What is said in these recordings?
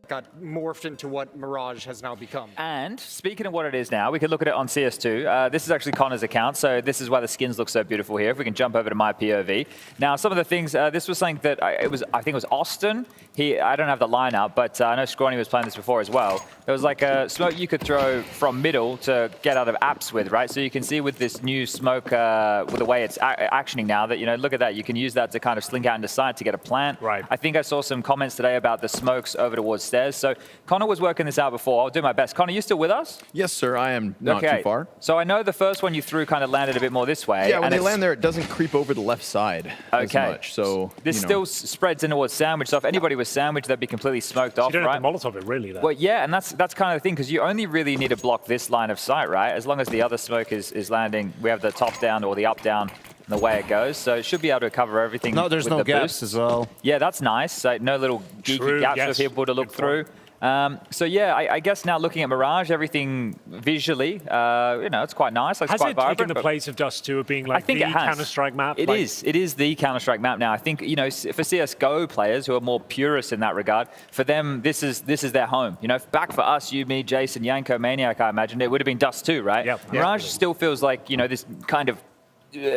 got morphed into what Mirage has now become. And speaking of what it is now, we can look at it on CS2. This is actually Connor's account, so this is why the skins look so beautiful here. If we can jump over to my POV. Now, some of the things, this was something that I think it was Austin. I don't have the lineup, but I know Scrawny was playing this before as well. There was like a smoke you could throw from middle to get out of apps with, right? So you can see with this new smoke, with the way it's actioning now, that, you know, look at that. You can use that to kind of slink out into side to get a plant. Right. I think I saw some comments today about the smokes over towards stairs. So Connor was working this out before. I'll do my best. Connor, you still with us? Yes, sir. I am not too far. So I know the first one you threw kind of landed a bit more this way. Yeah, when they land there, it doesn't creep over the left side as much. So this still spreads in towards sandwich. So if anybody was sandwiched, they'd be completely smoked off, you don't right? have the Molotov it really, though. Well, yeah, and that's kind of the thing, because you only really need to block this line of sight, right? As long as the other smoke is landing, we have the top down or the up down. The way it goes, so it should be able to cover everything. No, there's no gaps boost as well. Yeah, that's nice. So no little geeky gaps for people to look through. So yeah, I guess now looking at Mirage, everything visually, you know, it's quite nice. It's has quite it vibrant, taken the place of Dust 2 of being like the Counter-Strike map? It is. It is the Counter-Strike map now. I think, you know, for CSGO players who are more purists in that regard, for them, this is their home. You know, back for us, you, me, Jason, Yanko, Maniac, I imagine, it would have been Dust 2, right? Yep. Mirage still feels like, you know, this kind of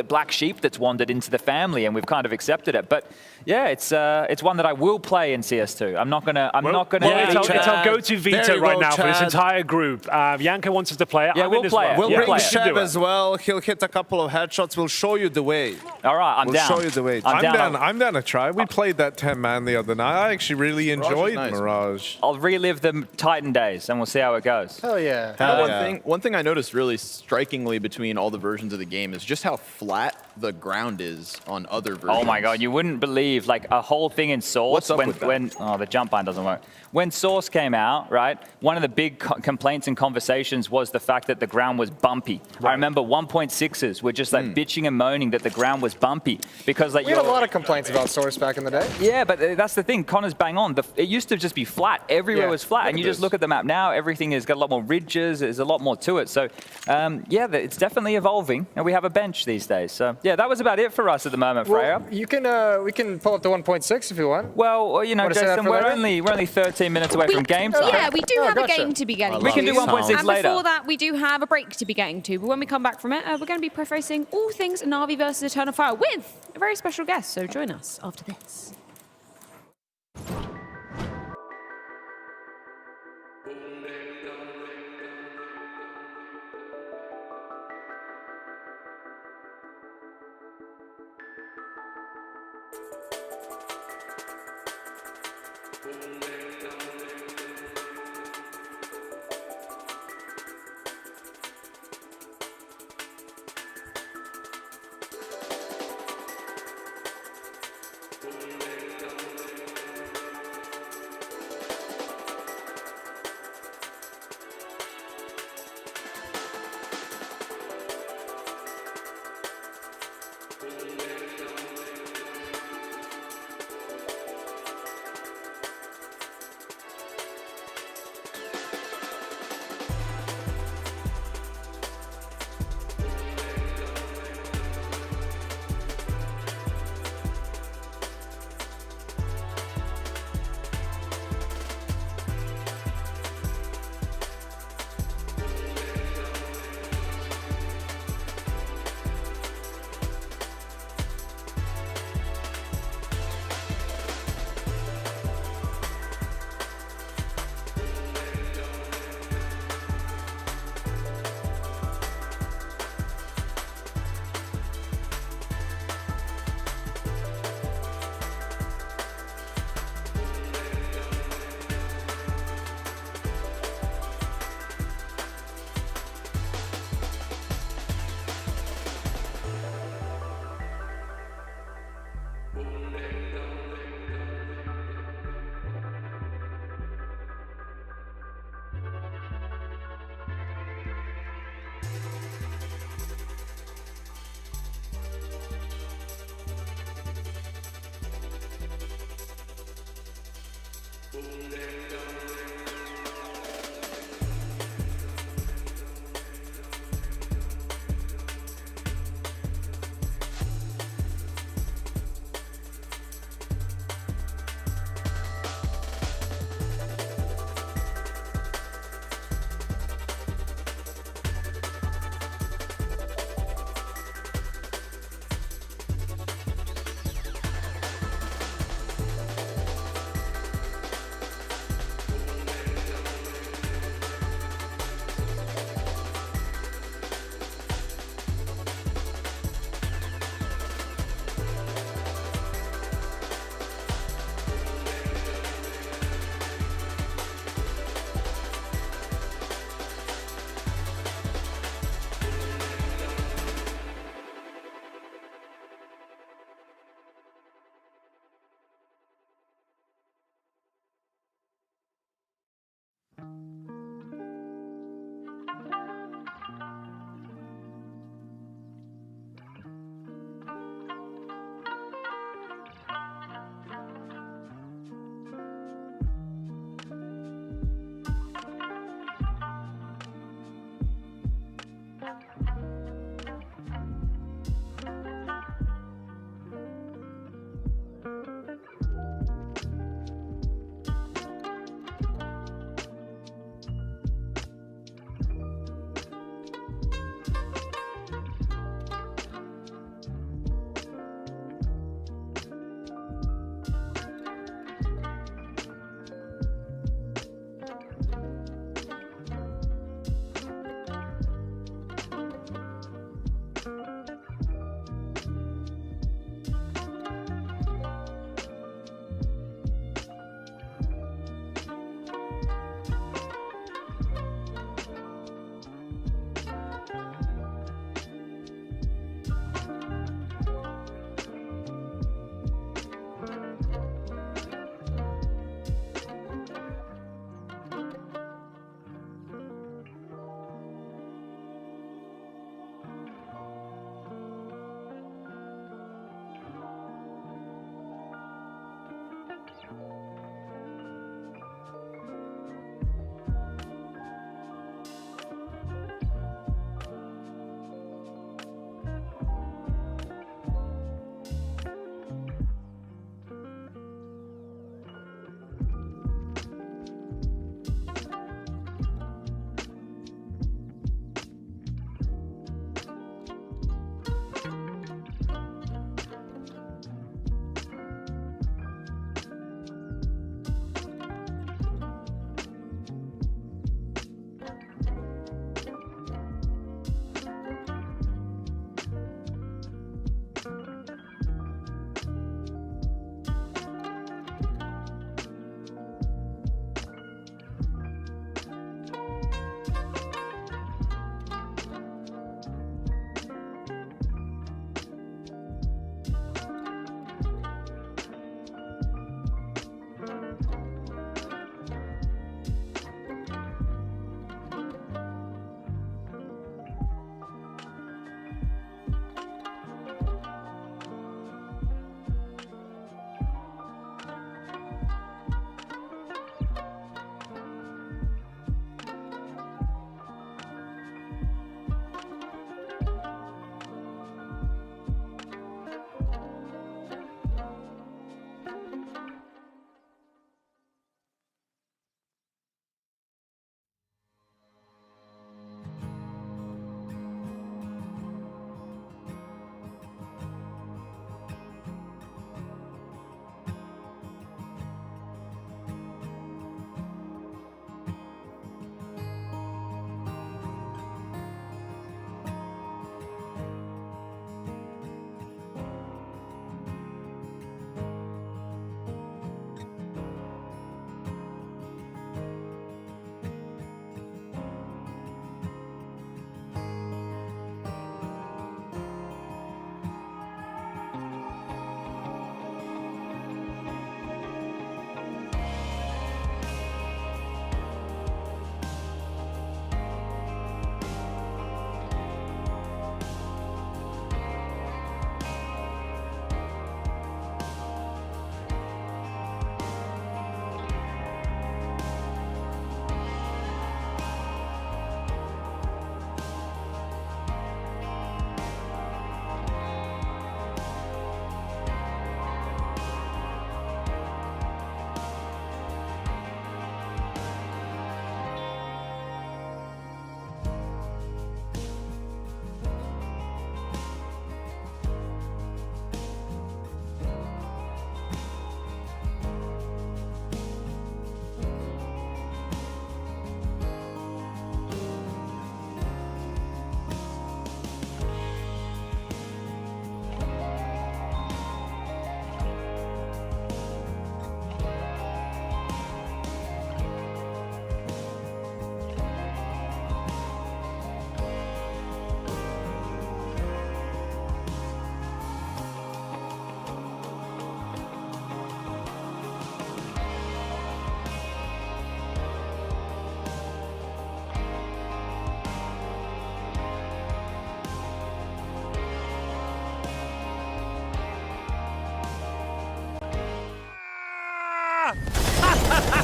black sheep that's wandered into the family, and we've kind of accepted it. But yeah, it's one that I will play in CS2. I'm not gonna. It's our go-to veto right now for this entire group. Yanko wants us to play it. Yeah, we'll play it. We'll bring Sheb as as well. He'll hit a couple of headshots. We'll show you the way. All right, I'm down. We'll show you the way. I'm down to try. We played that 10-man the other night. I actually really enjoyed Mirage. I'll relive the Titan days, and we'll see how it goes. Hell yeah. One thing I noticed really strikingly between all the versions of the game is just how flat the ground is on other versions. Oh my god, you wouldn't believe, like, a whole thing in Source. What's up with that? when the jump line doesn't work. When Source came out, right, one of the big complaints and conversations was the fact that the ground was bumpy. Right. I remember 1.6s were just like bitching and moaning that the ground was bumpy because like we had a lot of complaints about Source back in the day. Yeah, but that's the thing. Connor's bang on. It used to just be flat. Everywhere was flat, and you just look at the map now. Everything has got a lot more ridges. There's a lot more to it. So yeah, it's definitely evolving, and we have a bench these days. So yeah, that was about it for us at the moment, Freya. Well, you can we can pull up to 1.6 if you want. Well, you know, Jason, we're only 13 minutes away from game time. Yeah, we do have a game to be getting to. We can do 1.6 later. And before that, we do have a break to be getting to. But when we come back from it, we're going to be prefacing all things NAVI versus Eternal Fire with a very special guest. So join us after this.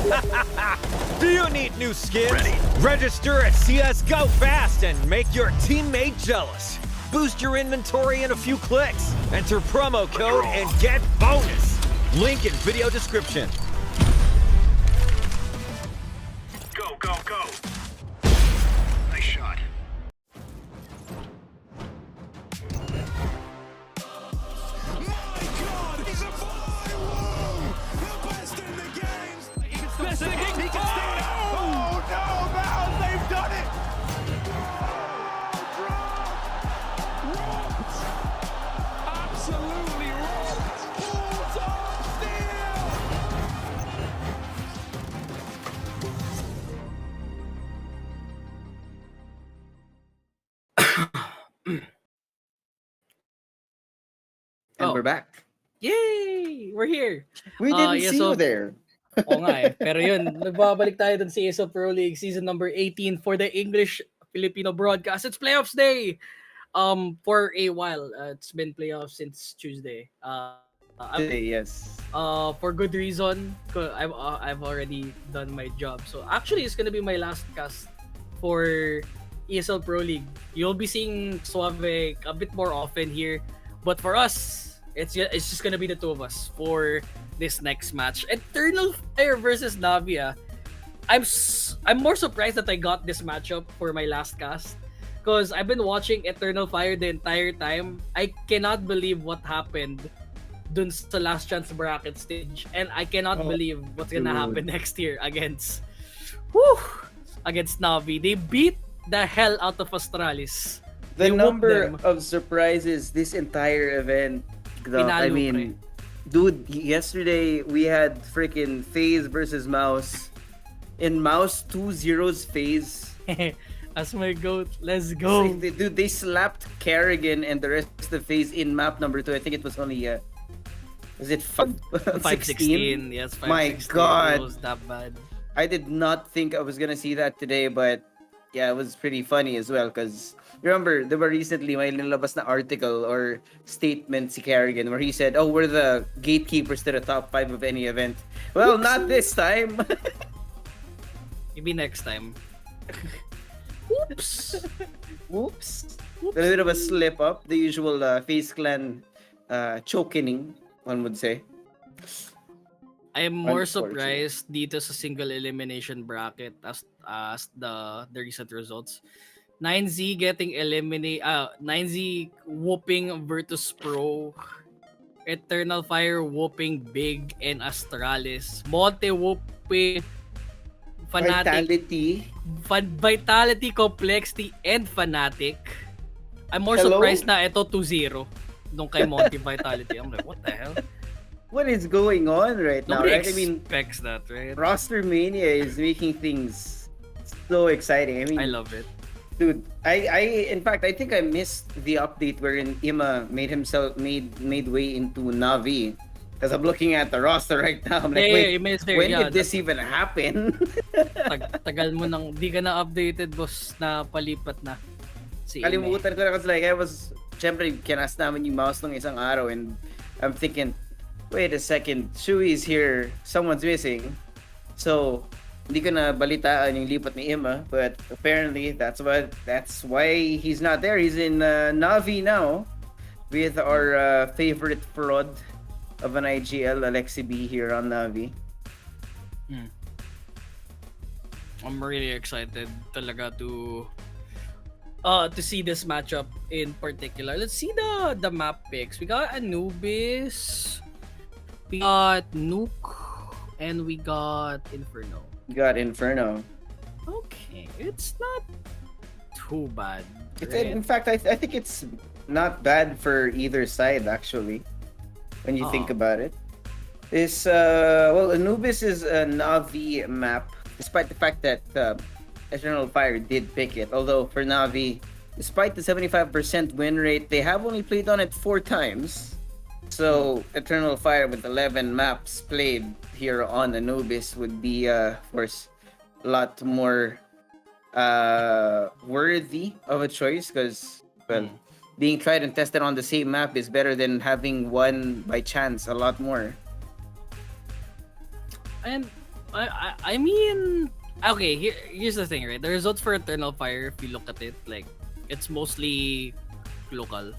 Do you need new skins? Register at CSGO fast and make your teammate jealous. Boost your inventory in a few clicks. Enter promo code and get bonus. Link in video description. Go, go, go. Nice shot. And we're back. Yay! We're here. We didn't see you there. Oo nga eh. Pero yun, nagbabalik tayo dun sa ESL Pro League season number 18 for the English Filipino broadcast. It's playoffs day. For a while, it's been playoffs since Tuesday. Yes. For good reason. I've already done my job. So actually, it's gonna be my last cast for ESL Pro League. You'll be seeing Suave a bit more often here, but for us, it's just gonna be the two of us for this next match. Eternal Fire versus NAVI. I'm more surprised that I got this matchup for my last cast because I've been watching Eternal Fire the entire time. I cannot believe what happened dun sa last chance bracket stage, and I cannot believe what's gonna happen next year against NAVI. They beat the hell out of Astralis. The They whooped number them. of surprises this entire event. I Pinalo, mean, dude, yesterday we had freaking FaZe versus Mouse. In Mouse 2-0's FaZe. As my goat, let's So, go. they slapped Kerrigan and the rest of FaZe in map number 2. I think it was only was it 5-16. Yes, 5-16. My It God. was that bad. I did not think I was gonna see that today, but yeah, it was pretty funny as well. Cause remember, there were recently may nilabas na article or statement si Kerrigan where he said, "Oh, we're the gatekeepers to the top 5 of any event." Well, not this time. Maybe next time. Oops. Oops. A bit of a slip up. The usual FaZe Clan chokening, one would say. I am more Unfortunate. surprised dito sa single elimination bracket as the recent results. 9Z getting eliminated. 9Z whooping Virtus.pro. Eternal Fire whooping Big and Astralis. Monte whooping Fnatic. Vitality, Complexity, and Fnatic. I'm more Hello? surprised na ito 2-0 nung kay Monte Vitality. I'm like, what the hell? What is going on right now? Nobody Right? I mean, expects that, right? roster mania is making things so exciting. I mean, I love it. dude, in fact, I think I missed the update wherein Ima made way into Navi. Because I'm looking at the roster right now. I'm like, wait, you missed there. when Yeah, did this even happen? tagal mo nang di ka na updated, boss, na palipat na. Si Ime. Kalimutan ko na kasi like, syempre, kinas namin yung mouse nung isang araw and I'm thinking, wait a second, Shui's here, someone's missing. So, hindi ko na balitaan yung lipat ni Ima, but apparently that's why he's not there. He's in Navi now with our favorite fraud of an IGL, Alexi B here on Navi. I'm really excited talaga to see this matchup in particular. Let's see the map picks. We got Anubis, we got Nuke, and we got Inferno. You got Inferno. Okay, it's not too bad. In fact, I think it's not bad for either side actually. When you think about it, this Anubis is a Navi map, despite the fact that Eternal Fire did pick it. Although for Navi, despite the 75% win rate, they have only played on it 4 times. So Eternal Fire with 11 maps played here on Anubis would be, of course, a lot more worthy of a choice because, well, being tried and tested on the same map is better than having won by chance a lot more. And I mean, okay. Here's the thing, right? The results for Eternal Fire, if you look at it, like it's mostly local,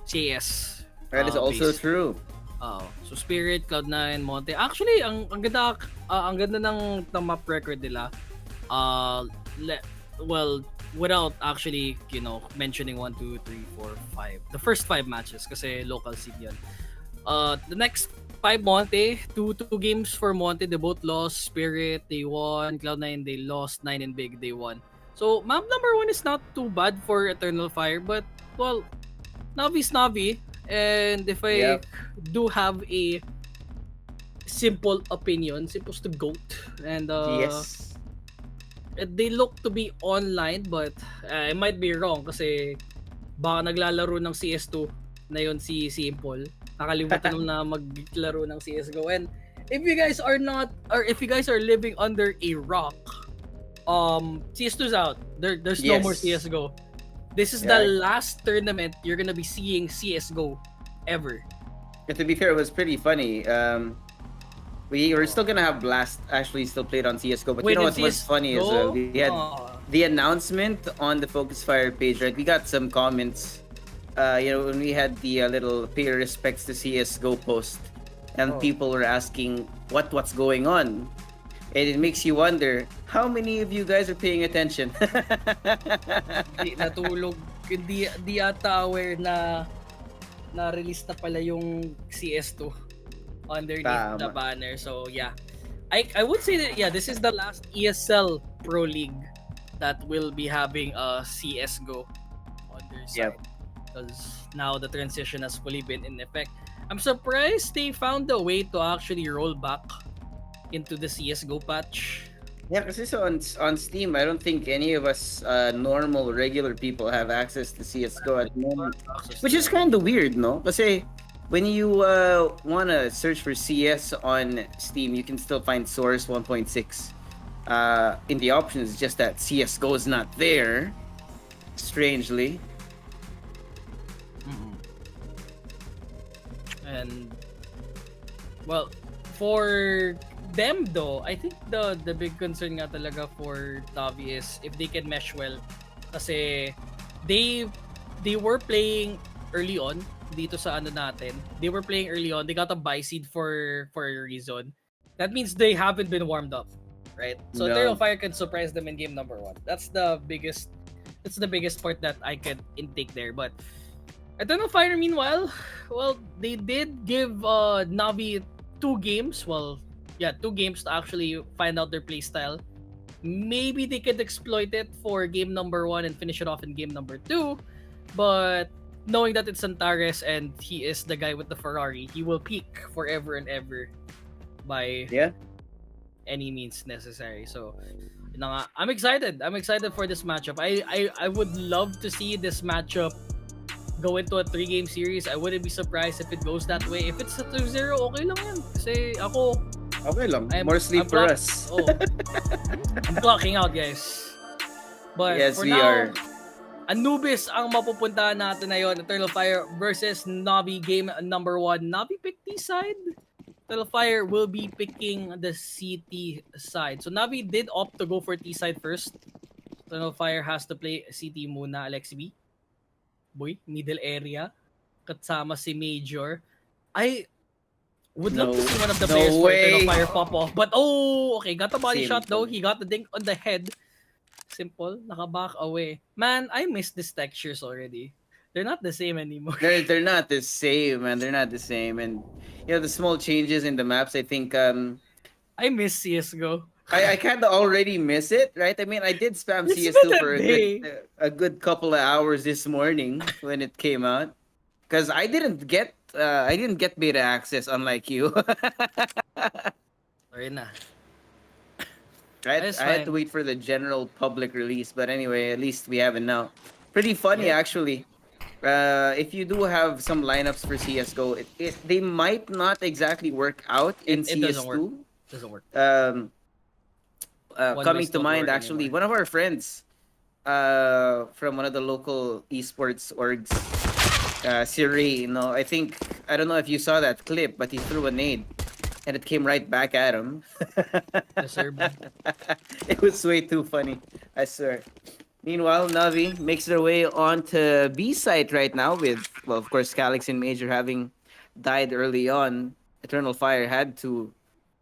CS. That is also based. true. So Spirit, Cloud9, Monte. Actually, ang ganda ng map record nila. Well, without actually, mentioning 1, 2, 3, 4, 5. The first 5 matches kasi local seed yun. The next 5 Monte, 2 games for Monte, they both lost. Spirit, they won. Cloud9, they lost. 9 and Big, they won. So, map number 1 is not too bad for Eternal Fire, but, well, Navi's Navi. And if I do have a simple opinion, supposed to GOAT. And, Yes. they look to be online, but I might be wrong kasi baka naglalaro ng CS2 na yun si Simple. Nakalimutan na maglaro ng CSGO. And if you guys are not, or if you guys are living under a rock, CS2's out. There's no more CSGO. This is the last tournament you're gonna be seeing CSGO ever. And to be fair, it was pretty funny. We were still gonna have Blast actually still played on CSGO, but Wait, you know what's funny is we had the announcement on the Focus Fire page, right? We got some comments, when we had the little pay respects to CSGO post, and people were asking what's going on, and it makes you wonder how many of you guys are paying attention. Di natulog, di ata aware na release na pala yung CS2 underneath the banner. So yeah, I would say that this is the last ESL Pro League that will be having a CSGO on their side, because now the transition has fully been in effect. I'm surprised they found a way to actually roll back into the CSGO patch. Yeah, kasi so on Steam, I don't think any of us normal, regular people have access to CSGO at the moment. Which is kind of weird, no? Kasi when you want to search for CS on Steam, you can still find Source 1.6 in the options, just that CSGO is not there, strangely. And, well, for them though, I think the big concern nga talaga for NAVI is if they can mesh well, kasi they were playing early on dito sa ano natin. They were playing early on. They got a buy seed for a reason. That means they haven't been warmed up, right? So Eternal Fire can surprise them in game number 1. That's the biggest part that I could intake there. But Eternal Fire, meanwhile, well, they did give NAVI 2 games. Well, 2 games to actually find out their playstyle. Maybe they could exploit it for game number 1 and finish it off in game number 2. But knowing that it's Antares and he is the guy with the Ferrari, he will peak forever and ever by any means necessary. So, I'm excited. I'm excited for this matchup. I would love to see this matchup go into a 3-game series. I wouldn't be surprised if it goes that way. If it's a 2-0, okay lang yan. Kasi ako, okay lang. More sleep for us. I'm clocking out, guys. But yes, for we now, are. Anubis ang mapupuntahan natin na yun. Eternal Fire versus Navi game number 1. Navi pick T side. Eternal Fire will be picking the CT side. So Navi did opt to go for T side first. Eternal Fire has to play CT muna. Alexi B. Boy, middle area. Kasama si Major. I would love to see one of the players for Eternal Fire pop off. But okay, got the body shot though. He got the dink on the head. Simple, naka-back away. Man, I miss these textures already. They're not the same anymore. They're not the same, man. They're not the same. And the small changes in the maps, I think I miss CSGO. I kind of already miss it, right? I mean, I did spam CS2 for a good couple of hours this morning when it came out, because I didn't get beta access, unlike you. Sorry na. Right? I had to wait for the general public release, but anyway, at least we have it now. Pretty funny, actually. If you do have some lineups for CSGO, they might not exactly work out in CS2. Doesn't work. Coming to mind, actually, one of our friends from one of the local esports orgs, Siri, I don't know if you saw that clip, but he threw a nade. and it came right back at him. Deserved. It was way too funny, I swear. Meanwhile, Navi makes their way onto B site right now with, well, of course, Calyx and Major having died early on. Eternal Fire had to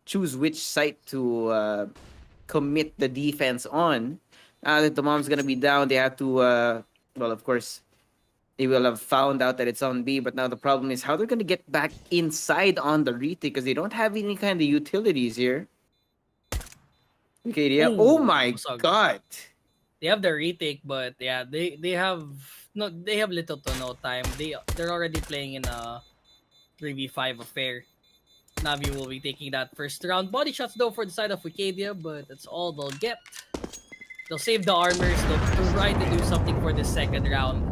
choose which site to commit the defense on. Now that the mom's gonna be down, they have to, well, of course, they will have found out that it's on B, but now the problem is how they're gonna get back inside on the retake because they don't have any kind of utilities here. Okay, yeah. Ooh, Oh my busag. god. They have the retake, but yeah, they have little to no time. They're already playing in a 3v5 affair. Navi will be taking that first round. Body shots though for the side of Wicadia, but that's all they'll get. They'll save the armors. They'll try to do something for the second round.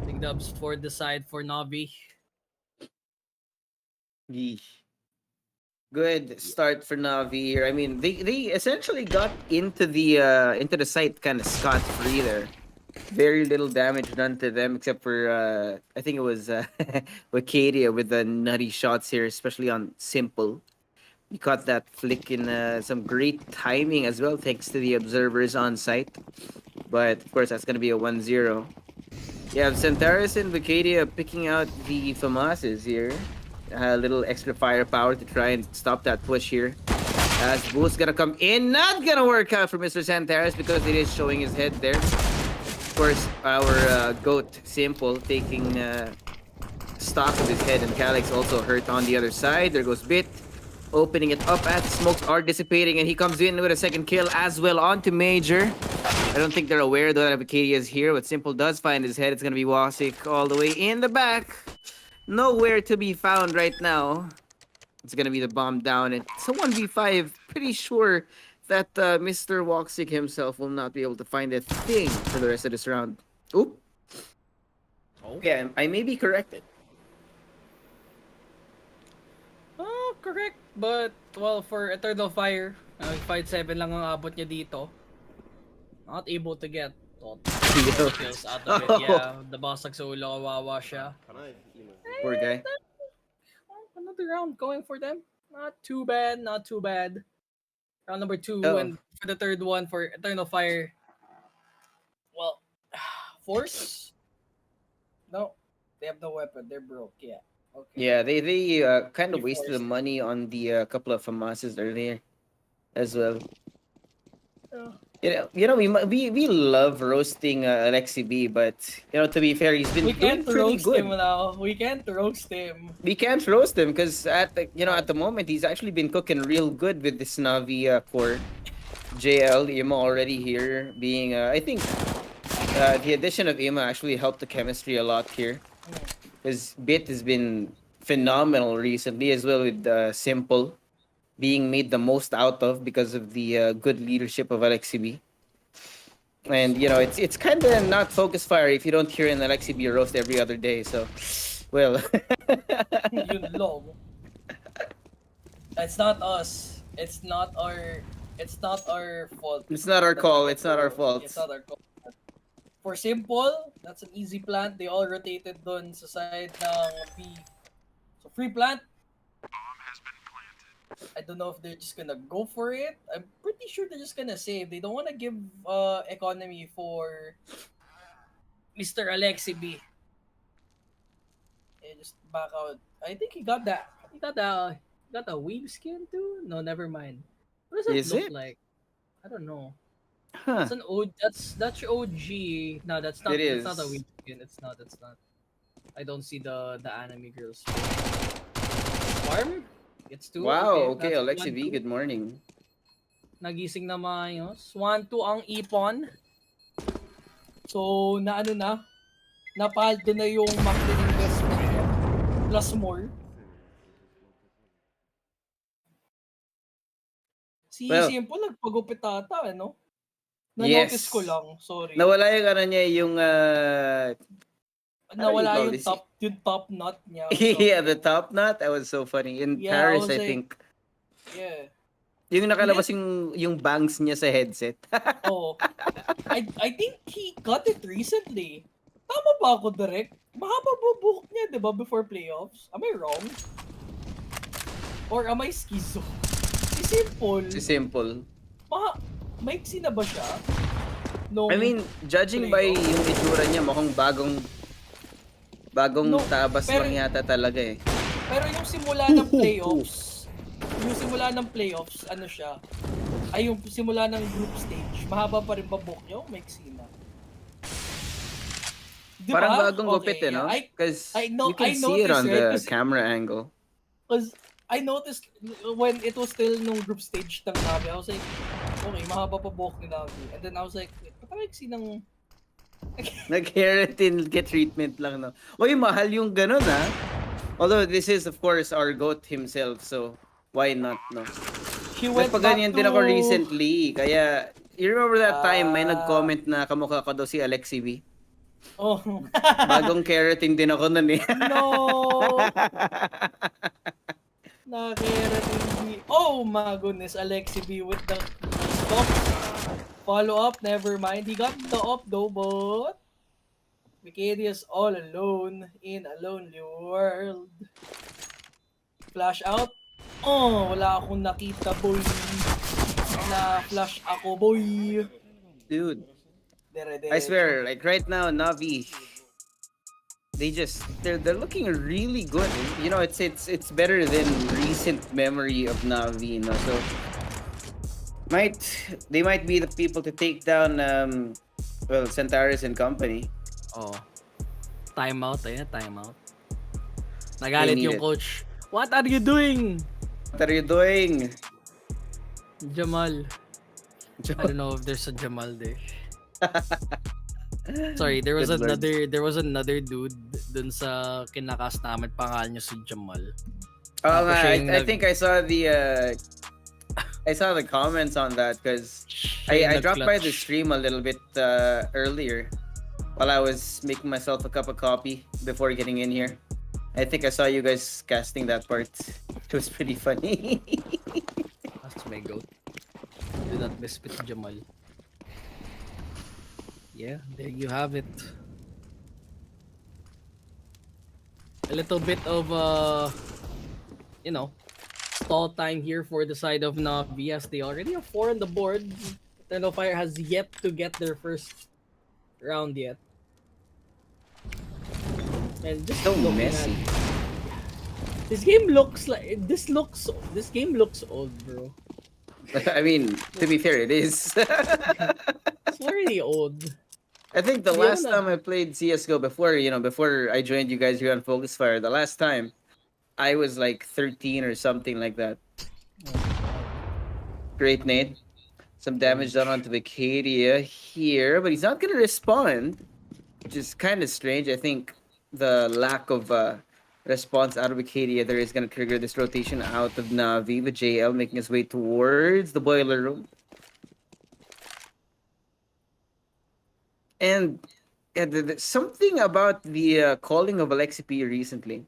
Big dubs for the side for Navi. Yeesh. Good start for Navi here. I mean, they essentially got into the site kind of scot-free there. Very little damage done to them except for I think it was Wicadia with the nutty shots here, especially on Simple. He caught that flick in some great timing as well, thanks to the observers on site. But of course, that's gonna be a 1-0. You have Centaurus and Wicadia picking out the FAMASes here. A little extra firepower to try and stop that push here. As Boost gonna come in, not gonna work out for Mr. Santaris because it is showing his head there. Of course, our GOAT Simple taking stock of his head, and Calyx also hurt on the other side. There goes Bit, opening it up as smokes are dissipating, and he comes in with a second kill as well onto Major. I don't think they're aware though that Wicadia is here, but Simple does find his head. It's gonna be Wasik all the way in the back. Nowhere to be found right now. It's gonna be the bomb down, and it's a 1v5. Pretty sure that Mr. Woxic himself will not be able to find a thing for the rest of this round. Oop. Yeah, I may be corrected. Oh, correct. But, well, for Eternal Fire, 5-7 lang ang abot niya dito. Not able to get kills out of it. Yeah, the basag sa ulo, kawawa siya. Poor guy. Another round going for them. Not too bad, not too bad. Round number 2, and for the third one for Eternal Fire. Well, Force? No, they have no weapon. They're broke, yeah. Okay. Yeah, they kind of wasted the money on the couple of FAMASes earlier as well. You know, we love roasting Alexi B, but you know, to be fair, he's been doing pretty good. Him now. We can't roast him. We can't roast him because at the moment he's actually been cooking real good with this Navi core. JL Ima already here being I think the addition of Ima actually helped the chemistry a lot here. Because Bit has been phenomenal recently as well with Simple being made the most out of because of the good leadership of Alexi B. And you know, it's kind of not focus fire if you don't hear an Alexi B roast every other day. So, well, Yun long. It's not us. It's not our fault. it's not our call. It's not our fault. It's not our call. For Simple, that's an easy plant. They all rotated dun sa side ng B. So free plant. I don't know if they're just gonna go for it. I'm pretty sure they're just gonna save. They don't want to give economy for Mr. Alexi B. Yeah, just back out. I think he got that. He got a wave skin too. No, never mind. What does that look like? I don't know. Huh. That's an that's your OG. No, that's not. It It's is. not a wave skin. It's not. I don't see the anime girls. Farm. It's 2. Wow. Okay, that's Alexi 1-2. B. Good morning. Nagising na maayos. 1-2 ang ipon. So, napaldo na yung marketing investment niya. Plus more. Simple, nagpagupit ata, ano? Na-notice ko lang, sorry. Nawala yung ano niya, yung Nawala ano yung top knot niya. So, yeah, the top knot. That was so funny. In Paris, I think. Yeah. Yung nakalabas yung bangs niya sa headset. Oh. I think he got it recently. Tama ba ako, direct? Mahaba ba buhok niya, di ba, before playoffs? Am I wrong? Or am I schizo? Si Simple. Si Simple. Maiksi na ba siya? Nung I mean, judging by playoff? yung itsura niya, mukhang bagong No, tabas pero- lang yata talaga eh. Pero yung simula ng playoffs, ano siya? Ay, yung simula ng group stage, mahaba pa rin ba buhok niya o maiksi na? Di Parang ba? bagong gupit eh, no? yeah. Because I know- you can I see it on noticed, right? the Kasi- camera angle. Because I noticed when it was still nung group stage ng Navi, I was like, okay, mahaba pa buhok ni Navi. And then I was like, parang maiksi ng... Nag-keratin treatment lang, no? Uy, mahal yung ganun, ha? Although this is, of course, our GOAT himself, so why not, no? He went back Nagpaganyan din ako to- recently, kaya... You remember that time may nag-comment na kamukha ka daw si Alexi B? Oh. Bagong keratin din ako nun eh. No! Nakakarating. Oh my goodness, Alexi B with the stop. Follow up, never mind. He got the up though, but Vicarious all alone in a lonely world. Flash out. Oh, wala akong nakita, boy. Na flash ako, boy. Dude, Dere. I swear, like right now, Navi, they're looking really good. You know, it's better than recent memory of Navi, no? So they might be the people to take down Centaurus and company. Oh. Timeout, timeout. Nagalit need yung it. coach. What are you doing? What are you doing? Jamal. I don't know if there's a Jamal there. Sorry, there was Good Lord. another dude dun sa kinakas namin, pangalan niya si Jamal. Oh, Tapos siya yung I think I saw the comments on that because I dropped by the stream a little bit earlier while I was making myself a cup of coffee before getting in here. I think I saw you guys casting that part. It was pretty funny. That's my goat. Do not mess with Jamal. Yeah, there you have it. A little bit of stall time here for the side of Navi as they already have 4 on the board. Eternal Fire has yet to get their first round yet. And just So looking messy. this game looks old, bro. I mean, to be fair, it is. It's already old. I think the Yeah, last time I played CSGO before I joined you guys here on Focus Fire, the last time I was like 13 or something like that. Great nade. Some damage done onto Vicadia here, but he's not gonna respond, which is kind of strange. I think the lack of response out of Vicadia there is gonna trigger this rotation out of Navi with JL making his way towards the boiler room. And something about the calling of Alexi P recently,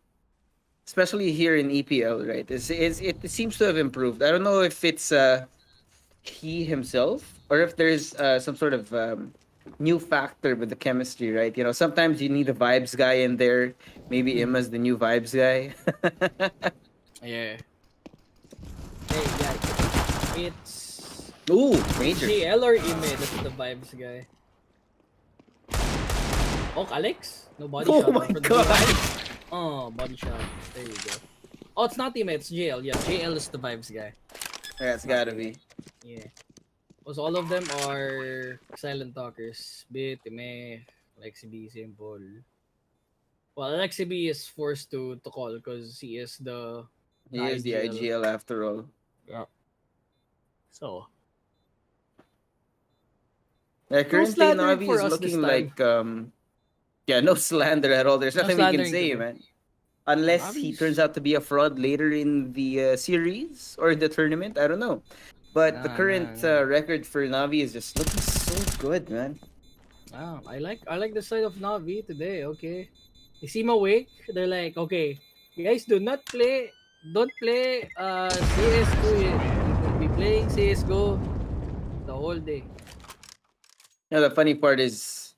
especially here in EPL, right? It seems to have improved. I don't know if it's he himself or if there's some sort of new factor with the chemistry, right? You know, sometimes you need a vibes guy in there. Maybe Emma's the new vibes guy. Yeah. Hey, yeah. It's Ooh, major. JL or Ime that's the vibes guy. Oh, Alex? No body Oh shot. my for the God. vibes. Oh, body shot. There you go. Oh, it's not Ime, it's JL. Yeah, JL is the vibes guy. Yeah, it's gotta be. Yeah. Because all of them are silent talkers. Bit, Ime, Alexi B, Simple. Well, Alexi B is forced to call because he is the He is the IGL after all. Yeah. So. Yeah, currently slandering Navi for is us looking this like yeah, no slander at all. There's No nothing we can slandering say, today. man. Unless he Navi's- turns out to be a fraud later in the series or the tournament, I don't know. But the Nah, current nah. record for Navi is just looking so good, man. Wow, I like the side of Navi today. Okay, they seem awake. They're like, okay, you guys don't play CSGO yet. You'll be playing CSGO the whole day. You know, the funny part is,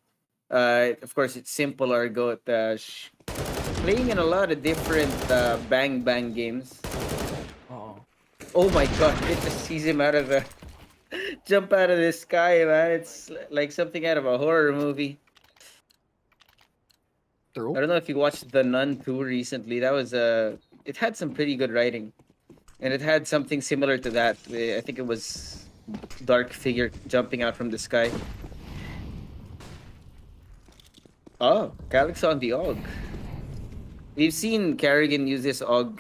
of course, it's simple or go at playing in a lot of different bang games. Oh my god, it just sees him out of the jump out of the sky, man. It's like something out of a horror movie. I don't know if you watched The Nun 2 recently. That was it had some pretty good writing. And it had something similar to that. I think it was dark figure jumping out from the sky. Oh, Calyx on the AUG. We've seen Kerrigan use this AUG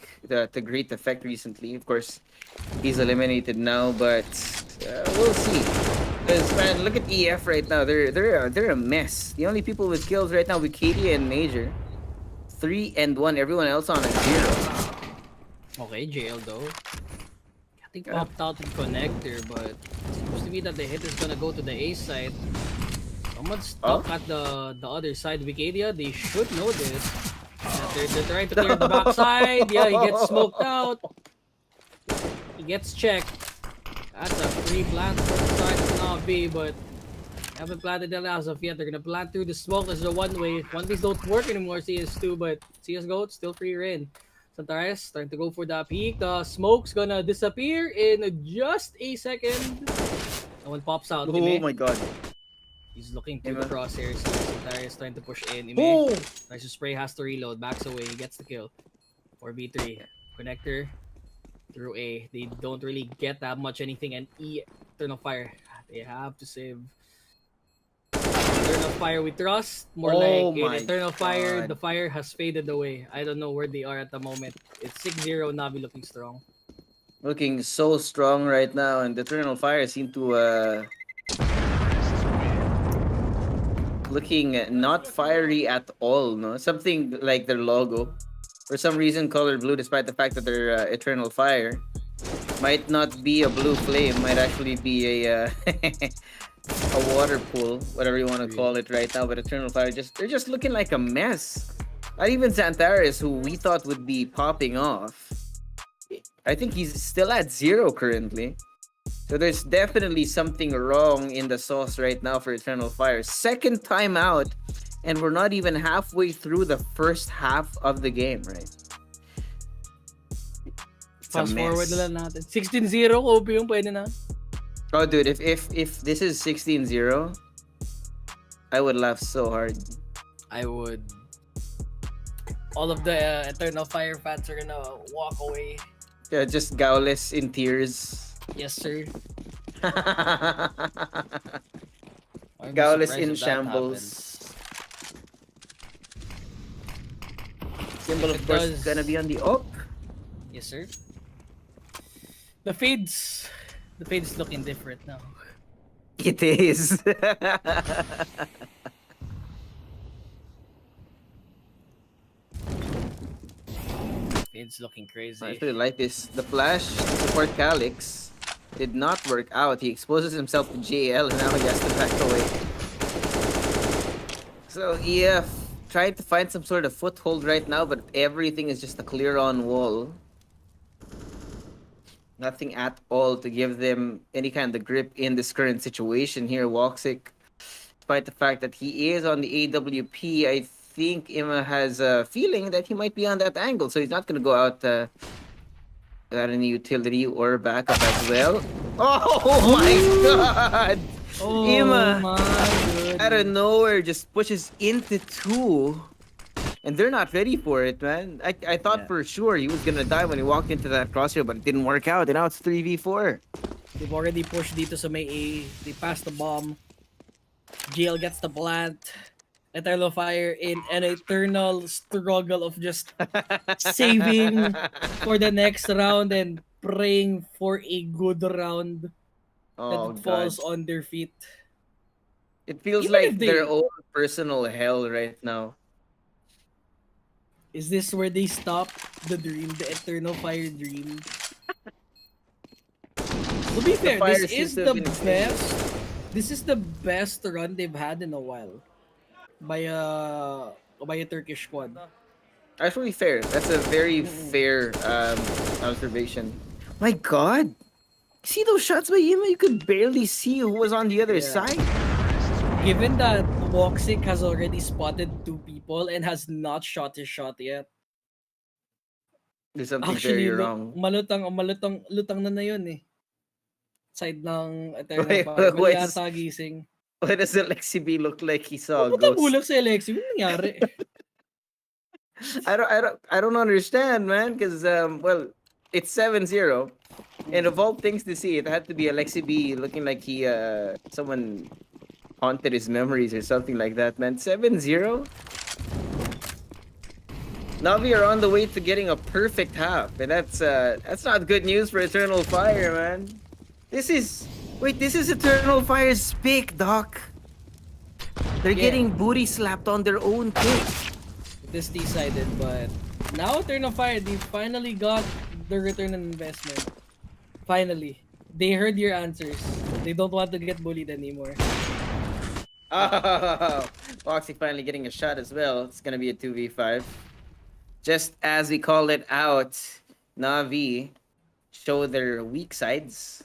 to great effect recently. Of course, he's eliminated now, but we'll see. Because man, look at EF right now. They're a mess. The only people with kills right now, Wikidia and Major, 3 and 1. Everyone else on a 0. Okay, JL though. I think popped out with connector, but it seems to be that the hit is gonna go to the A side. Someone's stuck at the other side. Wikidia, they should know this. They're trying to clear the backside. Yeah, he gets smoked out. He gets checked. That's a free plant for the side of NAVI, but they haven't planted that as of yet. They're gonna plant through the smoke. There's a one-way. One-ways don't work anymore, CS2, but CSGO, it's still free reign. Santares trying to go for the peak. The smoke's gonna disappear in just a second. Someone pops out. Oh my god. He's looking through the crosshairs. Santares trying to push in. Oh! Nice to spray, has to reload. Backs away. He gets the kill. 4v3. Connector through A. They don't really get that much anything. And E, Eternal Fire. They have to save. Eternal Fire we trust. More like in Eternal Fire, the fire has faded away. I don't know where they are at the moment. It's 6-0, Navi looking strong. Looking so strong right now, and the Eternal Fire seem to looking not fiery at all, no? Something like their logo. For some reason, color blue, despite the fact that they're Eternal Fire. Might not be a blue flame, might actually be a a water pool, whatever you want to call it right now. But Eternal Fire, they're just looking like a mess. Not even Santares, who we thought would be popping off. I think he's still at 0 currently. So there's definitely something wrong in the sauce right now for Eternal Fire. Second time out, and we're not even halfway through the first half of the game, right? Fast forward na lang natin. 16-0, OP yung pwede na. Oh, dude, if this is 16-0, I would laugh so hard. I would. All of the Eternal Fire fans are gonna walk away. Yeah, just Gaules in tears. Yes, sir. Gaules in shambles. Symbol, of course, is gonna be on the up. Yes, sir. The fade's looking different now. It is. Fade's looking crazy. I really like this. The flash to support Calyx did not work out. He exposes himself to JL and now he has to back away. So EF trying to find some sort of foothold right now, but everything is just a clear on wall. Nothing at all to give them any kind of grip in this current situation here. Woxic, despite the fact that he is on the AWP, I think Ima has a feeling that he might be on that angle, so he's not going to go out without any utility or backup as well. Oh my god! Oh Ima, my goodness. out of nowhere, just pushes into 2. And they're not ready for it, man. I thought for sure he was gonna die when he walked into that crosshair, but it didn't work out. And now it's 3v4. They've already pushed dito sa may A. They passed the bomb. GL gets the plant. Eternal Fire in an eternal struggle of just saving for the next round and praying for a good round that falls on their feet. It feels Even like if they- their own personal hell right now. Is this where they stop the dream, the Eternal Fire dream? To be fair, fire this seems is to the have been extended. best. This is the best run they've had in a while by a Turkish squad. Actually, fair. That's a very fair observation. My God, see those shots by Ima? You could barely see who was on the other side. Given that Woxic has already spotted 2 people and has not shot his shot yet. There's something Actually, very wrong. lutang na yun eh. Side ng Eternal Wait, Fire. Mali wait. yata gising. Why does Alexi B look like he saw a Pupunta ghost? bulak si Alexi. Ano nangyari? I don't understand, man. Because well, it's 7-0, and of all things to see, it had to be Alexi B looking like he someone haunted his memories or something like that, man. 7-0. Navi are on the way to getting a perfect half, and that's not good news for Eternal Fire, man. This is Eternal Fire's pick, Doc. They're getting booty slapped on their own pick. It is decided, but now Eternal Fire, they finally got the return on investment. Finally. They heard your answers. They don't want to get bullied anymore. Oh, Foxy finally getting a shot as well. It's gonna be a 2v5. Just as we call it out, Navi show their weak sides.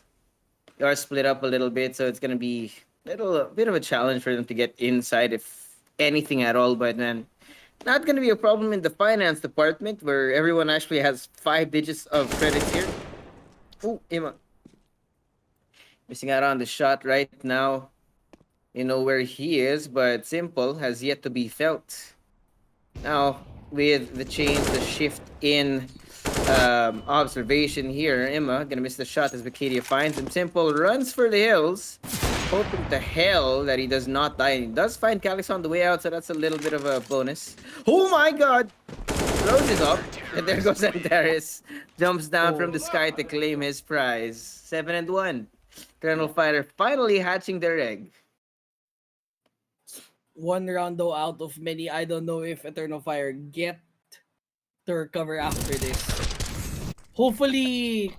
They are split up a little bit, so it's gonna be a bit of a challenge for them to get inside, if anything at all. But then, not gonna be a problem in the finance department, where everyone actually has 5 digits of credits here. Oh, Emma. Missing out on the shot right now. You know where he is, but Simple has yet to be felt. Now, with the change, the shift in observation here, Emma gonna miss the shot as Vicadia finds him. Simple runs for the hills, hoping to hell that he does not die. He does find Calix on the way out, so that's a little bit of a bonus. Oh my god! Throws it up, and there goes Antares. Jumps down from the sky to claim his prize. 7-1. Eternal Fighter finally hatching their egg. One rondo out of many. I don't know if Eternal Fire get to recover after this. Hopefully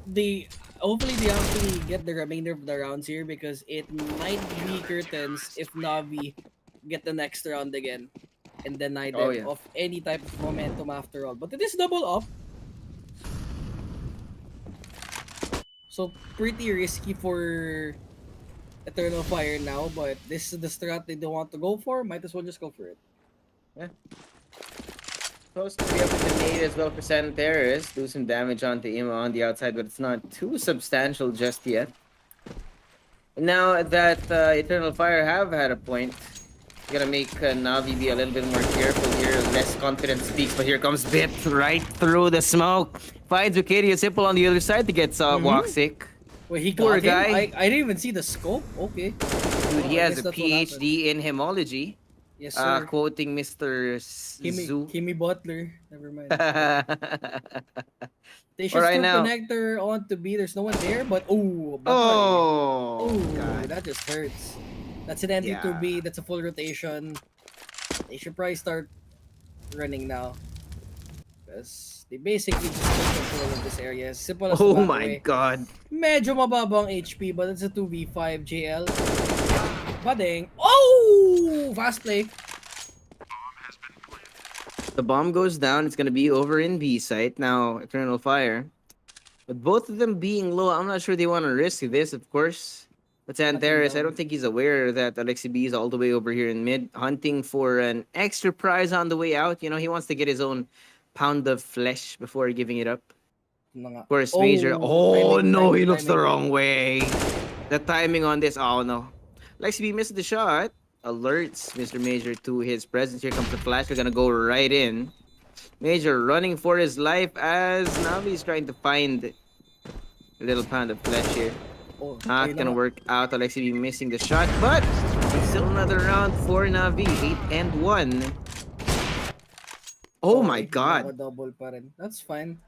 they actually get the remainder of the rounds here, because it might be curtains if Navi get the next round again and deny them of any type of momentum after all. But it is double up. So pretty risky for Eternal Fire now, but this is the strat they don't want to go for. Might as well just go for it. Yeah. Supposed to be up in the nade as well for Santeris. Do some damage onto Ima on the outside, but it's not too substantial just yet. Now that Eternal Fire have had a point, gonna make Navi be a little bit more careful here. Less confident speaks, but here comes Bit right through the smoke. Finds Vicadia Simple on the other side to get Waxic. Wait, he Poor got him? guy. I didn't even see the scope. Okay. Dude, he has a PhD in hemology. Yes, sir. Quoting Mr. Zoo. Kimmy Butler. Never mind. They should Right still now. connect her on to B. There's no one there, but Oh, God. that just hurts. That's an ending to B. That's a full rotation. They should probably start running now, because they basically just took control of this area. Simple as Oh that my way. god. Medyo mababang HP, but it's a 2v5 JL. Bading. Oh! Fast play. The bomb goes down. It's gonna be over in B site now. Eternal Fire, but both of them being low, I'm not sure they want to risk this. Of course, but Santeris, I don't think he's aware that Alexi B is all the way over here in mid, hunting for an extra prize on the way out. You know, he wants to get his own pound of flesh before giving it up. Of course, Major. Oh no, he looks the wrong way. The timing on this. Oh no, Alexi B missed the shot. Alerts Mr. Major to his presence. Here comes the flash. We're gonna go right in. Major running for his life as Navi is trying to find a little pound of flesh here. Not gonna work out. Alexi B missing the shot, but still another round for Navi. 8-1. Oh my god. Double pa rin. That's fine.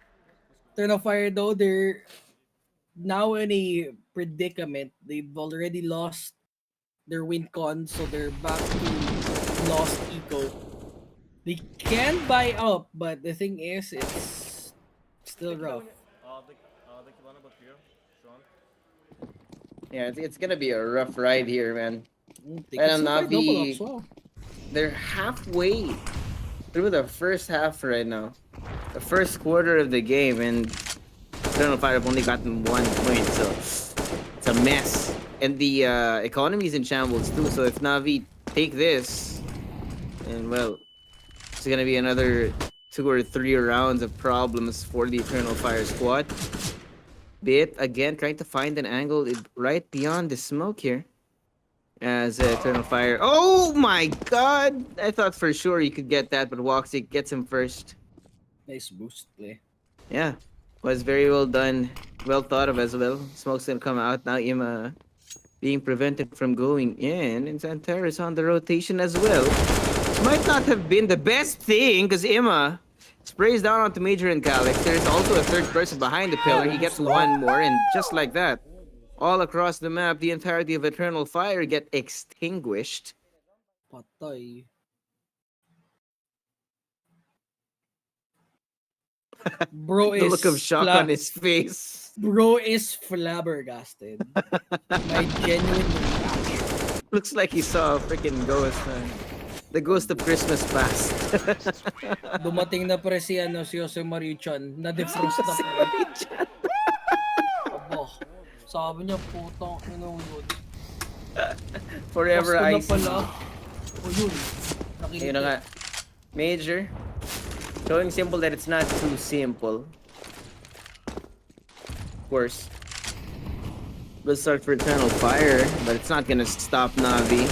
Eternal Fire though, they're now in a predicament. They've already lost their win con, so they're back to lost eco. They can buy up, but the thing is, it's still rough. Yeah, it's gonna be a rough ride here, man. They And can still buy double up Navi, as well. they're halfway through the first half right now. The first quarter of the game, and Eternal Fire have only gotten 1 point, so it's a mess. And the economy's in shambles too, so if Navi take this, and well, it's gonna be another 2 or 3 rounds of problems for the Eternal Fire squad. Bit again trying to find an angle right beyond the smoke here. As Eternal Fire. Oh my god! I thought for sure he could get that, but Woxic gets him first. Nice boost play. Yeah. Was very well done. Well thought of as well. Smoke's gonna come out now. Ima being prevented from going in. And Santaris on the rotation as well. Might not have been the best thing because Ima sprays down onto Major and Calyx. There's also a third person behind the pillar. He gets one more, and just like that, all across the map, the entirety of Eternal Fire get extinguished. Patay. Bro The is look of shock on his face. Bro is flabbergasted. My genuine reaction. Looks like he saw a freaking ghost. The ghost of Christmas past. Dumating na pre si Jose Mariuchan. Na-defrost na pre. Abo. Sabi niya, putang inulod. Forever Pasko na icy. pala. O yun. Yun na nga. Major. Showing simple that it's not too simple. Of course. Good start for Eternal Fire, but it's not gonna stop Navi.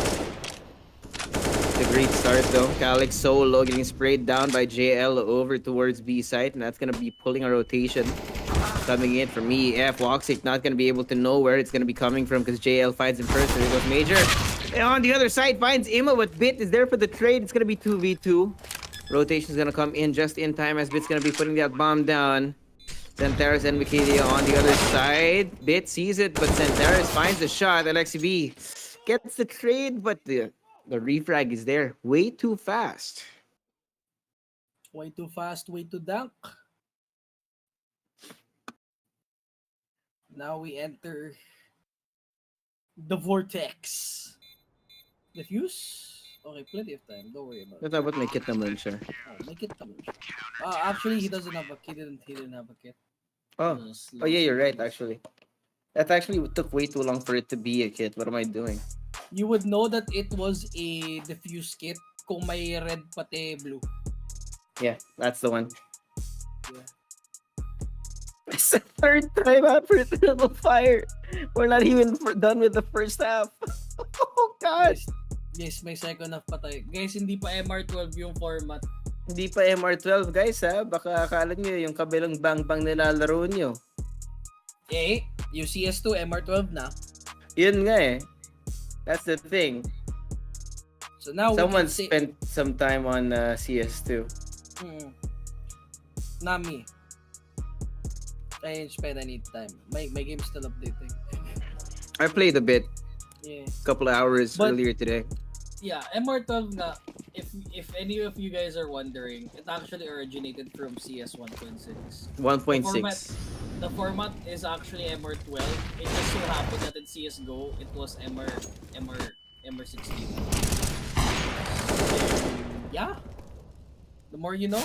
It's a great start though. Calyx solo getting sprayed down by JL over towards B site, and that's gonna be pulling a rotation. Coming in from EF. Woxic not gonna be able to know where it's gonna be coming from because JL finds him first. There goes Major. And on the other side finds Ima, but Bit is there for the trade. It's gonna be 2v2. Rotation's gonna come in just in time as Bit's gonna be putting that bomb down. Santaris and Wikidia on the other side. Bit sees it, but Santaris finds the shot. Alexi B gets the trade, but the refrag is there way too fast. Way too fast, way too dunk. Now we enter the vortex. Diffuse? Okay, plenty of time. Don't worry about it. Dapat may kit naman siya. Oh, make it naman siya. Actually, he doesn't have a kit. He didn't have a kit. Oh, yeah, you're right, actually. That actually took way too long for it to be a kit. What am I doing? You would know that it was a diffuse kit kung may red pati blue. Yeah, that's the one. Yeah. It's the third time out for Eternal Fire. We're not even done with the first half. Oh, God. Yes, may second half pa tayo. Guys, hindi pa MR12 yung format. Hindi pa MR12, guys, ha? Baka akala nyo yung kabilang bang-bang nilalaro nyo. Eh, yung CS2, MR12 na. Yun nga eh. That's the thing. So now Someone spent some time on CS2. Nami. I didn't spend any time. My game's still updating. I played a bit. Yeah. Couple of hours earlier today. Yeah, MR12 nga, if any of you guys are wondering, it actually originated from CS 1.6. 1.6. The format is actually MR12. It just so happened that in CSGO, it was MR16. Yeah. The more you know.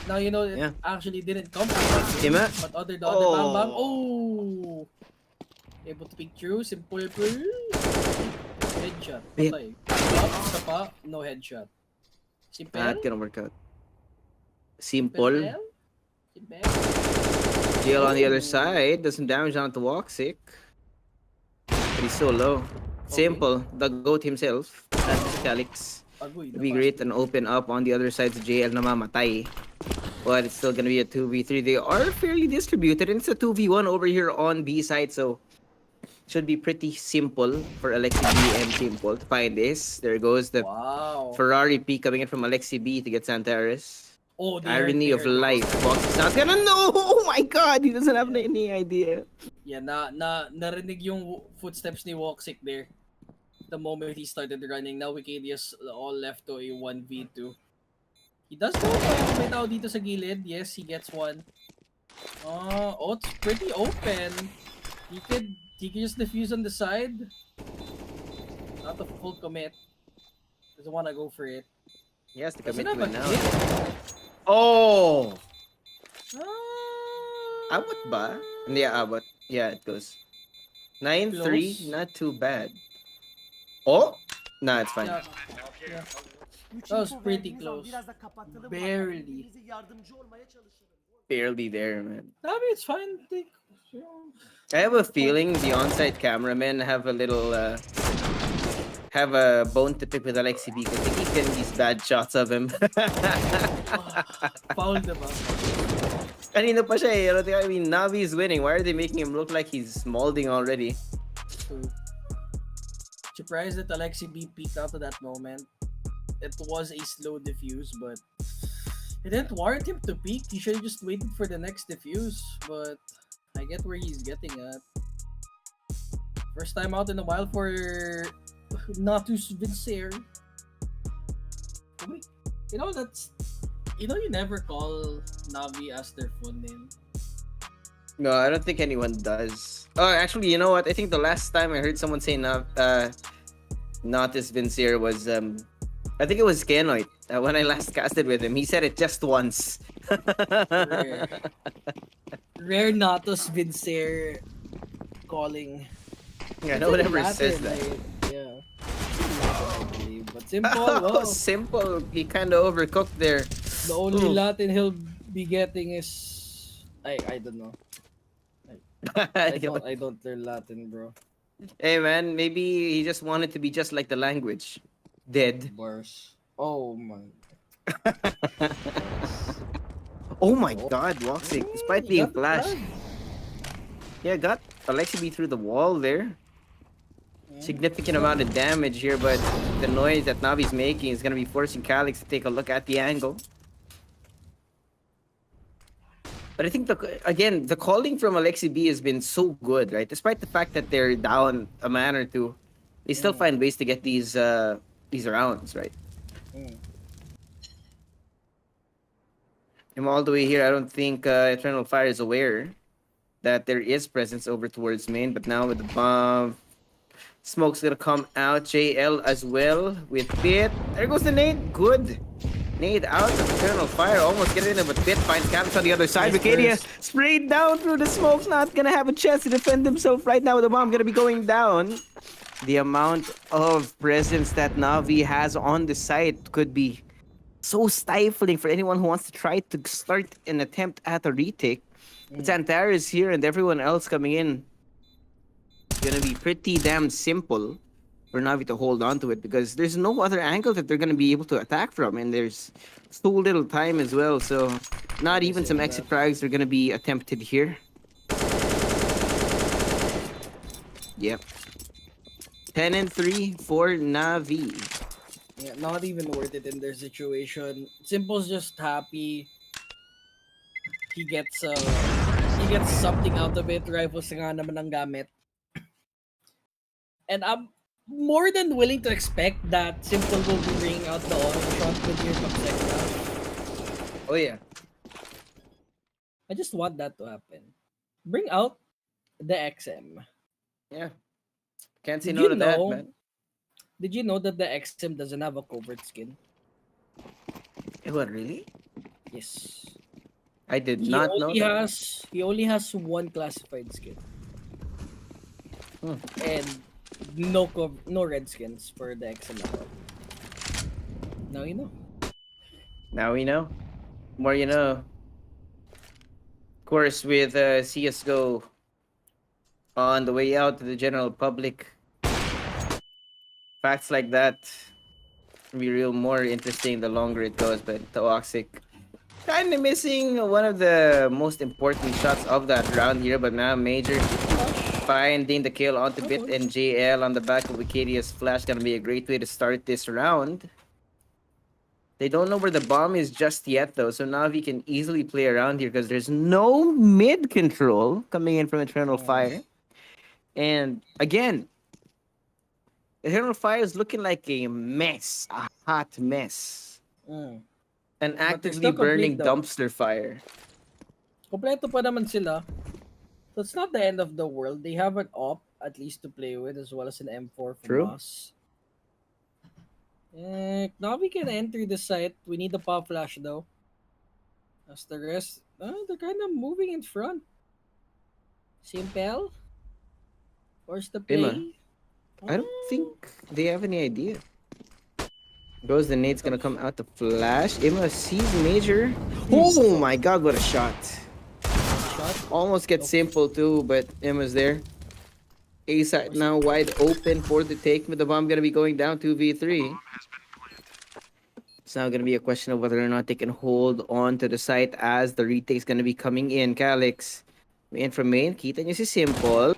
Now you know it actually didn't come from that, but other the other bang bang. Oh! Able to pick through, simple. Headshot. Patay. Isa pa, no headshot. Simple. Not gonna work out. Simple. Simple. Jail on the other side does some damage onto Woxic. But he's so low. Simple. The GOAT himself. That's Calyx. It'd be great and open up on the other side to JL na mamatay. But it's still gonna be a 2v3. They are fairly distributed, and it's a 2v1 over here on B side, so should be pretty simple for Alexi B and Simple to find this. There goes the Ferrari P coming in from Alexi B to get Santaris. Oh, irony of life. Woxic's not gonna know. Oh my god, he doesn't have any idea. Yeah, narinig yung footsteps ni Woxic there. The moment he started running, now Wikadia's all left to a 1v2. He does go for may tao dito sa gilid. Yes, he gets one. Oh, it's pretty open. He can just defuse on the side. Not a full commit. Doesn't want to go for it. He has to commit to it now. Hit. Oh! Abot ba? Hindi, abot. Yeah, it goes. 9-3, not too bad. Oh? Nah, it's fine. Yeah. That was pretty close. Barely. Barely there, man. I mean, it's fine. I have a feeling the on-site cameramen have a little have a bone to pick with Alexi B because they keep getting these bad shots of him. Fouled them up. Kanina pa siya eh. I mean, Navi is winning. Why are they making him look like he's molding already? Surprised that Alexi B peeked out of that moment. It was a slow diffuse, but it didn't warrant him to peek. He should have just waited for the next diffuse, but I get where he's getting at. First time out in a while for Natus Vincer. You know, you never call Navi as their full name. No, I don't think anyone does. Oh, actually, you know what? I think the last time I heard someone say Natus Vincer was I think it was Kenoit when I last casted with him. He said it just once. Rare Natus Vincer calling. Yeah, no one ever Latin, says that. right? Yeah. But simple, well, simple. He kind of overcooked there. the only Latin he'll be getting is I don't know. I don't learn Latin, bro. Hey man, maybe he just wanted to be just like the language. Dead. Bars. Oh my. Oh my god, Woxic. Despite being flashed. Yeah, got Alexi B through the wall there. Significant amount of damage here, but the noise that Navi's making is going to be forcing Calix to take a look at the angle. But I think, the calling from Alexi B has been so good, right? Despite the fact that they're down a man or two, they still find ways to get these rounds, right? I'm all the way here. I don't think Eternal Fire is aware that there is presence over towards main, but now with the bomb, smoke's gonna come out. JL as well with Pit. There goes the nade. Good. Nade out of Eternal Fire. Almost getting in, but Pit finds Caps on the other side. Vicadia sprayed down through the smoke. Not gonna have a chance to defend himself right now with the bomb gonna be going down. The amount of presence that Navi has on the site could be so stifling for anyone who wants to try to start an attempt at a retake. But Santara is here and everyone else coming in. It's gonna be pretty damn simple for Navi to hold on to it because there's no other angle that they're gonna be able to attack from, and there's so little time as well. So not even some exit frags are gonna be attempted here. Yep. 10-3 for Navi. Yeah, not even worth it in their situation. Simple's just happy. He gets something out of it. Rivals nga naman ang gamit. And I'm more than willing to expect that Simple will be bringing out the auto shot with your second round. Oh yeah. I just want that to happen. Bring out the XM. Yeah. Can't say no to that, man. Did you know that the XM doesn't have a covert skin? What, really? Yes. I did not know that. He only has one classified skin. And no red skins for the XM level. Now you know. Now we know. More you know. Of course, with CSGO on the way out to the general public, facts like that will be real more interesting the longer it goes. But Toxic kind of missing one of the most important shots of that round here, but now Major finding the kill onto Bit and JL on the back of Wikadia's flash. Gonna be a great way to start this round. They don't know where the bomb is just yet though, so Navi can easily play around here because there's no mid control coming in from Eternal Fire. And again, Eternal Fire is looking like a mess, a hot mess. An actively burning dumpster fire. Kompleto pa naman sila. So it's not the end of the world. They have an op at least to play with as well as an M4 from us. Navi can enter the site. We need the pop flash though. As the rest, they're kind of moving in front. Simple. Where's the play? I don't think they have any idea. Goes the nade's gonna come out the flash. Ima sees Major. Oh my god, what a shot. Almost gets simple too, but Ima's there. A side now wide open for the take, with the bomb gonna be going down 2v3. It's now gonna be a question of whether or not they can hold on to the site as the retake's gonna be coming in. Calix, in from main. Kita niyo si Simple.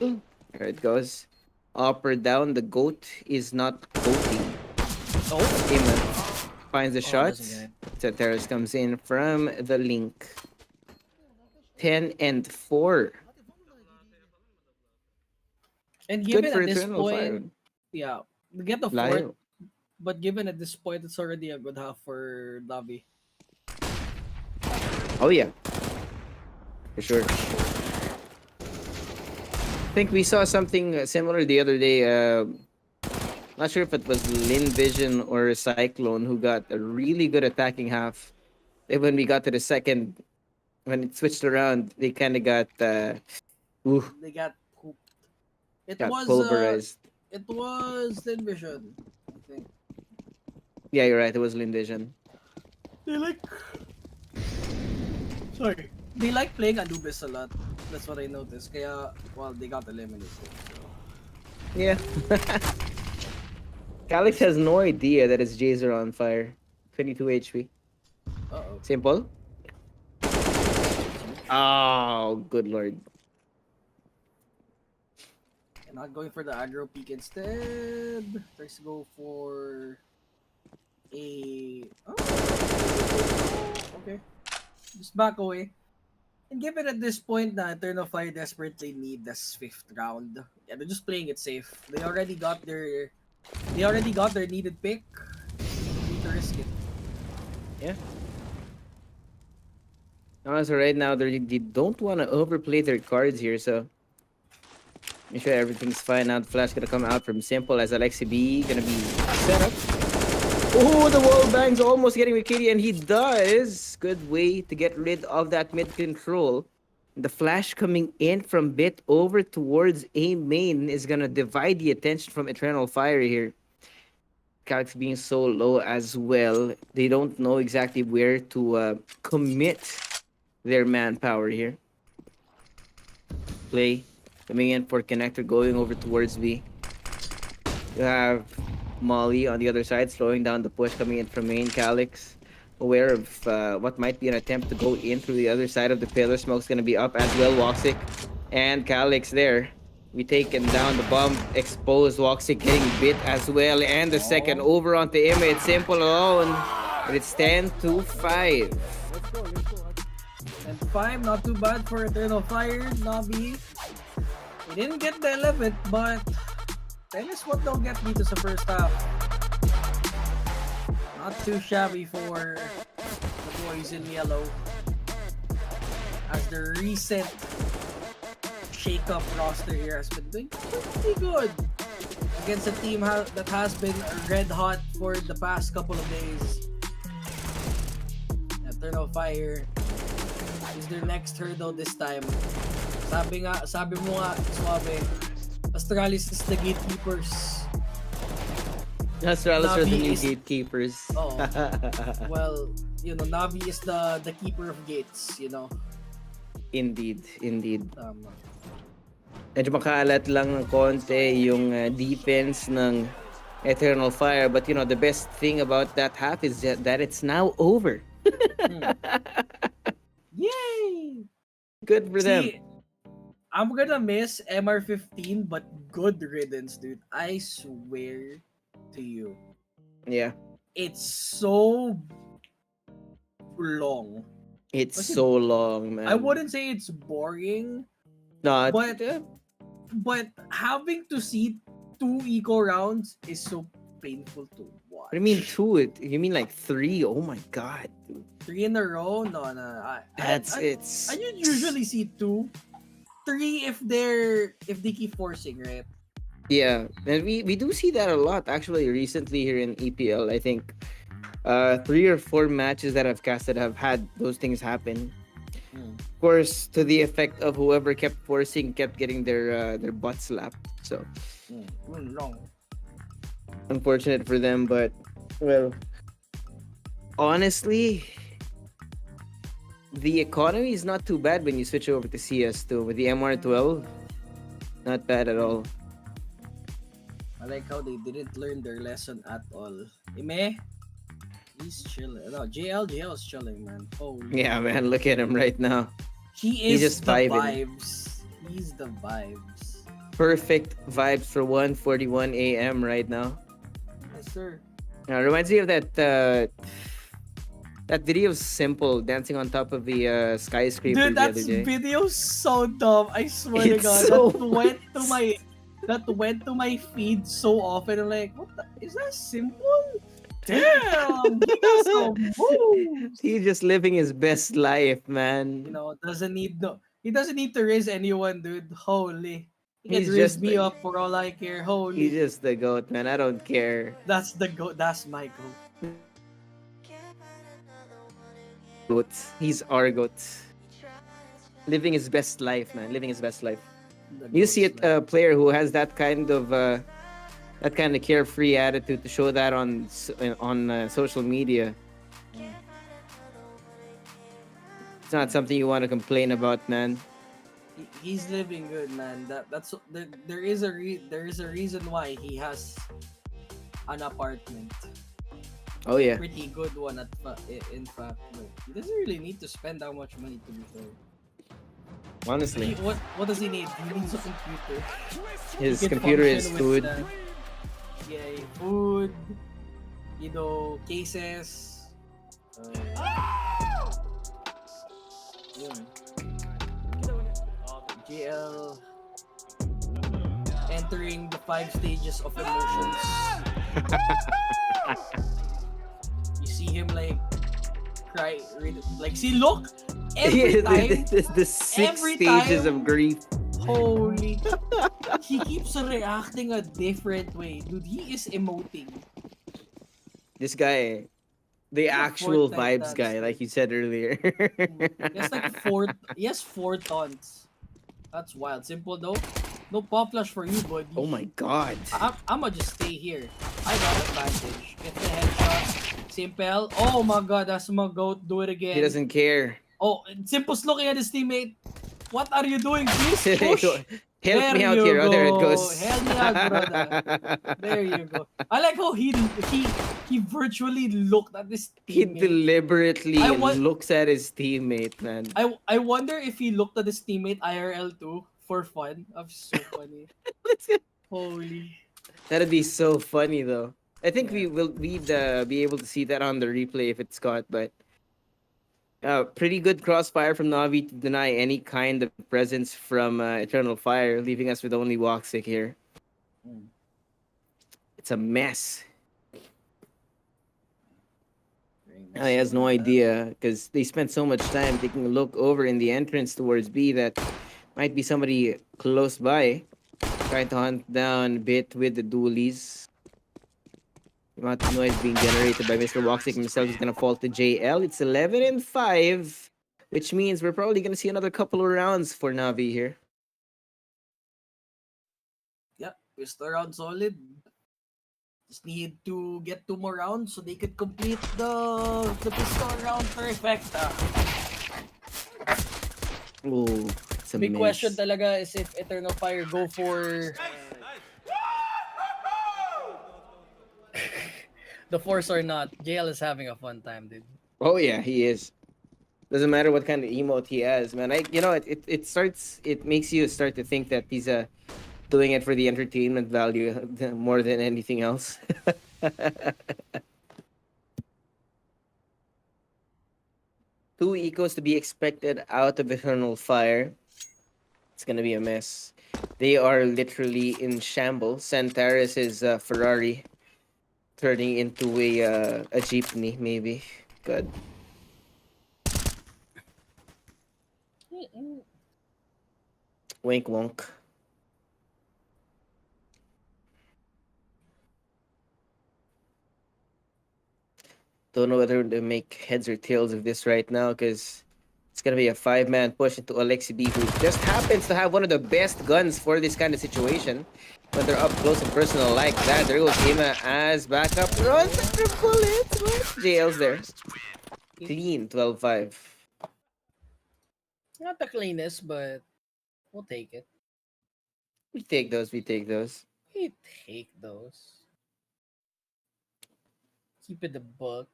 There it goes. Up or down, the goat is not goating. Ima finds the shot. Teteros comes in from the link. 10 and 4. And Good given for at this Eternal point, Fire. yeah, get the Layo. fourth. But given at this point, it's already a good half for NAVI. Oh yeah, for sure. I think we saw something similar the other day. Not sure if it was Lin Vision or Cyclone who got a really good attacking half. Then when we got to the second, when it switched around, they kind of got They got pooped. It got was pulverized. it was Vision, I think. Yeah, you're right. It was Lin Vision. They like they like playing Anubis a lot. That's what I noticed. Kaya, well, they got eliminated. So. Yeah. Calix has no idea that his Jays are on fire. 22 HP. Uh-oh. Simple. Oh, good lord. And not going for the aggro peak instead. Tries to go for a... Oh. Okay. Just back away. And given at this point na Eternal Fire desperately need this 5th round. Yeah, they're just playing it safe. They already got their needed pick. Need to risk it. Yeah. So right now they don't want to overplay their cards here, so make sure everything's fine. Now the flash gonna come out from Simple as Alexi B gonna be set up. Oh, the wall bang's almost getting with Kitty, and he does. Good way to get rid of that mid control. The flash coming in from bit over towards A main is gonna divide the attention from Eternal Fire here. Calix being so low as well, they don't know exactly where to commit their manpower here. Play coming in for connector, going over towards B. You have Molly on the other side, slowing down the push coming in from main. Calix aware of what might be an attempt to go in through the other side of the pillar. Smoke's gonna be up as well. Woxic and Calix there. We taken down the bomb, exposed. Woxic getting bit as well, and the second over onto him. It's Simple alone, but it's 10-5. And 5, not too bad for Eternal Fire. NAVI. They didn't get the 11th, but that is what they'll get me to the first half. Not too shabby for the boys in yellow. As the recent shake-up roster here has been doing pretty good against a team that has been red hot for the past couple of days. Eternal Fire is their next hurdle this time. Sabi mo nga, Suave, Astralis is the gatekeepers. Astralis are the new is- gatekeepers. Oh, well, you know, NAVI is the keeper of gates, you know. Indeed, indeed. Tama. Medyo makalat lang ng konti yung defense ng Eternal Fire, but you know, the best thing about that half is that it's now over. Yay! Good for them. See, I'm gonna miss MR15, but good riddance, dude. I swear to you. Yeah, It's so long. it's Was it- so long, man. I wouldn't say it's boring, No, but having to see 2 eco rounds is so painful to watch. what do you mean 2? You mean like 3? Oh my god, dude. 3 in a row? No. It's I usually see 2. 3 if they keep forcing, right? yeah, and we do see that a lot actually recently here in EPL. I think 3 or 4 matches that I've casted have had those things happen. Of course, to the effect of whoever kept forcing kept getting their butt slapped. So Long. unfortunate for them, but well, Honestly, the economy is not too bad when you switch over to CS2 with the MR12. Not bad at all. I like how they didn't learn their lesson at all. Ime, he's chilling. No, JL is chilling, man. Holy. Yeah, man, look at him right now. He He's is just the vibing. vibes. He's the vibes. Perfect vibes for 1:41 a.m. right now. Yes, sir. Reminds me of that video of Simple dancing on top of the skyscraper Dude, the other that's day. video so dumb. I swear to It's God, so that went to my feed so often. I'm like, what the, is that Simple? Damn, he got some moves. He's just living his best life, man. You know, he doesn't need to raise anyone, dude. Holy. He can He's raise just me the- up for all I care. He's Holy. just the goat, man. I don't care. That's the goat. That's my goat. Goat. He's our goat. Living his best life, man. Living his best life. You see it, a player who has that kind of carefree attitude to show that on social media. It's not something you want to complain about, man. He's living good, man. There is a reason why he has an apartment. Oh yeah. Pretty good one in fact. But he doesn't really need to spend that much money to be fair. Honestly, What does he need? He needs a computer. his He can computer is function with food. that. Yeah, food. You know, cases. Yun. GL entering the 5 stages of emotions. You see him like cry, like see, look, every time, the 6 every stages time- of grief. holy, he keeps reacting a different way, dude. He is emoting. This guy, the actual Fortnite vibes dance, guy, dude. like you said earlier. He has like he has 4 taunts. That's wild. Simple though. No pop flash for you, buddy. Oh my god. I'ma just stay here. I got advantage. Get the headshot. Simple. Oh my god, that's my goat. Do it again. He doesn't care. Oh, Simple's looking at his teammate. What are you doing? Please push. Help me There out you here. Oh, there it go. goes. Help me out, brother. There you go. I like how he virtually looked at this He teammate. deliberately I want- looks at his teammate, man. I wonder if he looked at his teammate IRL too for fun. That's so funny. Holy. That'd be so funny though. I think we'd be able to see that on the replay if it's caught, but pretty good crossfire from Navi to deny any kind of presence from Eternal Fire, leaving us with only Woxic here. It's a mess. Now he has no idea because they spent so much time taking a look over in the entrance towards B that might be somebody close by trying to hunt down Bit with the dualies. The amount of noise being generated by Mr. Woxic himself is going to fall to JL. It's 11-5, which means we're probably going to see another couple of rounds for Navi here. Yeah, pistol round solid. Just need to get 2 more rounds so they could complete the pistol round trifecta. Oh, it's a Big miss. question talaga is if Eternal Fire go for the force or not. JL is having a fun time, dude. Oh yeah, he is. Doesn't matter what kind of emote he has, man. It makes you start to think that he's doing it for the entertainment value more than anything else. Two ecos to be expected out of Eternal Fire. It's gonna be a mess. They are literally in shambles. Santaris is Ferrari turning into a jeepney, maybe. Good. Wink wonk. Don't know whether to make heads or tails of this right now because it's gonna be a 5-man push into Alexi B, who just happens to have one of the best guns for this kind of situation. When they're up close and personal like that, there goes Ima as backup. Runs after bullets. What? JL's there. Clean, 12-5. Not the cleanest, but we'll take it. We take those, we take those. We take those. Keep it a book.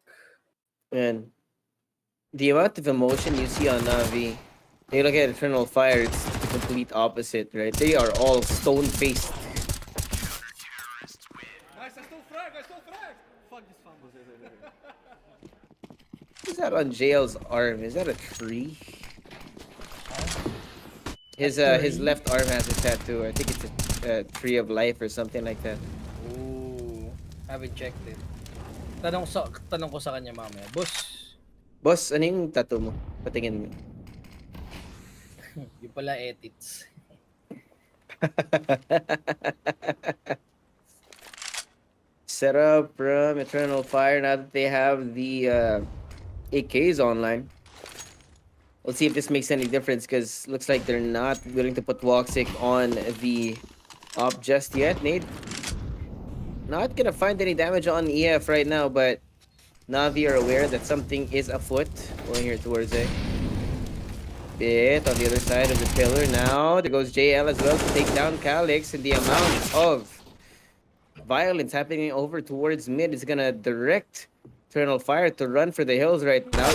And the amount of emotion you see on Navi, you look at Eternal Fire, it's the complete opposite, right? They are all stone-faced. What's that on JL's arm? Is that a tree? His left arm has a tattoo. I think it's a tree of life or something like that. Ooh. Haven't checked it. Tanong ko sa kanya mamaya. Boss, ano yung tattoo mo? Patingin mo. Yung pala edits. Set up from Eternal Fire now that they have the AKs online. We'll see if this makes any difference, because looks like they're not willing to put Woxic on the op just yet. Nade not gonna find any damage on EF right now, but Navi are aware that something is afoot going here towards A. Bit on the other side of the pillar. Now there goes JL as well to take down Calix, and the amount of violence happening over towards mid is gonna direct Eternal Fire to run for the hills right now.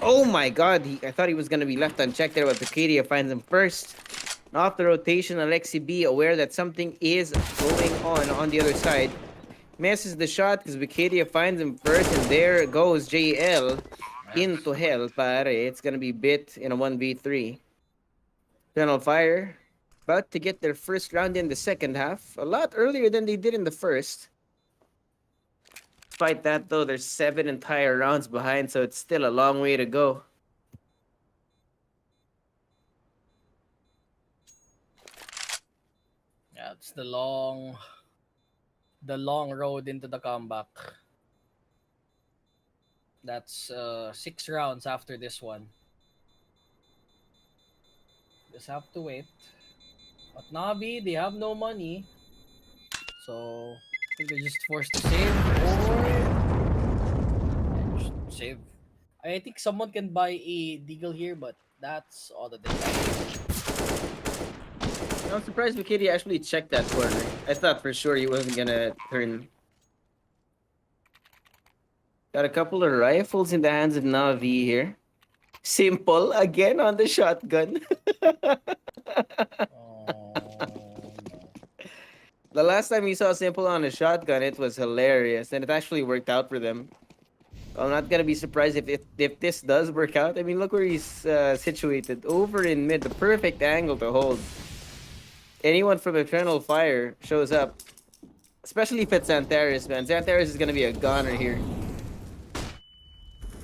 Oh my god, I thought he was gonna be left unchecked there, but Vicadia finds him first. Off the rotation, Alexi B, aware that something is going on the other side. Misses the shot because Vicadia finds him first, and there goes JL into hell, pare. It's gonna be Bit in a 1v3. Eternal Fire about to get their first round in the second half, a lot earlier than they did in the first. Despite that, though, they're 7 entire rounds behind, so it's still a long way to go. Yeah, it's the long road into the comeback. That's 6 rounds after this one. Just have to wait. But Navi, they have no money, so I think they're just forced to save or just save. I think someone can buy a Deagle here, but that's all that they have. I'm surprised Vicadia actually checked that corner. I thought for sure he wasn't gonna turn. Got a couple of rifles in the hands of Navi here. Simple again on the shotgun. The last time we saw Simple on a shotgun, it was hilarious, and it actually worked out for them. I'm not gonna be surprised if this does work out. I mean, look where he's situated, over in mid, the perfect angle to hold. Anyone from Eternal Fire shows up, especially if it's Xantares, man. Xantares is gonna be a goner here.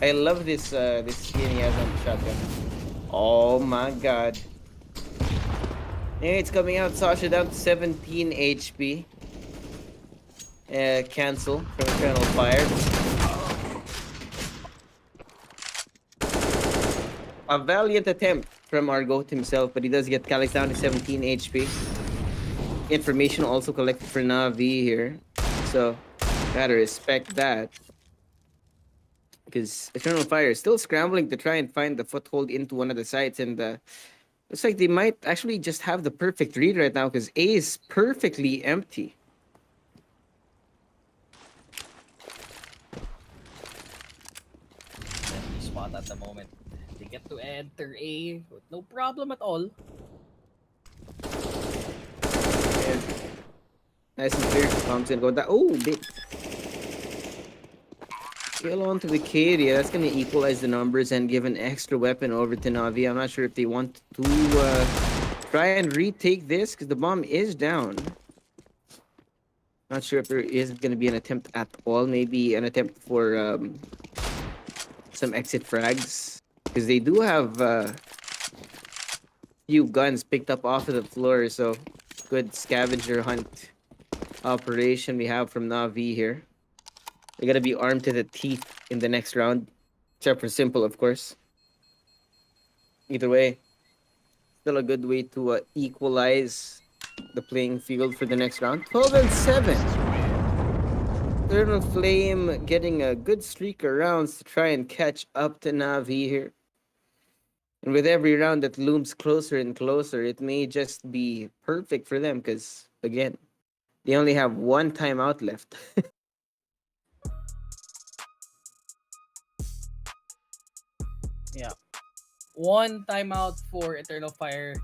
I love this skin he has on the shotgun. Oh my god. It's coming out. Sasha down to 17 HP. Cancel from Eternal Fire. A valiant attempt from our GOAT himself, but he does get Calix down to 17 HP. Information also collected for Navi here, so gotta respect that. Because Eternal Fire is still scrambling to try and find the foothold into one of the sites, and looks like they might actually just have the perfect read right now, because A is perfectly empty. Spot at the moment. They get to enter A with no problem at all. And nice and clear. Bomb's gonna go down. Oh, bit. Kill on to Vicadia. That's gonna equalize the numbers and give an extra weapon over to Navi. I'm not sure if they want to try and retake this, because the bomb is down. Not sure if there is gonna be an attempt at all. Maybe an attempt for some exit frags, because they do have few guns picked up off of the floor, so good scavenger hunt operation we have from Navi here. They're gonna be armed to the teeth in the next round, except for Simple, of course. Either way, still a good way to equalize the playing field for the next round. 12 and 7. Eternal Flame getting a good streak of rounds to try and catch up to Navi here. And with every round that looms closer and closer, it may just be perfect for them because, again, they only have one timeout left. Yeah. One timeout for Eternal Fire.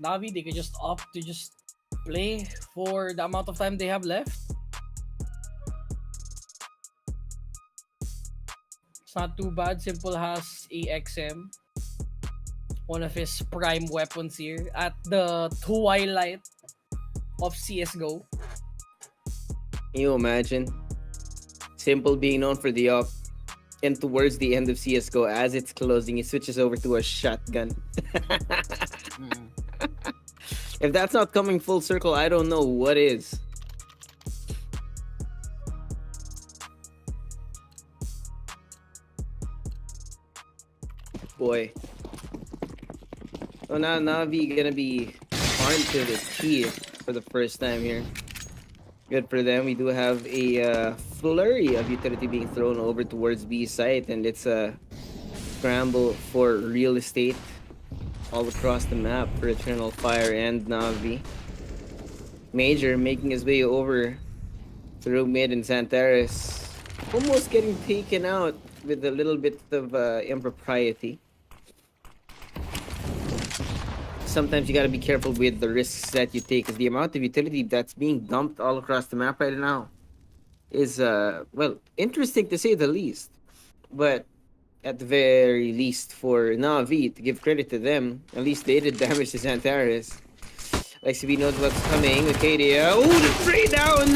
Navi, they could just opt to just play for the amount of time they have left. It's not too bad. Simple has AXM, one of his prime weapons here at the twilight of CSGO. Can you imagine? Simple being known for the up, and towards the end of CSGO, as it's closing, he switches over to a shotgun. If that's not coming full circle, I don't know what is. Boy. So now Navi gonna be armed to the teeth for the first time here. Good for them. We do have a flurry of utility being thrown over towards B site, and it's a scramble for real estate all across the map for Eternal Fire and Navi. Major making his way over through mid and Santaris, almost getting taken out with a little bit of impropriety. Sometimes you gotta be careful with the risks that you take, because the amount of utility that's being dumped all across the map right now is, well, interesting to say the least. But at the very least, for Navi, to give credit to them, at least they did damage to Santaris. Lexi B knows what's coming. Acadia. Oh, the spray down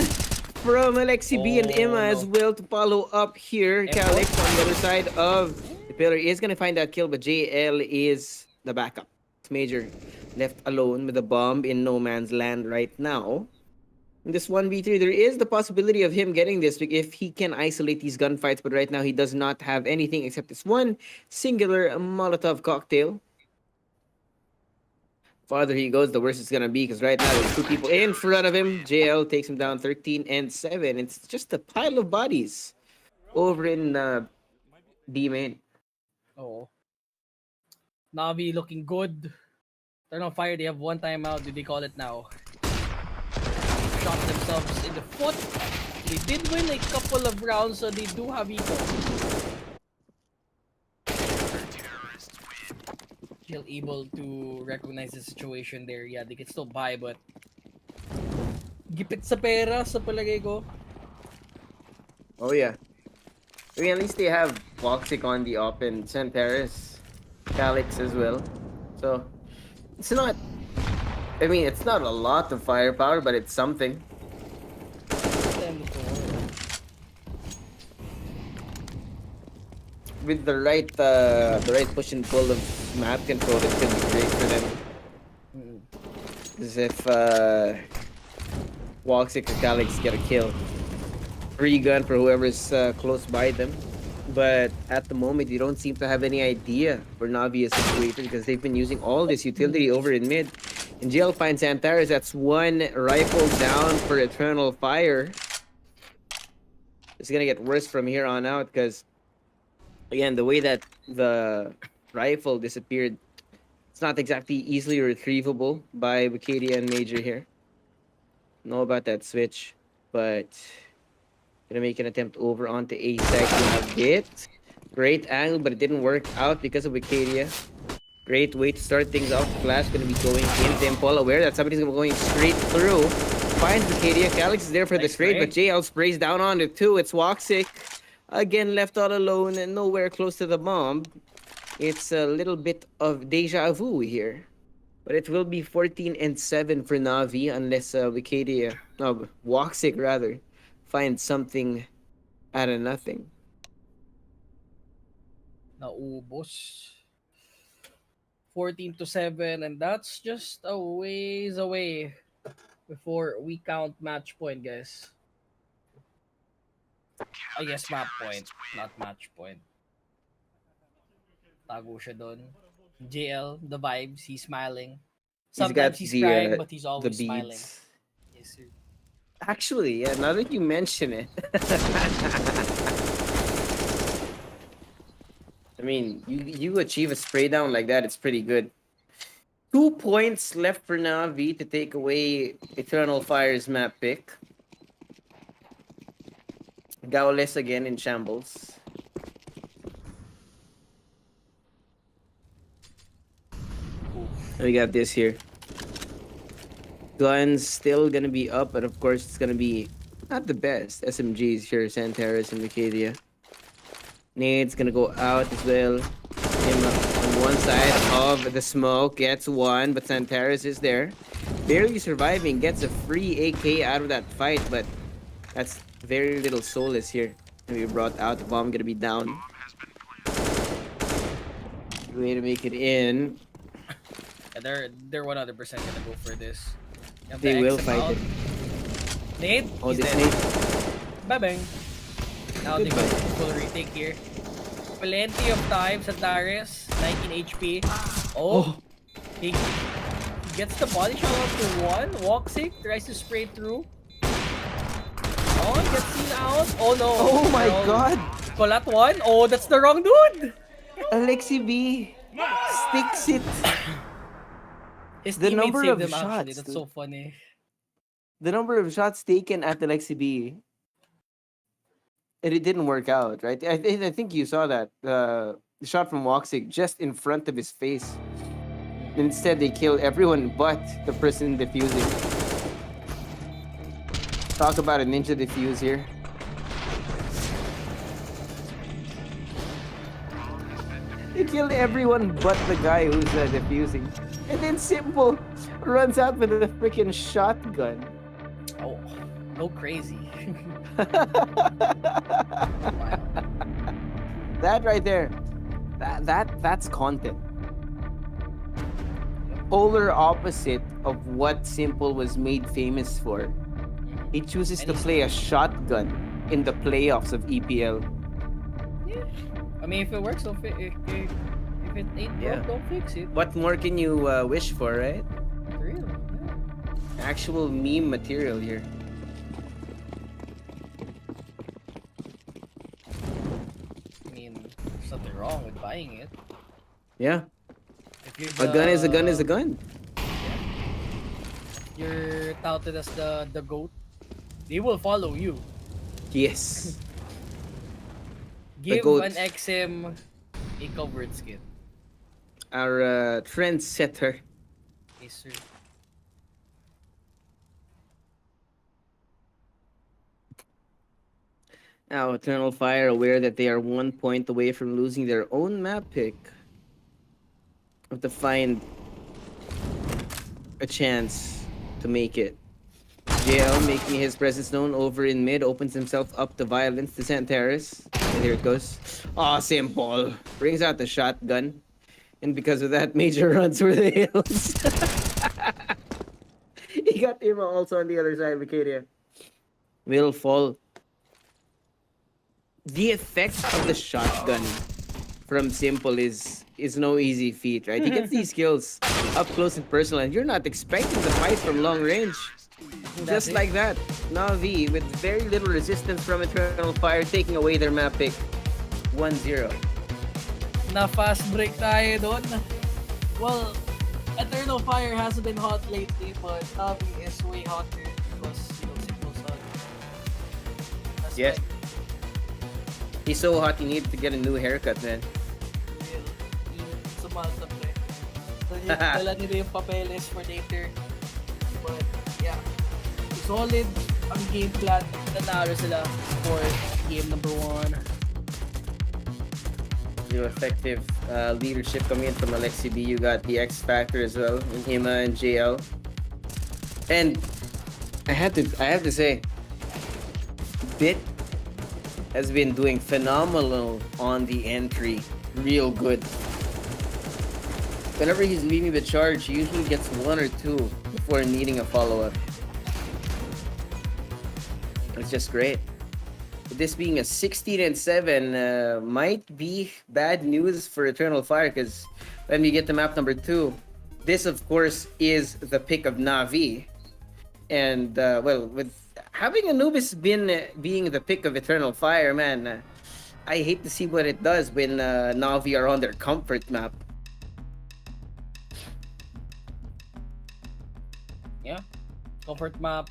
from Alexi B and Emma as well to follow up here. Calix on the other side of the pillar is gonna find that kill, but JL is the backup. Major left alone with a bomb in no man's land right now. In this 1v3, there is the possibility of him getting this if he can isolate these gunfights, but right now he does not have anything except this one singular Molotov cocktail. Farther he goes, the worse it's gonna be, because right now there's two people in front of him. JL takes him down 13 and 7. It's just a pile of bodies over in B main. Oh. Navi looking good. Eternal Fire, they have one timeout. Do they call it now? Shot themselves in the foot. They did win a couple of rounds, so they do have eco. Still able to recognize the situation there. Yeah, they can still buy, but gipit sa pera sa palagay ko. Oh yeah. I mean, at least they have Voxic on the op and Santaris, Calix as well. So it's not, I mean, it's not a lot of firepower, but it's something. With the right push and pull of map control, it could be great for them. As if Voxic or Calix get a kill. Free gun for whoever's close by them. But at the moment, you don't seem to have any idea where Navi is situated, because they've been using all this utility over in mid. And GL finds Antares. That's one rifle down for Eternal Fire. It's gonna get worse from here on out, because again, the way that the rifle disappeared, it's not exactly easily retrievable by Wicadia and Major here. Know about that switch, but gonna make an attempt over onto A sec a bit. Great angle, but it didn't work out because of Wicadia. Great way to start things off. Flash gonna be going in. Temple aware that somebody's gonna be going straight through. Finds Wicadia. Calix is there for the trade, but JL sprays down on it too. It's Woxic. Again, left all alone and nowhere close to the bomb. It's a little bit of deja vu here. But it will be 14 and 7 for Navi unless Wicadia, no, Woxic rather, finds something out of nothing. Naubos. 14 to 7, and that's just a ways away before we count match point, guys. I guess map point, not match point. Tago siya doon. JL, the vibes, he's smiling. He's got Sometimes he's the, crying, but he's the always smiling. beads. Yes, sir. Actually, yeah, now that you mention it. I mean, you achieve a spray down like that, it's pretty good. 2 points left for Navi to take away Eternal Fire's map pick. Gaules again in shambles. We got this here. Guns still gonna be up, but of course it's gonna be not the best. SMGs here, Santaris and Micadia. Nade's gonna go out as well. Him on one side of the smoke, gets one, but Santaris is there. Barely surviving, gets a free AK out of that fight, but that's very little solace here. Gonna be brought out, the bomb gonna be down. Way to make it in. Yeah, they're 100% gonna go for this. You have They the will X fight out. it. Nade, Oh, he's this dead. Nade. Bye-bang. Now they Goodbye. go full retake here. Plenty of time sa Darius. 19 HP. Oh. He gets the body shot up to one. Walks it. Tries to spray through. Oh, gets seen out. Oh no. Oh my No. god! Colat one. Oh, that's the wrong dude. Alexi B sticks it. His The teammates number saved of him actually. shots, That's dude. so funny. The number of shots taken at Alexi B. And it didn't work out, right? I think you saw that. The shot from Woxic just in front of his face. Instead, they kill everyone but the person defusing. Talk about a ninja defuse here. They killed everyone but the guy who's defusing. And then Simple runs out with a freaking shotgun. Oh, go crazy. That right there, that's content. Polar opposite of what Simple was made famous for. He chooses to play a shotgun in the playoffs of EPL. Yeah. I mean, if it works, don't fix it. If it ain't Yeah. broke, don't fix it. What more can you wish for, right? For real. Yeah. Actual meme material here. I mean, there's nothing wrong with buying it. Yeah, If you're a gun is a gun is a gun. You're touted as the GOAT. They will follow you. Yes. Give GOAT. an XM a covered skin. Our trendsetter. Yes, sir. Now, Eternal Fire aware that they are 1 point away from losing their own map pick. Have to find a chance to make it. JL making his presence known over in mid, opens himself up to violence to Santaris. And here it goes. Aw, Simple. Brings out the shotgun. And because of that, Major runs for the hills. He got Irma also on the other side, Micadia. Will fall. The effect of the shotgun from Simple is no easy feat, right? He gets these skills up close and personal, and you're not expecting the fight from long range. Just like that, Navi with very little resistance from Eternal Fire taking away their map pick. 1-0. Na fast break tayo doon. Well, Eternal Fire hasn't been hot lately, but Navi is way hotter because, Simple's hot. That's Yes. why He's so hot, he needed to get a new haircut, man. sumalta pre. So, dala nila yung papeles for later. But, yeah. Solid ang game plan. Nanalo sila for game number 1. Effective leadership coming in from Alexi B. You got the X Factor as well in Hima and JL. And I have to say, Bit has been doing phenomenal on the entry. Real good. Whenever he's leading the charge, he usually gets 1 or 2 before needing a follow-up. It's just great. this being a 16-7 might be bad news for Eternal Fire, because when we get to map number 2, this of course is the pick of Navi. And well, with having Anubis being the pick of Eternal Fire, man, I hate to see what it does when Navi are on their comfort map. Yeah. Comfort map.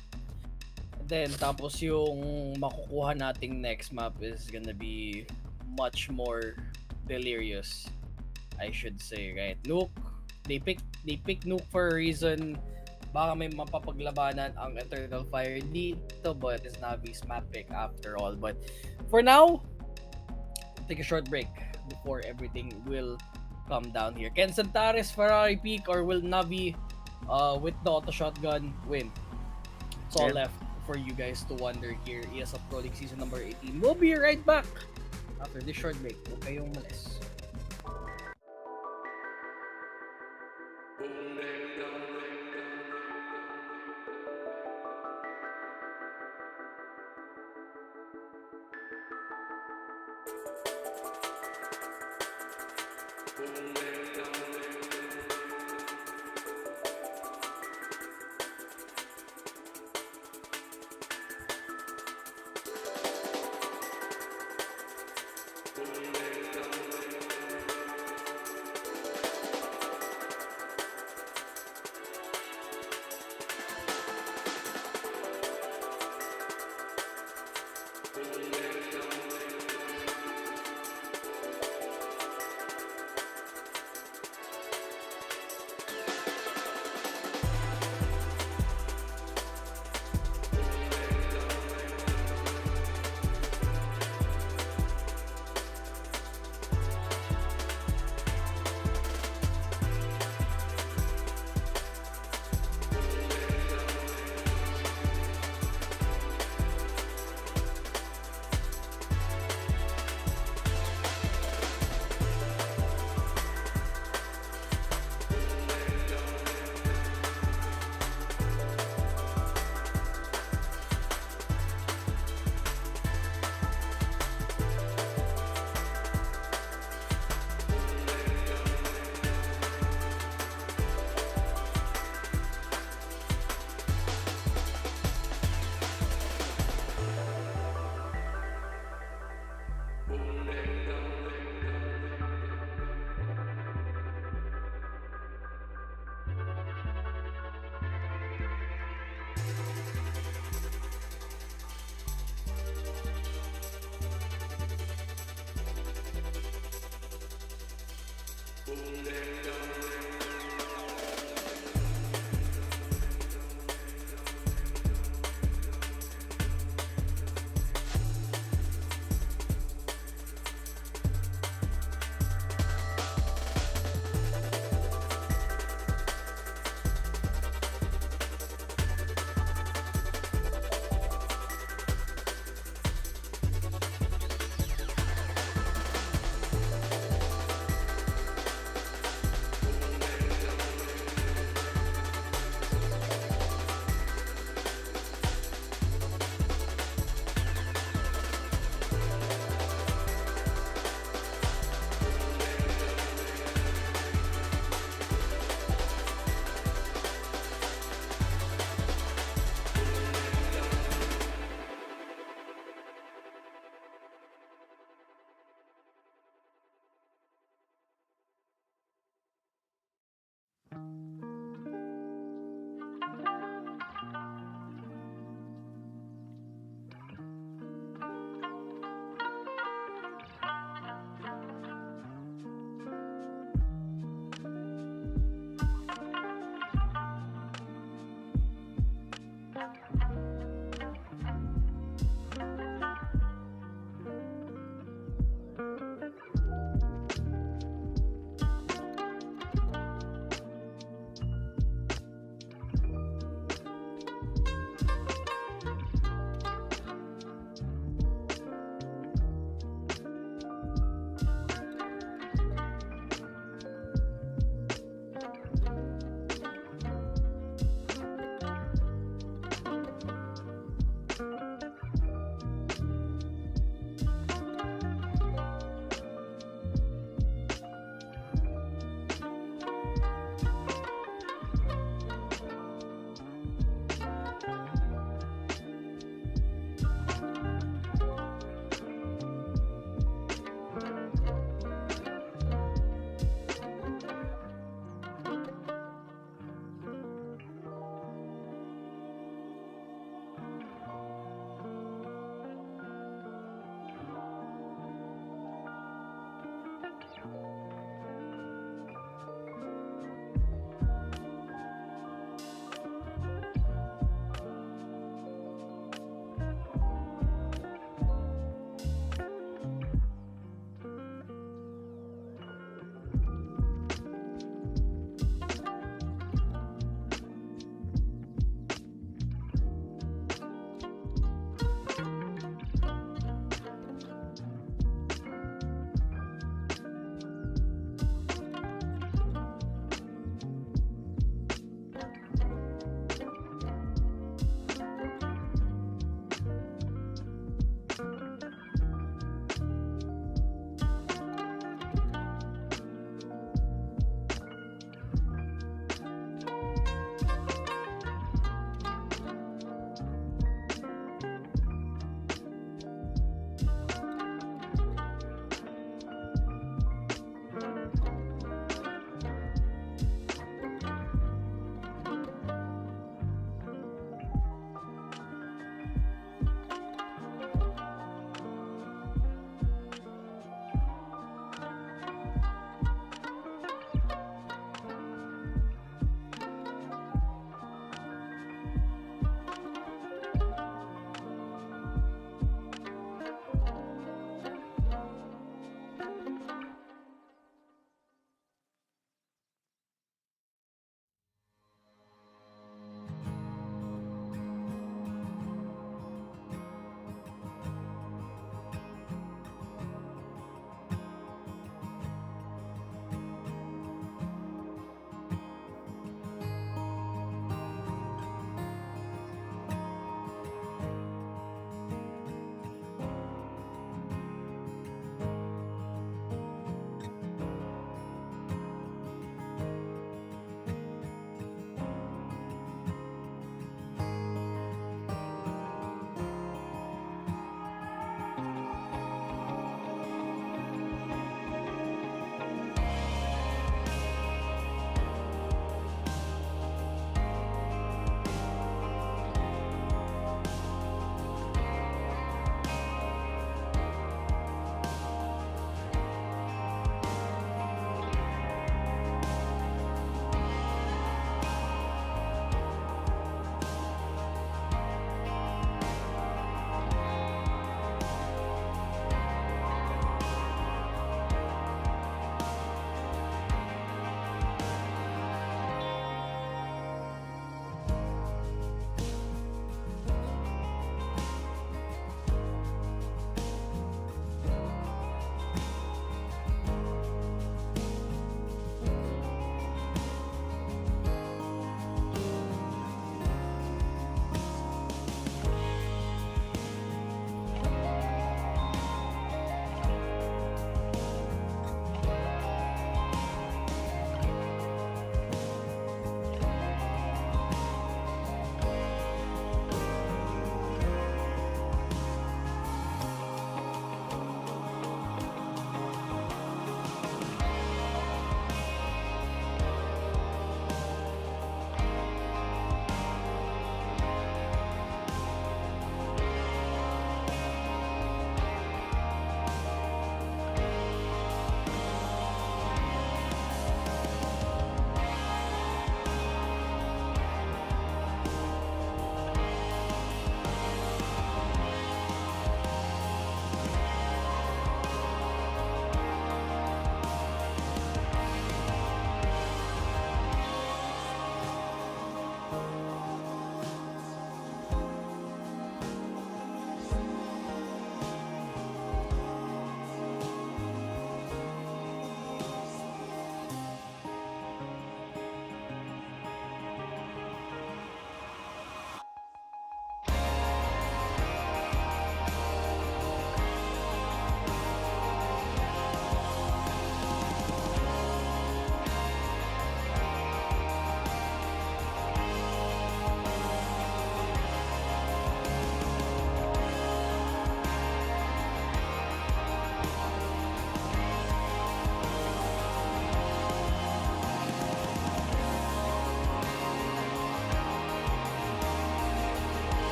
Then tapos yung makukuha nating next map is gonna be much more delirious, I should say, right? Nuke, they pick Nuke for a reason. Baka may mapapaglabanan ang Eternal Fire dito, but it's Navi's map pick after all. But for now, take a short break before everything will come down here. Can Santares Ferrari peak, or will Navi with the auto shotgun win? It's all left for you guys to wonder here. ESL Pro League Season number 18. We'll be right back after this short break. Huwag kayong malis.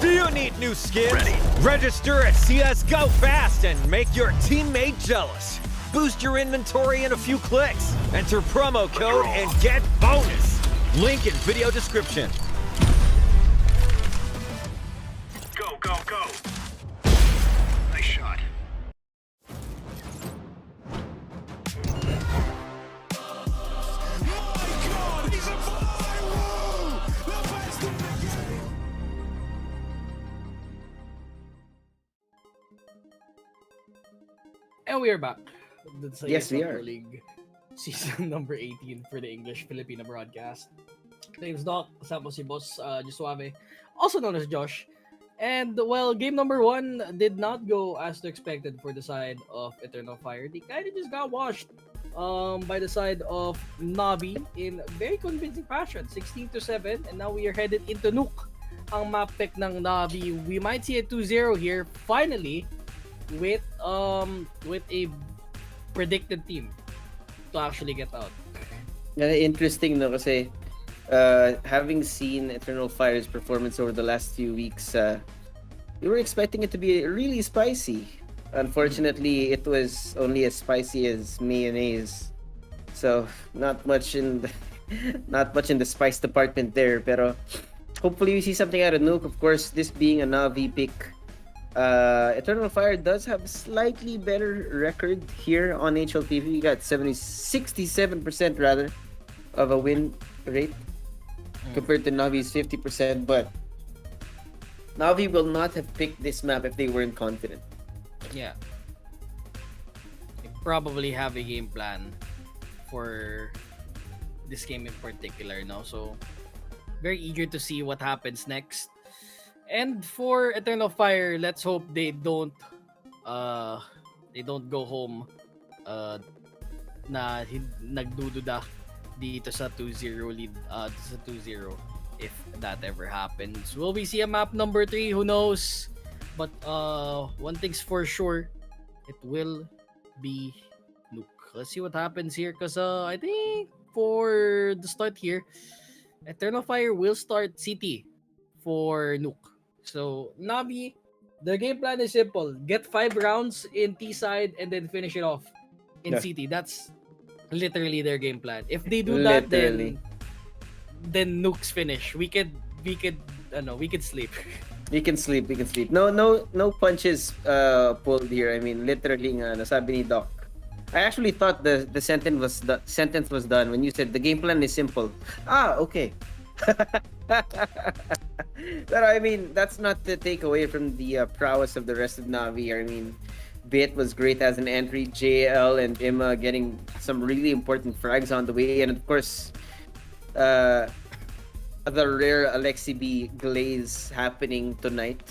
Do you need new skins? Register at CSGO fast and make your teammate jealous. Boost your inventory in a few clicks. Enter promo code and get bonus. Link in video description. Go, go, go. Nice shot. And we are back. That's Yes, we ESL are. Pro League season number 18 for the English Filipino broadcast. Name's Doc, kasama si Boss Josuave, also known as Josh. And well, game number 1 did not go as expected for the side of Eternal Fire. They kind of just got washed by the side of Navi in very convincing fashion, 16-7, and now we are headed into Nuke. Ang map pick ng Navi, we might see a 2-0 here finally with a predicted team to actually get out. Interesting no kasi having seen Eternal Fire's performance over the last few weeks, we were expecting it to be really spicy. Unfortunately, it was only as spicy as mayonnaise. So not much in the spice department there. Pero hopefully we see something out of Nuke. Of course, this being a Navi pick, Eternal Fire does have a slightly better record here on HLTV. You got 67% rather of a win rate compared to Navi's 50%, but Navi will not have picked this map if they weren't confident. Yeah. They probably have a game plan for this game in particular now. So very eager to see what happens next. And for Eternal Fire, let's hope they don't go home na nagdududa dito sa 2-0 lead, sa 2-0 if that ever happens. Will we see a map number 3? Who knows? But one thing's for sure, it will be Nuke. Let's see what happens here, because I think for the start here, Eternal Fire will start CT for Nuke. So Navi, the game plan is simple: get 5 rounds in T side and then finish it off in CT. That's literally their game plan. If they do that, then Nuke's finish. We could sleep. We can sleep. No punches pulled here. I mean, literally nga nasabi ni Doc. I actually thought the sentence was done when you said the game plan is simple. Okay. But I mean, that's not to take away from the prowess of the rest of Navi. I mean, Bit was great as an entry. JL and Emma getting some really important frags on the way, and of course, the rare Alexi B glaze happening tonight,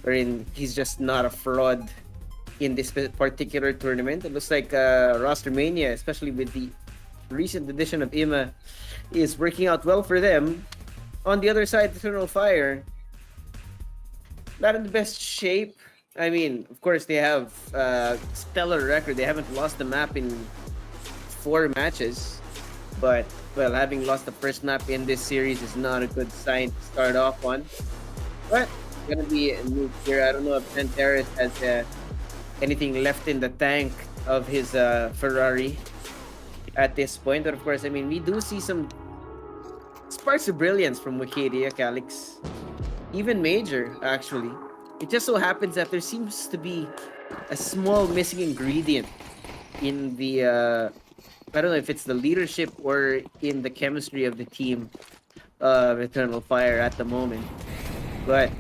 wherein he's just not a fraud in this particular tournament. It looks like Roster Mania, especially with the recent addition of Emma, is working out well for them. On the other side, Eternal Fire, not in the best shape. I mean, of course, they have stellar record. They haven't lost the map in 4 matches. But, well, having lost the first map in this series is not a good sign to start off on. But, gonna be a move here. I don't know if Santeris has anything left in the tank of his Ferrari at this point. But, of course, I mean, we do see some sparks of brilliance from Wikidia, Calix. Even Major, actually. It just so happens that there seems to be a small missing ingredient in the I don't know if it's the leadership or in the chemistry of the team of Eternal Fire at the moment. But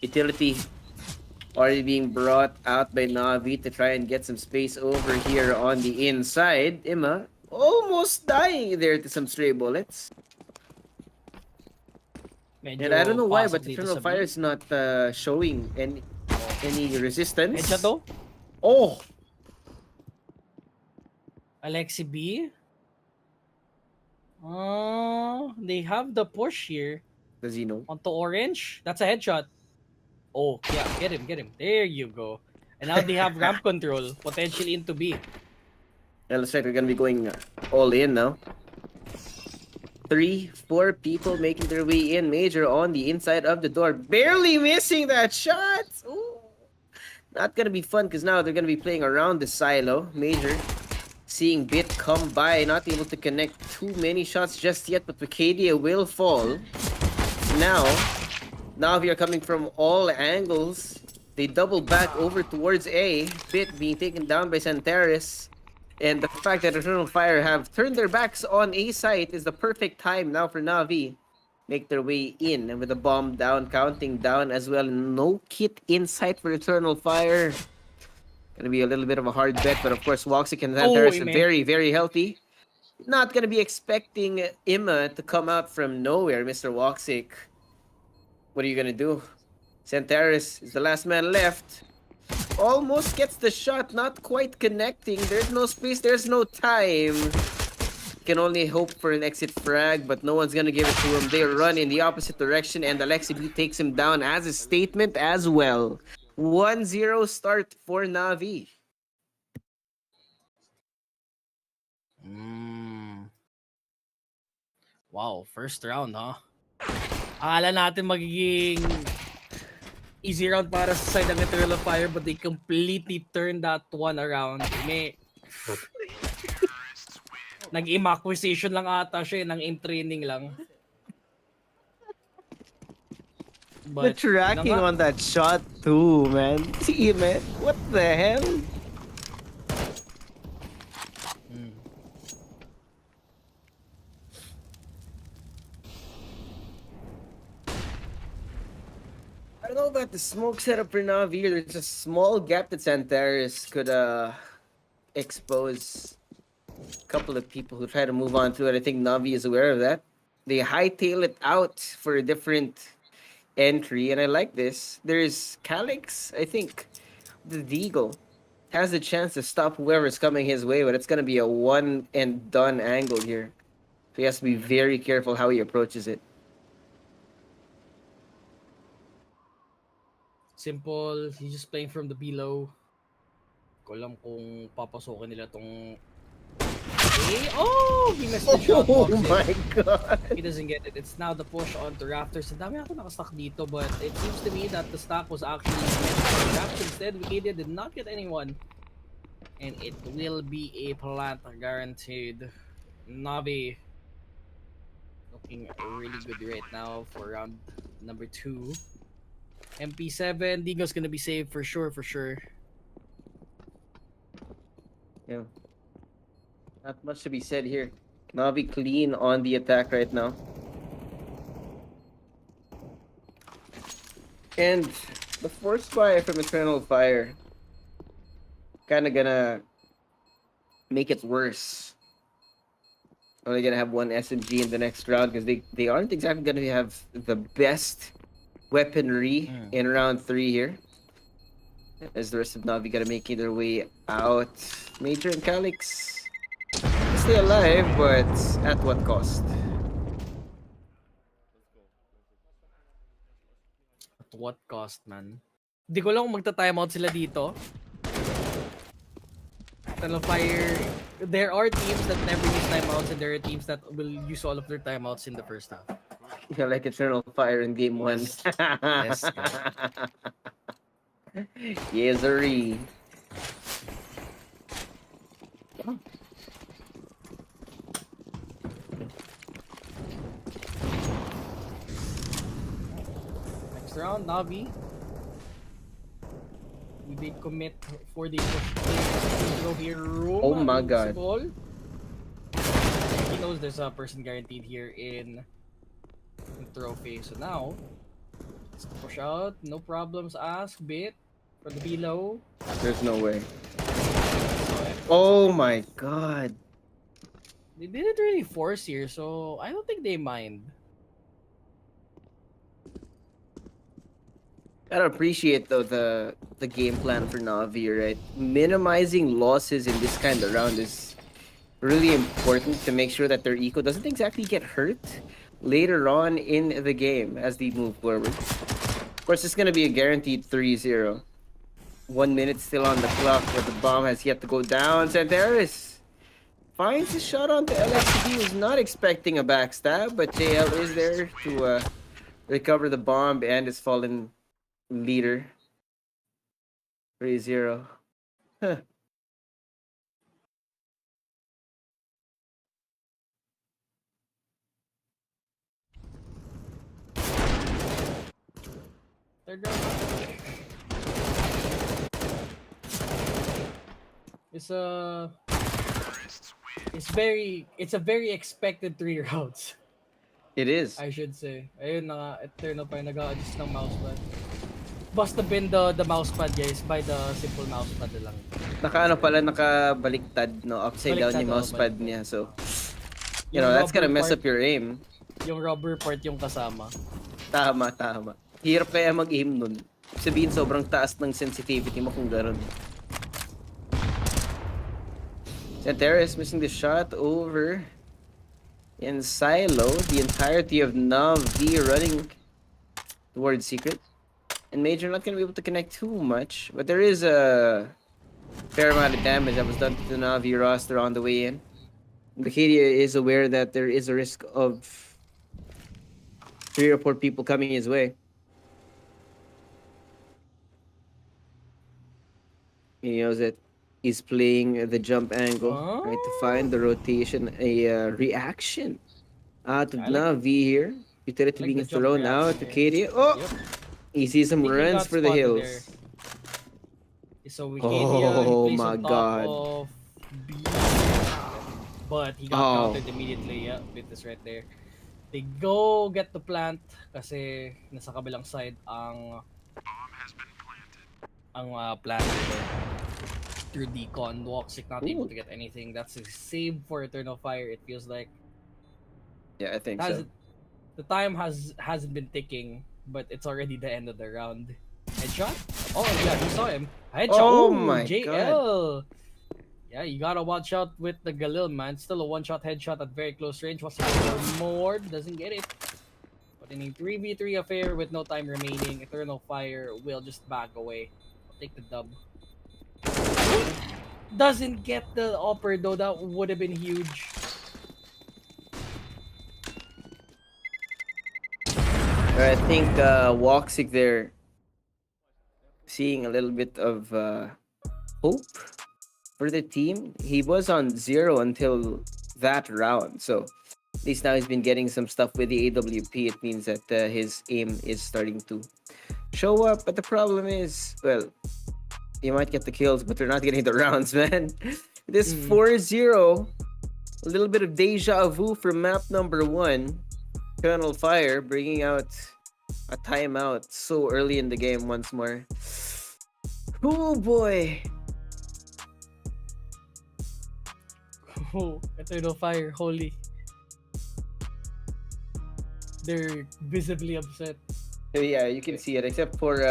utility already being brought out by Navi to try and get some space over here on the inside. Emma almost dying there to some stray bullets. And I don't know why, but Eternal Fire is not showing any resistance. Headshot though? Oh! Alexi B. They have the push here. Does he know? Onto orange. That's a headshot. Oh, yeah. Get him. There you go. And now they have ramp control, potentially into B. It looks like we're gonna be going all in now. 4 people making their way in. Major on the inside of the door. Barely missing that shot. Ooh. Not gonna be fun because now they're gonna be playing around the silo. Major seeing Bit come by, not able to connect too many shots just yet, but Wicadia will fall. Now, Navi are coming from all angles. They double back over towards A. Bit being taken down by Santaris. And the fact that Eternal Fire have turned their backs on A site is the perfect time now for Navi. Make their way in, and with the bomb down, counting down as well. No kit in sight for Eternal Fire. Gonna be a little bit of a hard bet, but of course, Woxic and Santaris are very, very healthy. Not gonna be expecting Imma to come out from nowhere, Mr. Woxic. What are you gonna do? Santaris is the last man left. Almost gets the shot, not quite connecting. There's no space, there's no time. Can only hope for an exit frag, but no one's gonna give it to him. They run in the opposite direction, and Alexi B takes him down as a statement as well. 1-0 start for Navi. Wow, first round, huh? Akala natin magiging easy round para sa side ng Eternal Fire, but they completely turned that one around. Nag-aim acquisition lang ata siya, ng aim training lang. The tracking on that shot too, man. See, man. What the hell? I don't know about the smoke setup for Navi. There's a small gap that Santaris could expose a couple of people who try to move on to it. I think Navi is aware of that. They hightail it out for a different entry, and I like this. There's Calix, I think the Deagle has the chance to stop whoever's coming his way, but it's going to be a one and done angle here. So he has to be very careful how he approaches it. Simple, he's just playing from the below. Ko alam kung papasokin nila tong... Oh! He missed the shot. Oh my god! He doesn't get it. It's now the push onto Raptors. Ang dami ako nakastock dito, but it seems to me that the stock was actually meant for Raptors. Instead, Wikidia did not get anyone. And it will be a plant guaranteed. Navi looking really good right now for round number 2. MP7, Digo's gonna be saved for sure, Yeah. Not much to be said here. Navi clean on the attack right now. And the force fire from Eternal Fire kind of gonna make it worse. Only gonna have one SMG in the next round because they aren't exactly gonna have the best weaponry in round 3 here. As the rest of Navi gotta make their way out. Major and Calix stay alive, but at what cost? At what cost, man? Di ko lang kung magta-timeout sila dito. Eternal Fire, there are teams that never use timeouts, and there are teams that will use all of their timeouts in the first half. Yeah, like Eternal Fire in game 1. Yes, Yezery. Next round, Navi. We did commit for the push here. Oh my god. He knows there's a person guaranteed here in trophy. So now, let's push out. No problems asked. Bit for the below. There's no way. Oh my god. They didn't really force here, so I don't think they mind. Gotta appreciate though the game plan for Navi, right? Minimizing losses in this kind of round is really important to make sure that their eco doesn't exactly get hurt later on in the game as they move forward. Of course, it's gonna be a guaranteed 3-0. 1 minute still on the clock, but the bomb has yet to go down. Santaris finds his shot onto LXD, who's not expecting a backstab, but JL is there to recover the bomb and his fallen leader. 3-0. Huh. Third round. It's a very expected 3 rounds. It is. I should say. Ayun na, Eternal pa nag-a-adjust ng mousepad. Must have been the mousepad, guys, by the simple mousepad lang. Nakabaliktad, no? Upside down yung mousepad niya, so... You know, that's gonna mess up your aim. Yung rubber part yung kasama. Tama. Hirap kaya mag-aim nun. Sabihin sobrang taas ng sensitivity mo kung gano'n. Santera is missing the shot over in Silo. The entirety of NAVI running towards Secret. And Major not going to be able to connect too much. But there is a fair amount of damage that was done to the NAVI roster on the way in. Bacadia is aware that there is a risk of 3 or 4 people coming his way. He knows that he's playing the jump angle, right, to find the rotation, a reaction out of Navi here. Utility being thrown out to Katie. Oh! Yep. He sees some runs for the hills. So Oh my god. Of B, but he got countered immediately. Yeah, Virtus right there. They go get the plant kasi nasa kabilang side ang plant through decon. Walksick not able to get anything. That's a save for Eternal Fire, it feels like. Yeah, I think so. The time hasn't been ticking, but it's already the end of the round. Headshot? Oh yeah, you saw him. Headshot. Oh my JL. god. Yeah, you gotta watch out with the Galil, man. Still a one-shot headshot at very close range. Wants to go for more. Doesn't get it. But in a 3v3 affair with no time remaining, Eternal Fire will just back away. Take the dub. Doesn't get the upper though. That would have been huge. I think Walksick there seeing a little bit of hope for the team. He was on 0 until that round, so at least now he's been getting some stuff with the AWP. It means that his aim is starting to show up, but the problem is, well, you might get the kills, but they're not getting the rounds, man. This 4-0, a little bit of deja vu for map number 1. Eternal Fire bringing out a timeout so early in the game once more. Oh boy. Oh, Eternal Fire, holy. They're visibly upset. Yeah, you can see it, except for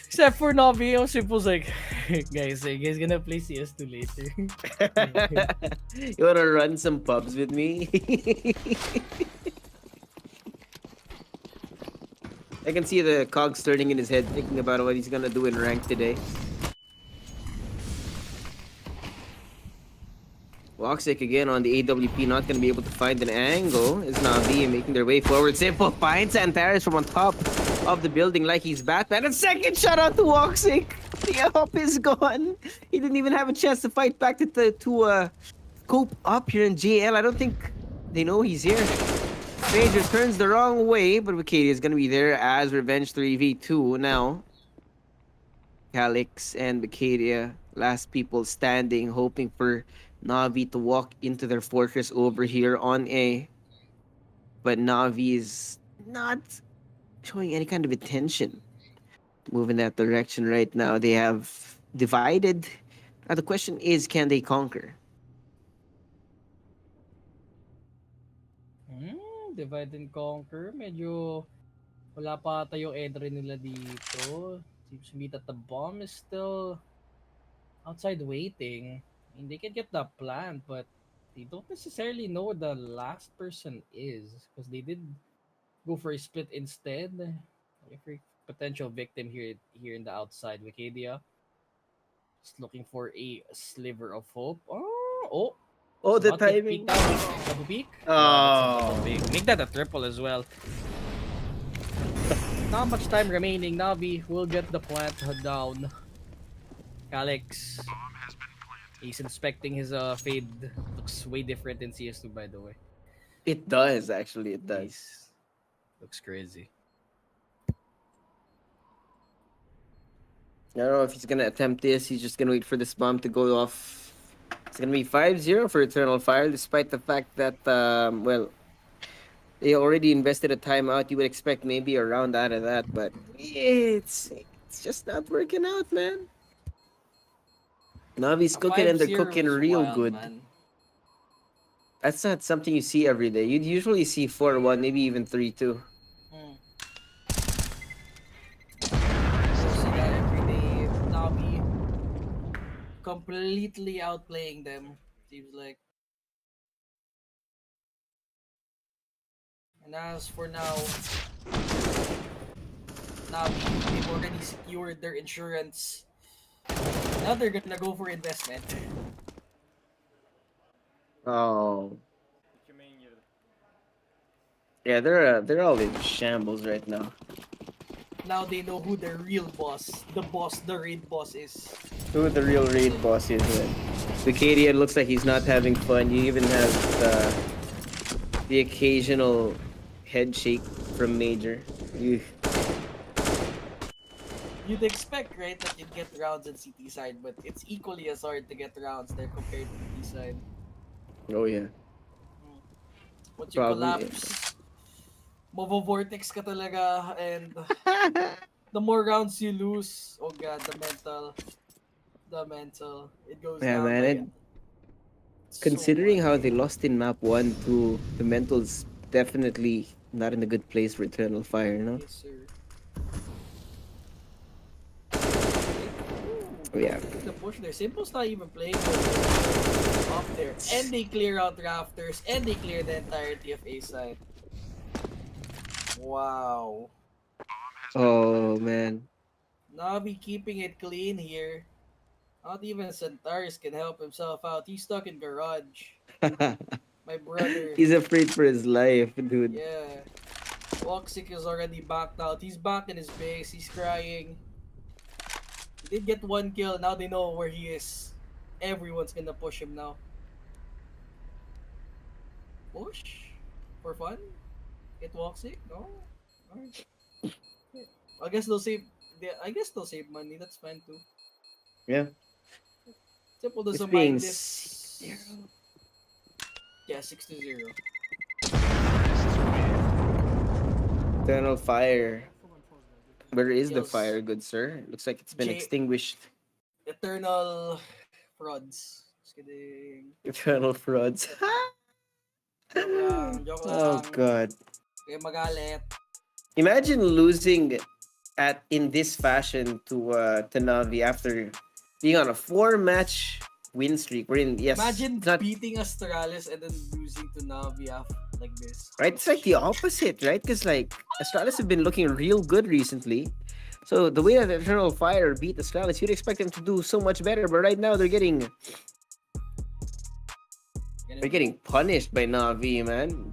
Except for Navi, Simple's like, guys, you guys gonna play CS2 later. You wanna run some pubs with me? I can see the cogs turning in his head, thinking about what he's gonna do in rank today. Walksick again on the AWP, not going to be able to find an angle. Is Navi making their way forward. Simple finds Antares from on top of the building like he's Batman. And second shot out to Walksick. The up is gone. He didn't even have a chance to fight back to cope up here in JL. I don't think they know he's here. Major turns the wrong way, but Wikidia is going to be there as Revenge 3v2 now. Calix and Wikidia, last people standing, hoping for Navi to walk into their fortress over here on A. But Navi is not showing any kind of attention to move in that direction right now. They have divided. Now the question is, can they conquer? Divide and conquer. Medyo wala pa ata yung entry nila dito. Seems to me that the bomb is still outside waiting. I mean, they can get the plant, but they don't necessarily know where the last person is because they did go for a split instead. Every potential victim here in the outside. Wikidia just looking for a sliver of hope. Oh, Oh, Oh, the about to timing. peek out. Double peek. Oh. Double peek. Make that a triple as well. Not much time remaining. Navi will get the plant down. Calyx. He's inspecting his fade. Looks way different in CS2, by the way. It does, actually. It does. Looks crazy. I don't know if he's gonna attempt this. He's just gonna wait for this bomb to go off. It's gonna be 5-0 for Eternal Fire, despite the fact that, well, they already invested a timeout. You would expect maybe a round out of that, but it's just not working out, man. Navi's cooking and they're 5-0 cooking is real wild, good. man. That's not something you see every day. You'd usually see 4-1, maybe even 3-2. See that every day. Navi completely outplaying them. Seems like. And as for now, Navi, they've already secured their insurance. Now they're gonna go for investment. Oh. Yeah, they're all in shambles right now. Now they know who their real boss, the raid boss is. Who the real raid boss is, man. The Cadian looks like he's not having fun. You even have the occasional head shake from Major. You'd expect, right, that you'd get rounds in CT side, but it's equally as hard to get rounds there compared to B side. Oh yeah. Once you collapse, mavo-vortex ka talaga, and the more rounds you lose, oh god, the mental, it goes Yeah, down. man. Considering how they lost in map 1, 2, the mental's definitely not in a good place for Eternal Fire, no? Yes, sir. Oh yeah. The push there. Simple's not even playing up there. And they clear out Rafters, and they clear the entirety of A side. Wow. Oh man. Navi keeping it clean here. Not even Centaurus can help himself out. He's stuck in garage. My brother. He's afraid for his life, dude. Yeah. Toxic is already backed out. He's back in his base. He's crying. He did get 1 kill. Now they know where he is. Everyone's gonna push him now. Push? For fun? Get Toxic? No? Alright. I guess they'll save money. That's fine too. Yeah. Simple doesn't It's being mind this. Yeah, 6-0. Eternal Fire. Where is the Kills. fire, good sir? It looks like it's been J- extinguished. Eternal frauds. Just kidding. Eternal frauds. Joke Oh lang. god. Kaya magalit. Imagine losing in this fashion to Navi after being on a 4-match win streak. We're in Imagine it's not, beating Astralis and then losing to Navi like this. right? It's like the opposite, right? Because like Astralis have been looking real good recently. So the way that Eternal Fire beat Astralis, you'd expect them to do so much better, but right now they're getting punished by Navi, man.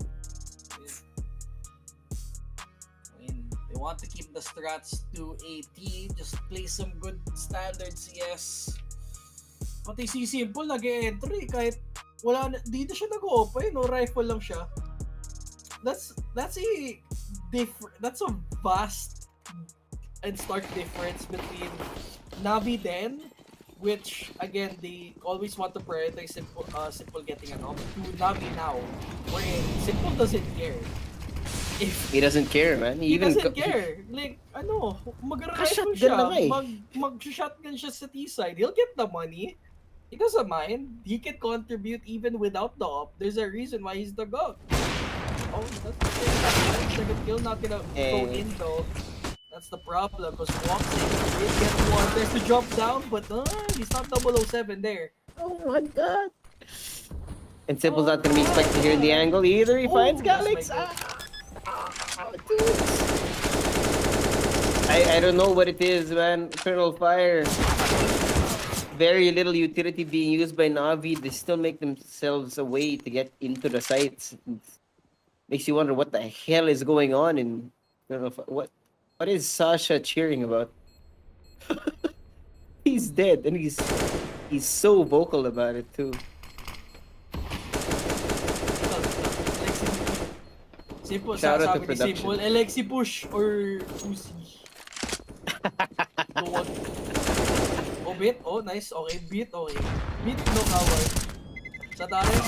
They want to keep the strats to 80, just play some good standard CS. Pati si Simple nag-e-entry kahit wala na, di na siya nag-open, no rifle lang siya. That's a vast and stark difference between Navi then, which again they always want to prioritize Simple getting an op, to Navi now, wherein Simple doesn't care. He doesn't care, man. He doesn't care. Like, mag-rifle siya, mag-shotgun siya sa T-side. He'll get the money. He doesn't mind. He can contribute even without the op. There's a reason why he's the GOAT. Oh, that's the second kill. Not gonna go in though. That's the problem, because Walksing did get one. There's the jump down, but he's not 007 there. Oh my god. And Simple's not gonna be expected here in the angle either. He finds Calyx. I don't know what it is, man. Eternal Fire. very little utility being used by Navi, they still make themselves a way to get into the sites. Makes you wonder what the hell is going on in what is Sasha cheering about? He's dead and he's so vocal about it too. Simple, Shout out to sabi ni production. Simple, Alexi push or Uzi. So what? Oh, beat. Oh, nice. Okay, beat. Okay. Beat, no cover. Sa Taris,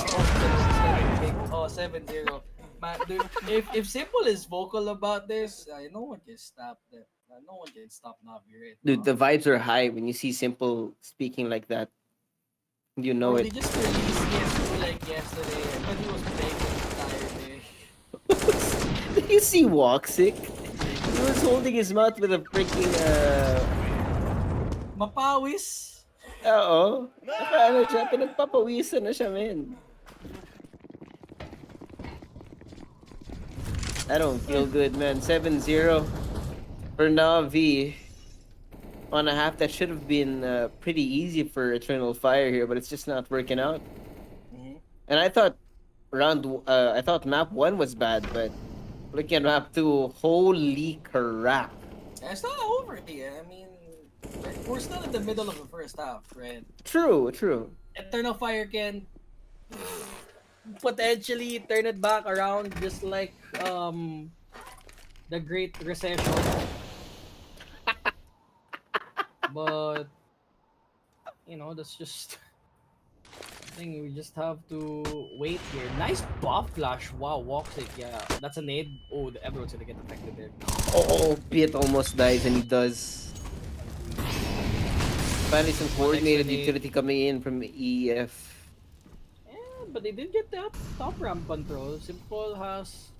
oh, 7-0. If Simple is vocal about this, no one can stop them. No one can stop Navi right now. Dude, the vibes are high when you see Simple speaking like that. You know Bro, it. they just released CSGO like yesterday, but he was playing the entire day. Did you see Woxic? He was holding his mouth with a freaking Mapawis. Oo. Ano siya? Pinagpapawisan na siya, man. I don't feel good, man. 7-0 for Navi on a half that should have been pretty easy for Eternal Fire here, but it's just not working out. And I thought map 1 was bad, but looking at map 2, holy crap. It's not over yet. I mean, we're still in the middle of the first half, right? True. Eternal Fire can potentially turn it back around, just like the Great Recession. But that's just I think we just have to wait here. Nice buff flash. Wow, walks it. Yeah, that's a nade. Oh, everyone's gonna get affected there. Oh, Piet almost dies and he does. Finally some coordinated utility coming in from EF. Yeah, but they did get that top ramp control. Simple has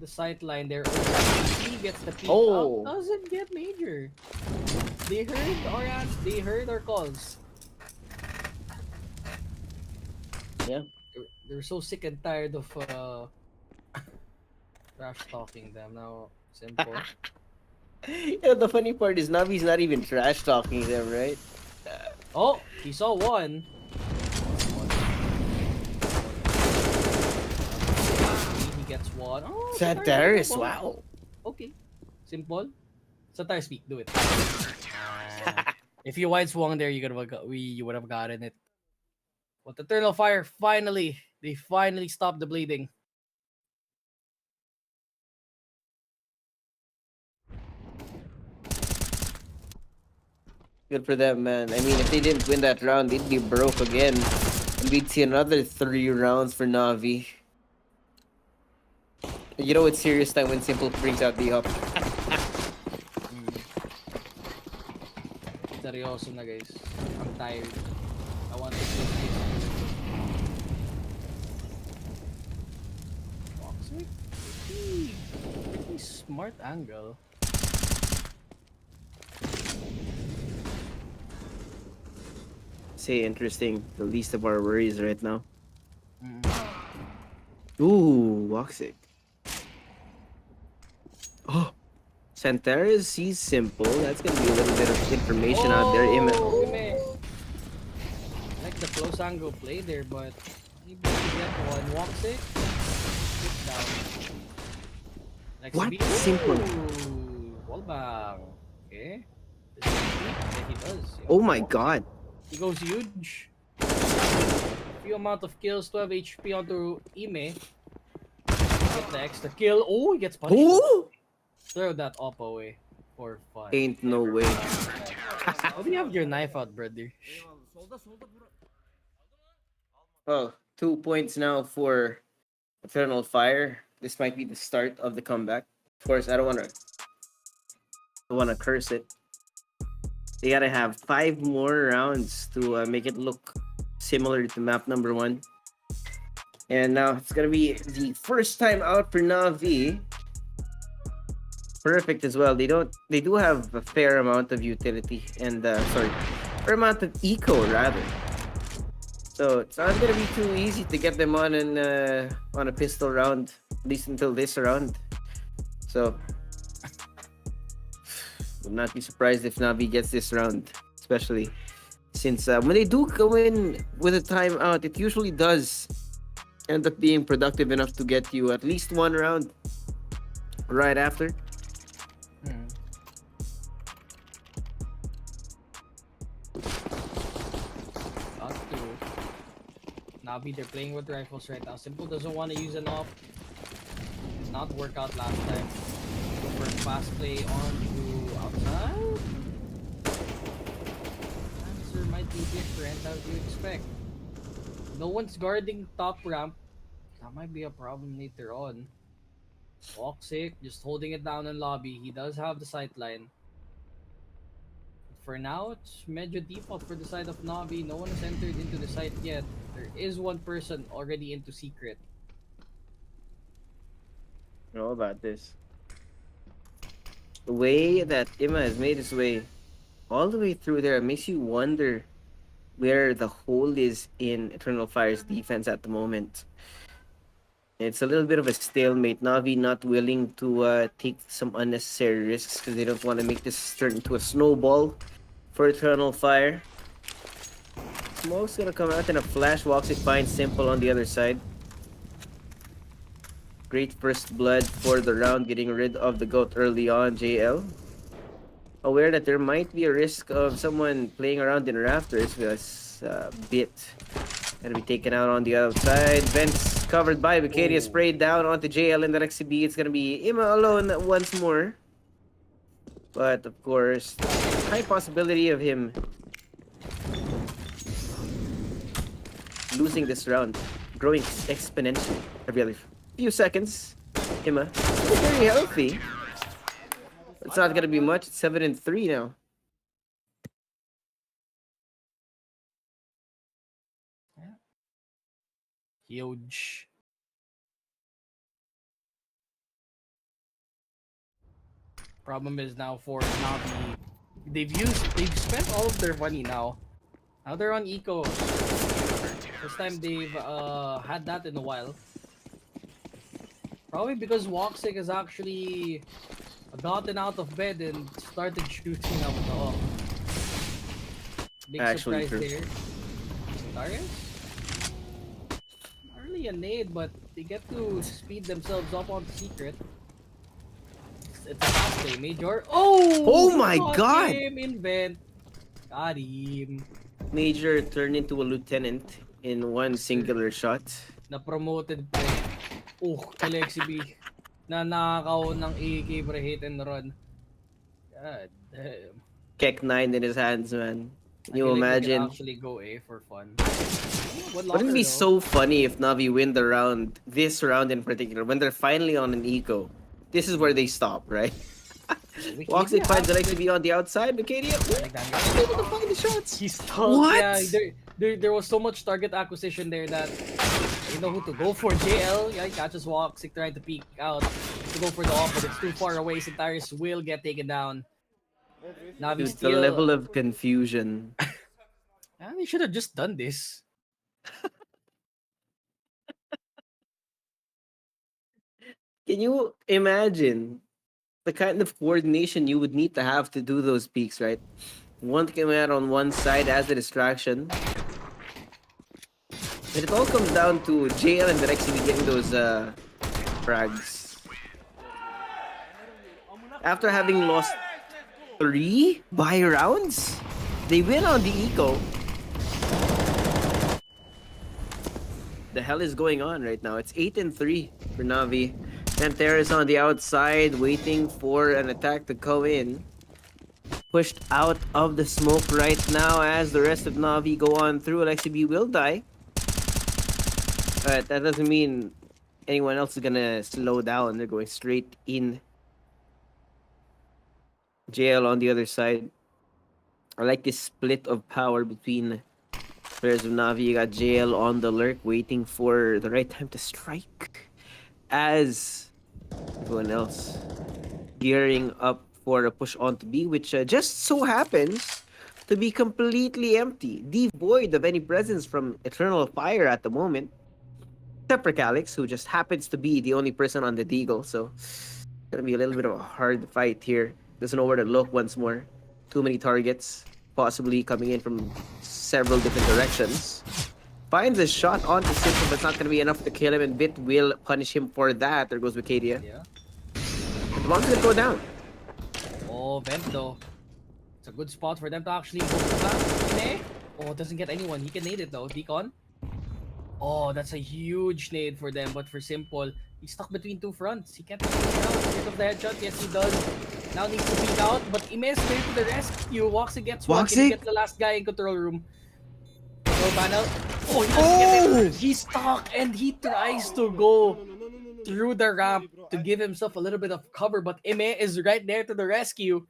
the sight line there. He gets the peek Oh. up. Doesn't get major. They heard our calls. Yeah. They're so sick and tired of trash talking them now. Simple. Yeah, the funny part is Navi's not even trash talking them, right? Oh, he saw one. He gets one. Oh, Sataris, Sataris, wow. Okay. Simple. Sataris, speak. Do it. If you wide swung there, you would have gotten it. But Eternal Fire they finally stopped the bleeding. Good for them, man. I mean, if they didn't win that round, they'd be broke again. And we'd see another 3 rounds for Navi. You know it's serious time when Simple brings out the up. Seryoso na, guys. I'm tired. I want to play this. Pretty smart angle. Say interesting. The least of our worries right now. Ooh, Woxic. Oh, Santaris sees Simple. That's gonna be a little bit of information out there. Ime. Like the close angle play there, but maybe to get one Woxic. Get down. Next What? beat. Simple. Wallbang. Okay. Yeah, he does. Oh my god. He goes huge. Few amount of kills, 12 HP onto Ime. Get the extra kill. Oh, he gets punished. Ooh! Throw that up away for fun. Ain't no way. How do you have your knife out, brother? Oh, 2 points now for Eternal Fire. This might be the start of the comeback. Of course, I don't wanna curse it. They gotta have 5 more rounds to make it look similar to map number 1. And now it's gonna be the first time out for Navi. Perfect as well. They do have a fair amount of utility and fair amount of eco rather. So it's not gonna be too easy to get them on a pistol round, at least until this round. So would not be surprised if Navi gets this round. especially since when they do go in with a timeout, it usually does end up being productive enough to get you at least one round right after. Navi, they're playing with rifles right now. Simple doesn't want to use an op. Did not work out last time. Go for a fast play on to outside. Answer might be different as you expect. No one's guarding top ramp. That might be a problem later on. Toxic, just holding it down in lobby. He does have the sight line. For now, it's medyo default for the side of Navi. No one has entered into the site yet. There is one person already into secret. I don't know about this. The way that Ima has made his way all the way through there makes you wonder where the hole is in Eternal Fire's defense at the moment. It's a little bit of a stalemate. Navi not willing to take some unnecessary risks because they don't want to make this turn into a snowball for Eternal Fire. Smoke's gonna come out in a flash. Walks it fine. Simple on the other side. Great first blood for the round, getting rid of the GOAT early on. JL aware that there might be a risk of someone playing around in rafters because Bit gonna be taken out on the outside. Vents covered by Vicaria, sprayed down onto JL in the XCB. It's gonna be Ima alone once more. But of course, high possibility of him losing this round, growing exponentially every other few seconds. Ima still very healthy. It's not gonna be much. It's 7-3 now. Huge. Problem is now for Navi, they've spent all of their money now. Now they're on eco. First time they've had that in a while. Probably because Woxic has actually gotten out of bed and started shooting up the off. Big Actually surprise true. there. Darius? Not really a nade, but they get to speed themselves up on secret. It's a fast play, Major. Oh my got God! him, invent. Got him. Major turned into a lieutenant in one singular shot. Na-promoted pa. Alexi na nakakaw ng AK pre hit and run. God damn. Keck 9 in his hands, man. Can you I feel like they imagine? could actually go A for fun. Wouldn't it be so funny if Navi win the round, this round in particular, when they're finally on an eco? This is where they stop, right? Woxic finds Alexi on the outside. Vicaria able to find the shots. He's stuck. What? Yeah, there was so much target acquisition there that you know who to go for. JL, yeah, he catches Woxic trying to peek out to go for the off, but it's too far away. Centaurus will get taken down. Navi Dude, still. the level of confusion. Yeah, they should have just done this. Can you imagine the kind of coordination you would need to have to do those peaks, right? One came out on one side as a distraction. But it all comes down to JL and Rexy getting those frags. After having lost 3 buy rounds, they win on the eco. The hell is going on right now? It's 8-3 for Navi. Panthera's on the outside, waiting for an attack to go in. Pushed out of the smoke right now as the rest of Navi go on through. Alexi B will die. But that doesn't mean anyone else is gonna slow down. They're going straight in. JL on the other side. I like this split of power between players of Navi. You got JL on the lurk, waiting for the right time to strike. As everyone else gearing up for a push on to B, which just so happens to be completely empty, devoid of any presence from Eternal Fire at the moment. Except for Calix, who just happens to be the only person on the Deagle, so it's gonna be a little bit of a hard fight here. Doesn't know where to look once more. Too many targets. possibly coming in from several different directions. Finds a shot onto Simple, but it's not going to be enough to kill him, and Bit will punish him for that. There goes Wikidia. Yeah. The bomb's going to go down. Oh, vent though. It's a good spot for them to actually go back. Oh, doesn't get anyone. He can nade it though. Deacon. Oh, that's a huge nade for them. But for Simple, he's stuck between two fronts. He can't peek out. Bit of the headshot. Yes, he does. Now needs to peek out. But Ime is there to the rescue. Waxy gets one. Can get the last guy in control room. Control panel. Oh, he doesn't get it. He's stuck and he tries to go through the ramp to give himself a little bit of cover. But Ime is right there to the rescue.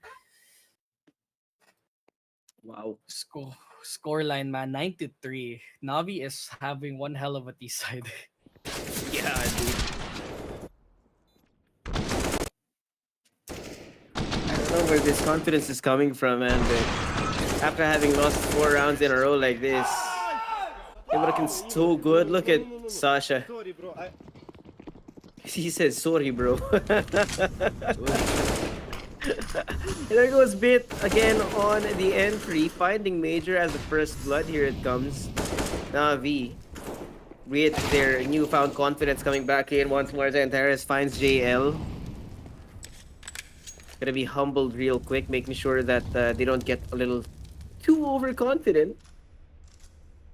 Wow. Scoreline, man, 9-3. Navi is having one hell of a T-side. Yeah, dude. I don't know where this confidence is coming from, man, but after having lost 4 rounds in a row like this, they were looking so good. Look at Sasha. He says, sorry, bro. There goes Bit again on the entry, finding Major as the first blood. Here it comes. Navi with their newfound confidence coming back in once more. Zantares finds JL. Gonna be humbled real quick, making sure that they don't get a little too overconfident.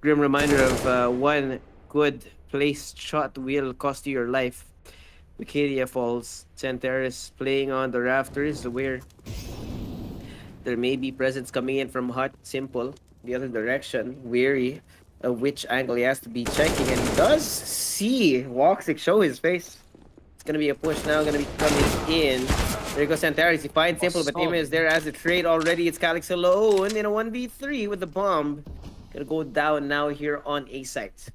Grim reminder of one good placed shot will cost you your life. Wikidia falls. Zantares playing on the rafters where there may be presence coming in from Hot Simple the other direction. Weary of which angle he has to be checking, and he does see Woxic show his face. It's gonna be a push now, gonna be coming in. There goes Zantares. He finds Simple, but Ime is there as a trade already. It's Calix alone in a 1v3 with the bomb. Gonna go down now here on A site.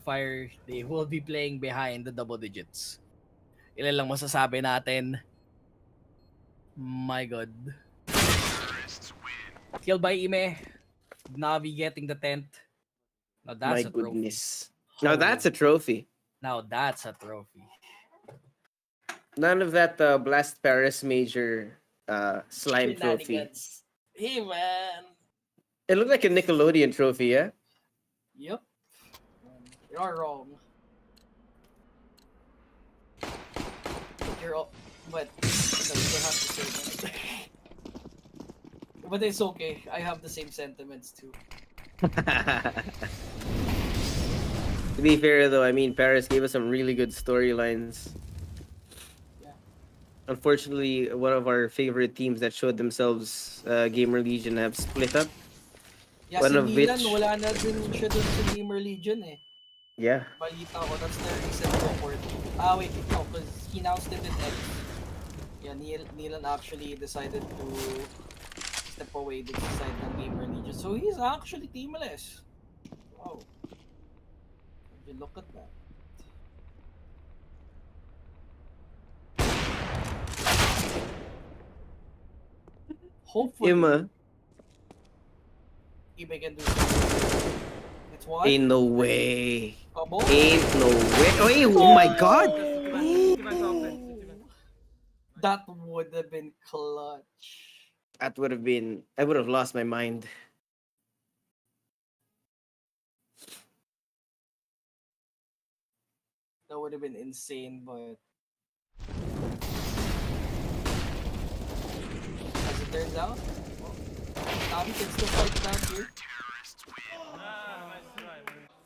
Fire, they will be playing behind the double digits. Ilan lang masasabi natin. My God. Kill by Ime. Navi getting the 10th. Now that's My a trophy. goodness. Now that's a trophy. Now that's a trophy. None of that Blast Paris Major slime trophy. Shenanigans. Hey, man. It looked like a Nickelodeon trophy, yeah? Yep. You're wrong. You're all, but no, you have to say that. But it's okay. I have the same sentiments too. To be fair, though, I mean, Paris gave us some really good storylines. Yeah. Unfortunately, one of our favorite teams that showed themselves, Gamer Legion, have split up. Yeah, One si of Milan, which- wala na din siya dun sa Gamer Legion eh. Yeah. Balita ko, that's the recent report. Wait, no, because he now stayed in X. Yeah, Nilan actually decided to step away this side ng Gamer Legion. So he's actually teamless. Wow. If you look at that. Hopefully, Ima, Ime can do something. It's one. ain't no way. Combo. Ain't no way. Oh my god! That would have been clutch. That would have been... I would have lost my mind. That would have been insane, but as it turns out, Navi can still fight down here.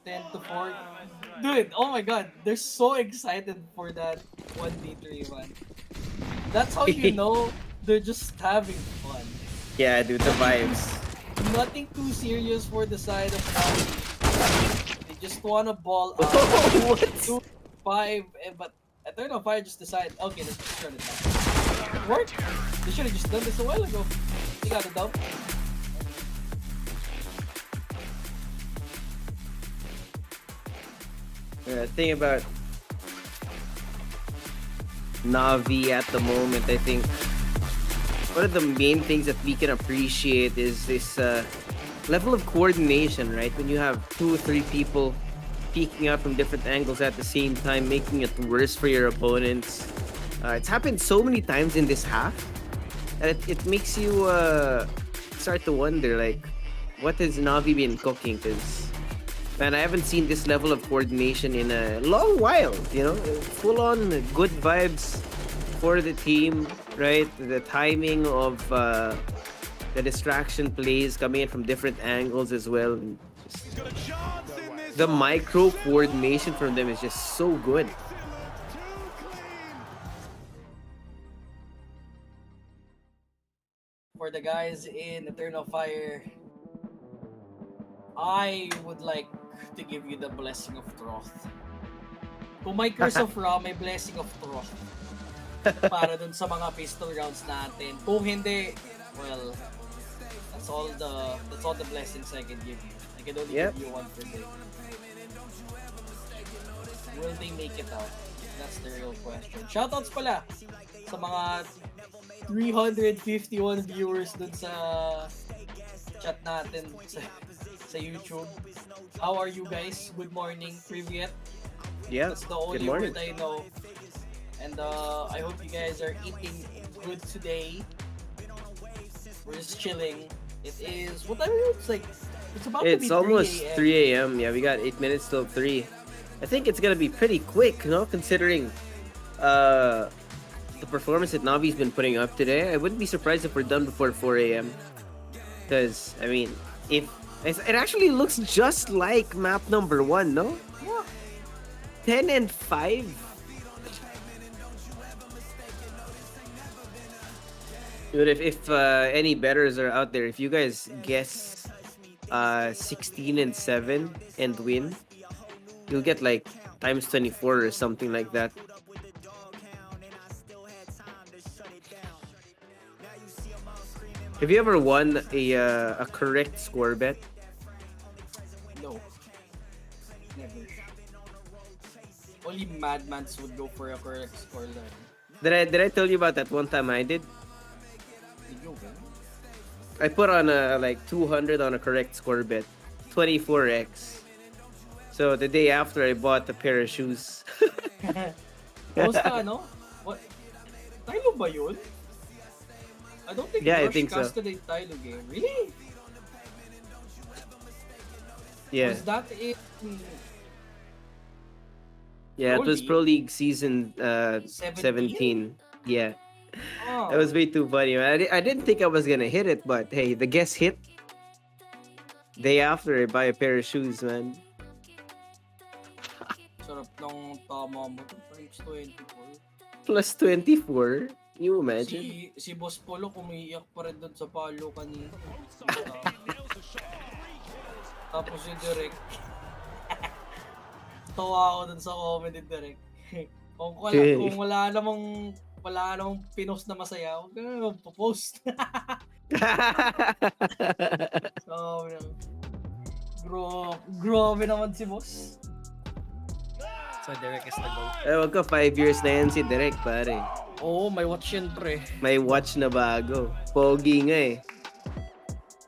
10-4. Dude, oh my god, they're so excited for that 1v3 man. That's how you know they're just having fun. Yeah, dude, the vibes. Nothing too serious for the side of Navi. They just wanna ball out. What? 2-5, but I don't know if I just decide, okay, let's just turn it down. It worked. They should have just done this a while ago. They got a dub. The thing about Navi at the moment, I think one of the main things that we can appreciate is this level of coordination, right? When you have 2 or 3 people peeking out from different angles at the same time, making it worse for your opponents. It's happened so many times in this half that it makes you start to wonder, like, what has Navi been cooking? Because, man, I haven't seen this level of coordination in a long while, you know? Full-on good vibes for the team, right? The timing of the distraction plays coming in from different angles as well. The micro coordination from them is just so good. For the guys in Eternal Fire, I would like to give you the blessing of truth. Kung may curse of Ra, may blessing of truth. Para dun sa mga pistol rounds natin. Kung hindi, well, that's all the blessings I can give you. I can only give you one per day. Will they make it out? That's the real question. Shoutouts pala sa mga 351 viewers dun sa chat natin sa YouTube. How are you guys? Good morning, Privyet. Yeah, that's the only word I know. And I hope you guys are eating good today. We're just chilling. It is, what time is it? It's like, it's about to be 3 a.m. almost 3 a.m. Yeah, we got 8 minutes till 3. I think it's gonna be pretty quick, you know, considering the performance that Navi's been putting up today. I wouldn't be surprised if we're done before 4 a.m. Because, I mean, if it actually looks just like map number 1, no? Yeah. 10 and 5. Dude, if any bettors are out there, if you guys guess 16 and 7 and win, you'll get like times 24 or something like that. Have you ever won a correct score bet? No. Never. Only madmans would go for a correct score line. Did I tell you about that one time I did? Did you win? I put on like 200 on a correct score bet, 24x. So the day after, I bought a pair of shoes. Post ka, ano? What? Tylo ba yun? I don't think Yeah, I Rush think so. casted a Tylo game. Really? Yeah. Was that in... Yeah, it Pro was League? Pro League season 17. Yeah. Oh. That was way too funny, man. I didn't think I was gonna hit it, but hey, the guess hit. Day after, I buy a pair of shoes, man. Sarap ng tama mo. Times 24. Plus 24? You imagine? Si Boss Polo umiiyak pa rin dun sa palo kanina. Tapos yung direct. Tawa ako dun sa comment yung direct. kung wala namang pinost na masaya, huwag ka na magpo-post. So, grabe naman si Boss. So, Derek is the goal. Wag ka, 5 years na yan si Direk, pare. Oo, may watch yan, pre. May watch na bago. Pogi nga eh.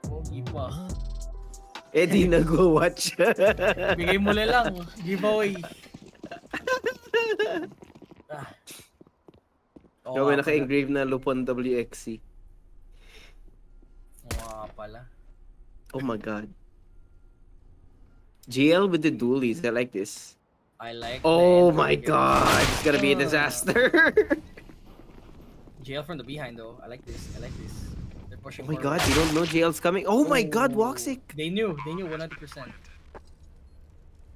Pogi pa. Eh, di nag-watch. Bigay mo na lang. Giveaway. May naka-engrave na Lupon WXC. Oo pala. Oh my god. GL with the dualies. I like this. I like Oh my god. It's gonna be a disaster. JL from the behind though. I like this. They're pushing Oh my forward. god, you don't know JL's coming. Oh my god, Woxic. They knew 100%.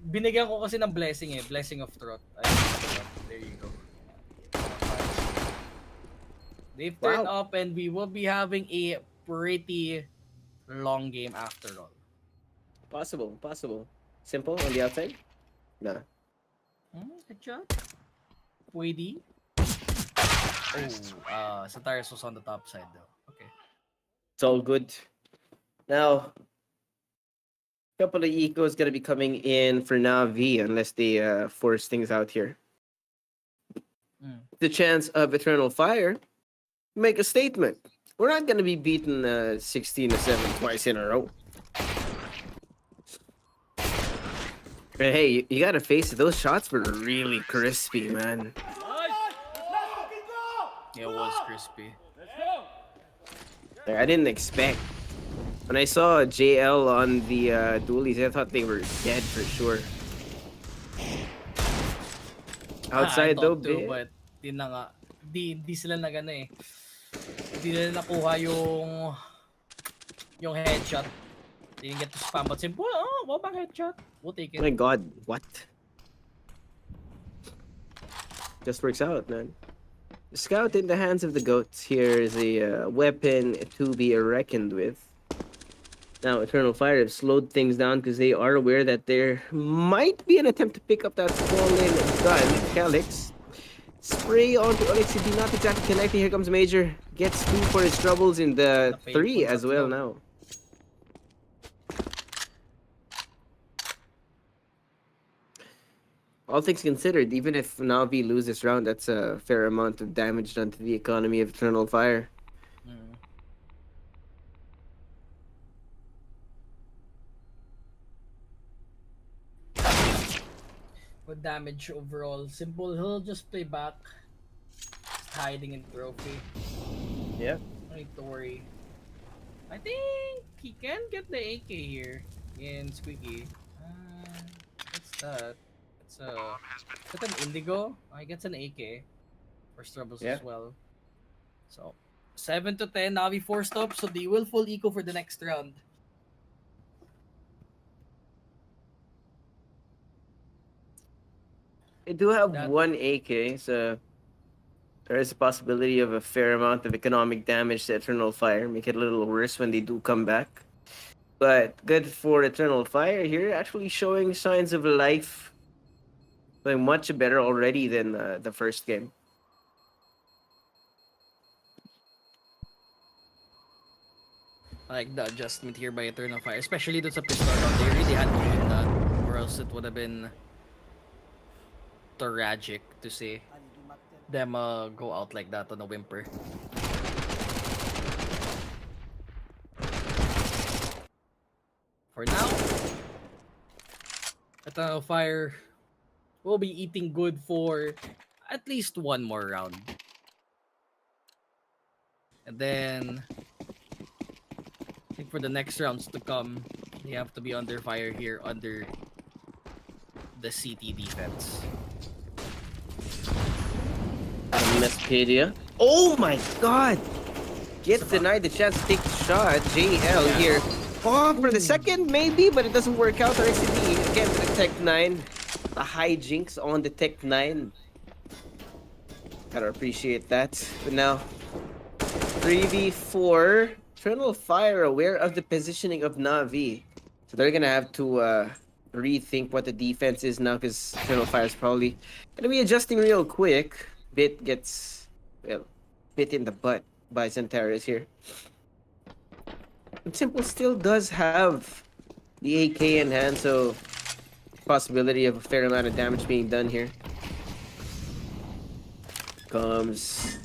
Binigyan ko kasi ng blessing blessing of truth. There you go. They've turned up and we will be having a pretty long game after all. Possible. Simple on the outside? Nah. Good job. Pwede. Oh, Satyrus was on the top side though. Okay. It's all good. Now, a couple of ecos gonna be coming in for NAVI unless they force things out here. The chance of Eternal Fire make a statement. We're not gonna be beaten 16-7 twice in a row. But hey, you gotta face it. Those shots were really crispy, man. Yeah, it was crispy. Like, I didn't expect. When I saw JL on the dualies, I thought they were dead for sure. Outside I though, thought too, bit. but di na nga. Di sila nagano eh. Di nila nakuha yung headshot. They didn't get to spam, but simple. Oh, wabang headshot. We'll take My it. God, what? Just works out, man. The scout in the hands of the goats here is a weapon to be reckoned with. Now, Eternal Fire have slowed things down because they are aware that there might be an attempt to pick up that fallen gun. Calyx. Spray onto LXCD, not exactly connecting. Here comes Major. Gets 2 for his troubles in the 3 as well now. All things considered, even if Navi loses this round, that's a fair amount of damage done to the economy of Eternal Fire. With damage overall. Simple, he'll just play back. Just hiding in trophy. Yeah. No need to worry. I think he can get the AK here in Squeaky. What's that? It's is that an Indigo? He gets an AK for troubles Yeah. as well. So 7 to 10, Navi 4 stops, so they will full eco for the next round. They do have That- one AK, so there is a possibility of a fair amount of economic damage to Eternal Fire. Make it a little worse when they do come back. But good for Eternal Fire here, actually showing signs of life. Playing much better already than the first game. I like the adjustment here by Eternal Fire, especially dun sa pistol round. They really had to win that, or else it would have been tragic to see them go out like that on a whimper. For now, Eternal Fire will be eating good for at least one more round. And then I think for the next rounds to come, they have to be under fire here under the CT defense. Mespedia. Oh my God! Gets denied the chance to take the shot. JL here. Oh, for the second maybe, but it doesn't work out. RXD again with the Tech 9. The hijinks on the Tech 9. Gotta appreciate that. But now, 3v4. Eternal Fire aware of the positioning of Navi. So they're gonna have to rethink what the defense is now because Eternal Fire is probably gonna be adjusting real quick. Bit gets, well, bit in the butt by Centaurus here. And Simple still does have the AK in hand, so possibility of a fair amount of damage being done here. Comes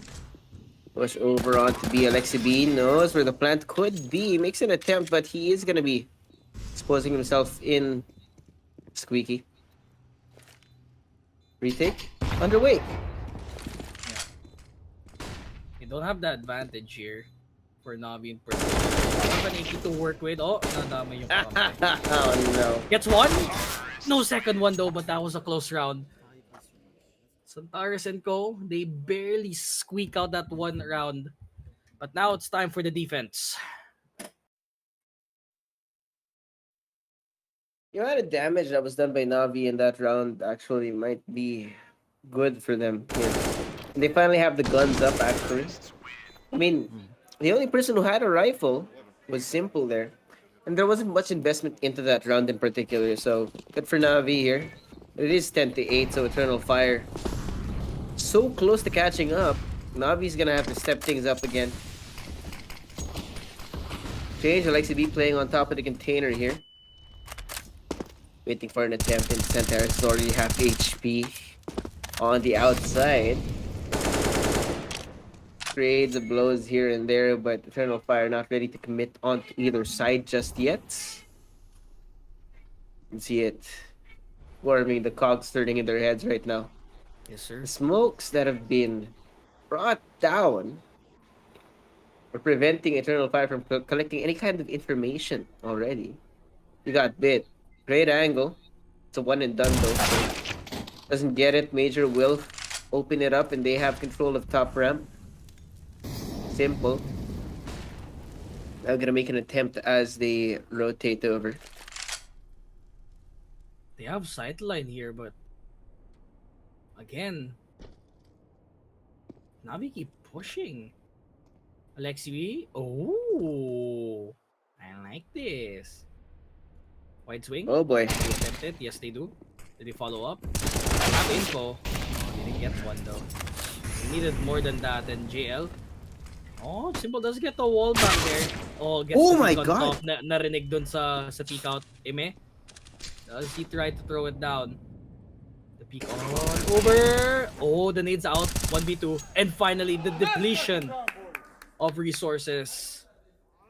push over on to be Alexi B. Knows where the plant could be. Makes an attempt, but he is going to be exposing himself in Squeaky. Retake underway. You don't have the advantage here for Navi in particular. You have an AK to work with. Oh, nadamay yung kamay. Oh no. Gets one. No second one though, but that was a close round. Centaurus and Co, they barely squeak out that one round. But now it's time for the defense. The amount of damage that was done by Navi in that round actually might be good for them here. And they finally have the guns up actually. I mean, the only person who had a rifle was Simple there. And there wasn't much investment into that round in particular, so good for Navi here. It is 10-8, so Eternal Fire so close to catching up. Navi's gonna have to step things up again. Change, Alexi B playing on top of the container here. Waiting for an attempt, and Centaurus is already half HP on the outside. Trades the blows here and there, but Eternal Fire not ready to commit on either side just yet. You can see it swarming, the cogs turning in their heads right now. Yes, sir. The smokes that have been brought down are preventing Eternal Fire from collecting any kind of information already. You got bit. Great angle. It's a one and done though. So doesn't get it. Major will open it up and they have control of top ramp. Simple. Now gonna make an attempt as they rotate over. They have sightline here, but again, Navi keep pushing. Alexi, oh, I like this. Wide swing. Oh boy. They attempt it. Yes, they do. Did they follow up? Have info. Didn't get one though. They needed more than that. And JL. Oh, Simple does get the wall back there. Oh, gets Oh the my pick on God. top. Narinig dun sa peek out. Eme. Does he try to throw it down? The peek on. Over. Oh, the nades out. 1v2. And finally, the depletion of resources.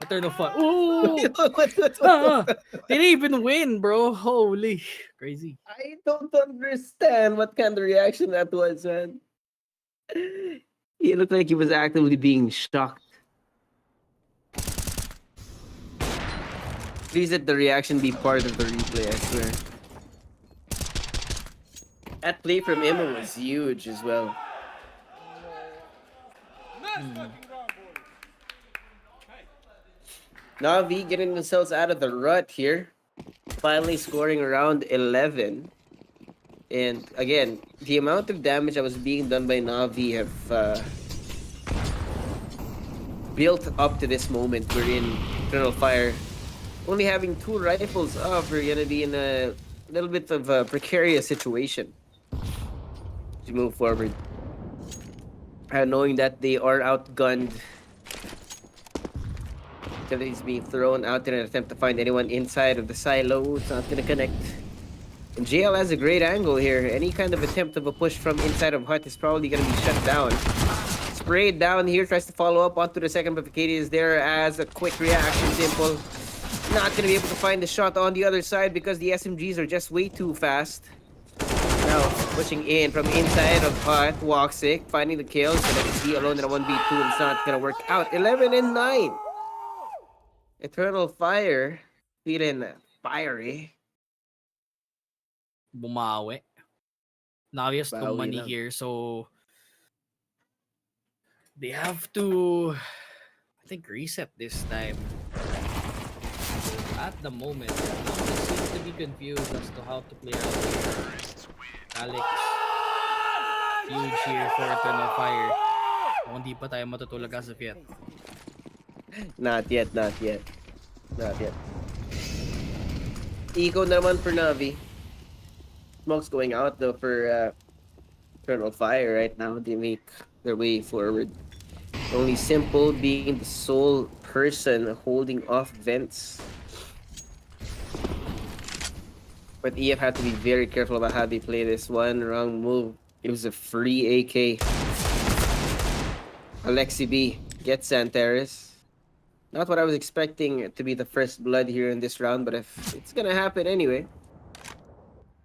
Eternal Fire. Ooh! They didn't even win, bro. Holy. Crazy. I don't understand what kind of reaction that was, man. He looked like he was actively being shocked. Please let the reaction be part of the replay, I swear. That play from Emma was huge as well. Navi getting themselves out of the rut here. Finally scoring around 11. And again, the amount of damage that was being done by Navi have built up to this moment. We're in Eternal Fire. Only having 2 rifles up, we're going to be in a little bit of a precarious situation to move forward. Knowing that they are outgunned. He's being thrown out there in an attempt to find anyone inside of the silo. It's not going to connect. And JL has a great angle here. Any kind of attempt of a push from inside of Hut is probably going to be shut down. Sprayed down here, tries to follow up onto the second, but Katie is there as a quick reaction. Simple. Not going to be able to find the shot on the other side because the SMGs are just way too fast. Now, pushing in from inside of Hut. Woxic finding the kills. Gonna be alone in a 1v2. It's not going to work out. 11 and 9. Eternal Fire feeling fiery. Bumawi. Navi has no Bawi money lang. here, so they have to, I think, reset this time. At the moment, Navi seems to be confused as to how to play out here. Alex, huge here for Eternal Fire. Kung hindi pa tayo matutulog as of yet. Not yet, not yet. Not yet. Eco naman for Navi. Smoke's going out though for Eternal Fire right now. They make their way forward. Only Simple being the sole person holding off vents. But EF had to be very careful about how they play this one. Wrong move. It was a free AK. Alexi B gets Santaris. Not what I was expecting to be the first blood here in this round, but if it's gonna happen anyway.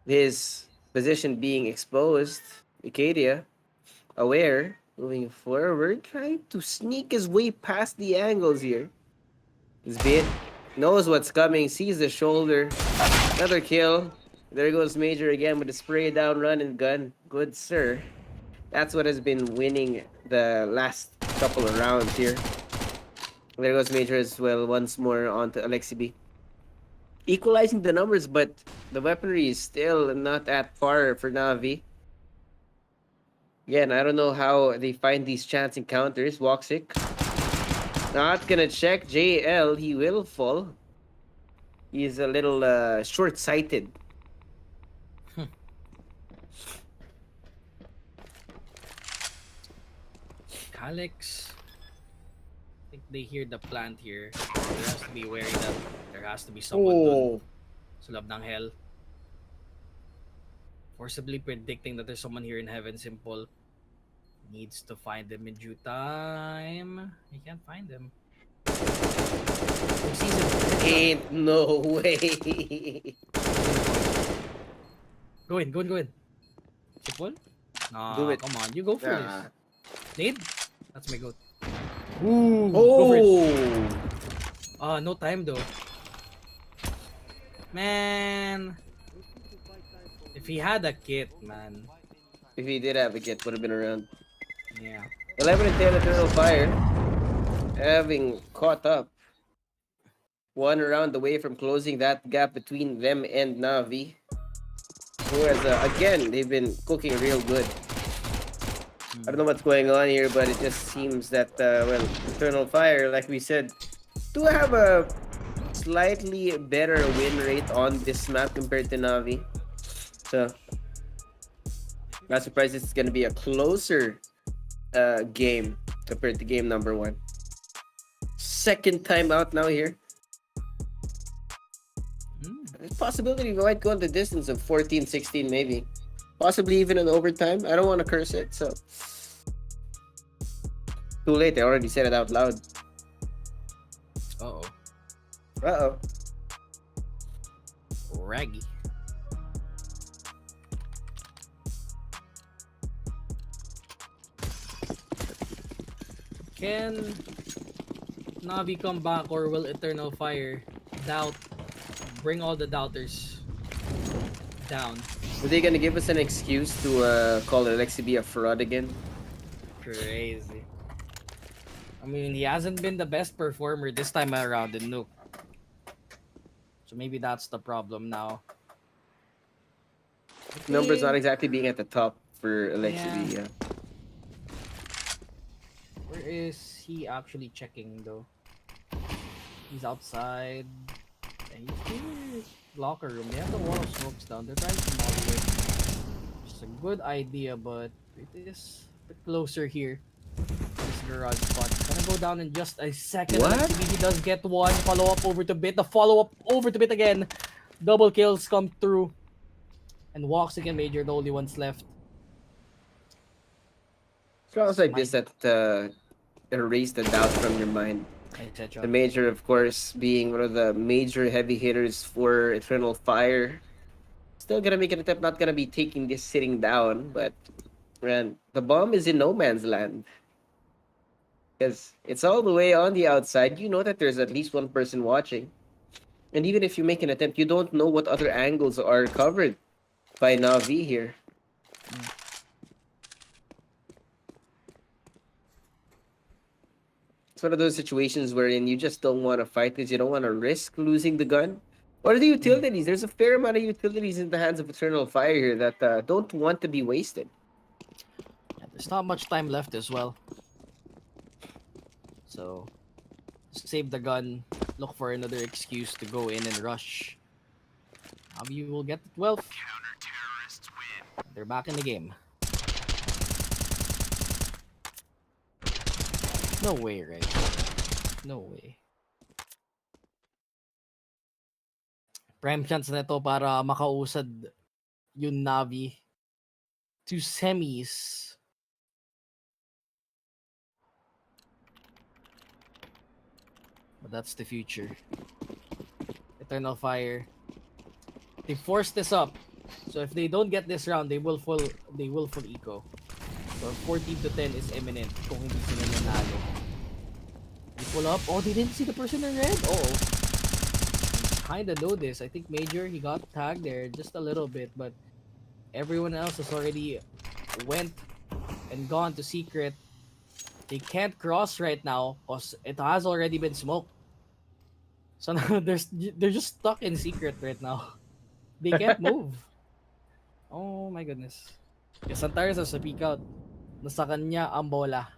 His position being exposed. Acadia, aware, moving forward, trying to sneak his way past the angles here. His bit knows what's coming, sees the shoulder. Another kill. There goes Major again with the spray down run and gun. Good sir. That's what has been winning the last couple of rounds here. There goes Major as well, once more onto Alexi B. Equalizing the numbers, but the weaponry is still not at par for Navi. Again, I don't know how they find these chance encounters. Woxic. Not gonna check JL. He will fall. He's a little short-sighted. Alex, I think they hear the plant here. There has to be wary that there has to be someone dun sa loob ng hell. Forcibly predicting that there's someone here in heaven. Simple needs to find them in due time. He can't find them. Ain't no way. Go in, go in, go in. Triple? Nah, Do it. come on, you go first. Nah. Nade? That's my goat. Oh! No time though. Man. If he had a kit, man. If he did have a kit, would have been around. Yeah. 11 and 10 Eternal Fire. Having caught up. One round away from closing that gap between them and Navi. Who has, again, they've been cooking real good. I don't know what's going on here, but it just seems that, well, Eternal Fire, like we said, do have a slightly better win rate on this map compared to Navi. So, not surprised it's going to be a closer game compared to game number 1. Second time out now here. There's a possibility we might go in the distance of 14-16 maybe. Possibly even in overtime. I don't want to curse it, so... Too late, I already said it out loud. Uh-oh. Uh-oh. Raggy. Can Navi come back, or will Eternal Fire bring all the doubters down? Are they gonna give us an excuse to call Alexi B a fraud again? Crazy. I mean, he hasn't been the best performer this time around in Nuke. So maybe that's the problem now. Numbers not exactly being at the top for Alexi B, yeah. Where is he actually checking though? He's outside. And he's in his locker room. They have the wall of smokes down. They're trying to moderate. It's a good idea, but it is a bit closer here. This garage spot. Gonna go down in just a second. What? He does get one. Follow up over to Bit. The follow up over to Bit again. Double kills come through. And walks again, Major, the only ones left. Sounds like this that erase the doubt from your mind. The Major, of course, being one of the major heavy hitters for Eternal Fire. Still gonna make an attempt, not gonna be taking this sitting down, but man, the bomb is in no man's land. Because it's all the way on the outside. You know that there's at least one person watching. And even if you make an attempt, you don't know what other angles are covered by Navi here. It's one of those situations wherein you just don't want to fight because you don't want to risk losing the gun. Or the utilities. There's a fair amount of utilities in the hands of Eternal Fire here that don't want to be wasted. Yeah, there's not much time left as well. So, save the gun. Look for another excuse to go in and rush. Navi will get the 12th. They're back in the game. No way, right? No way. Prime chance na to para makausad yung Navi to semis. But that's the future. Eternal Fire. They forced this up. So if they don't get this round, they will full eco. So 14-10 is imminent kung hindi sila nanalo. They pull up. Oh, they didn't see the person in red. Oh. Kinda know this. I think Major, he got tagged there just a little bit, but everyone else has already went and gone to secret. They can't cross right now because it has already been smoked. So now they're just stuck in secret right now. They can't move. Oh my goodness. Yes, Antares sa peek out. Nasa kanya ang bola.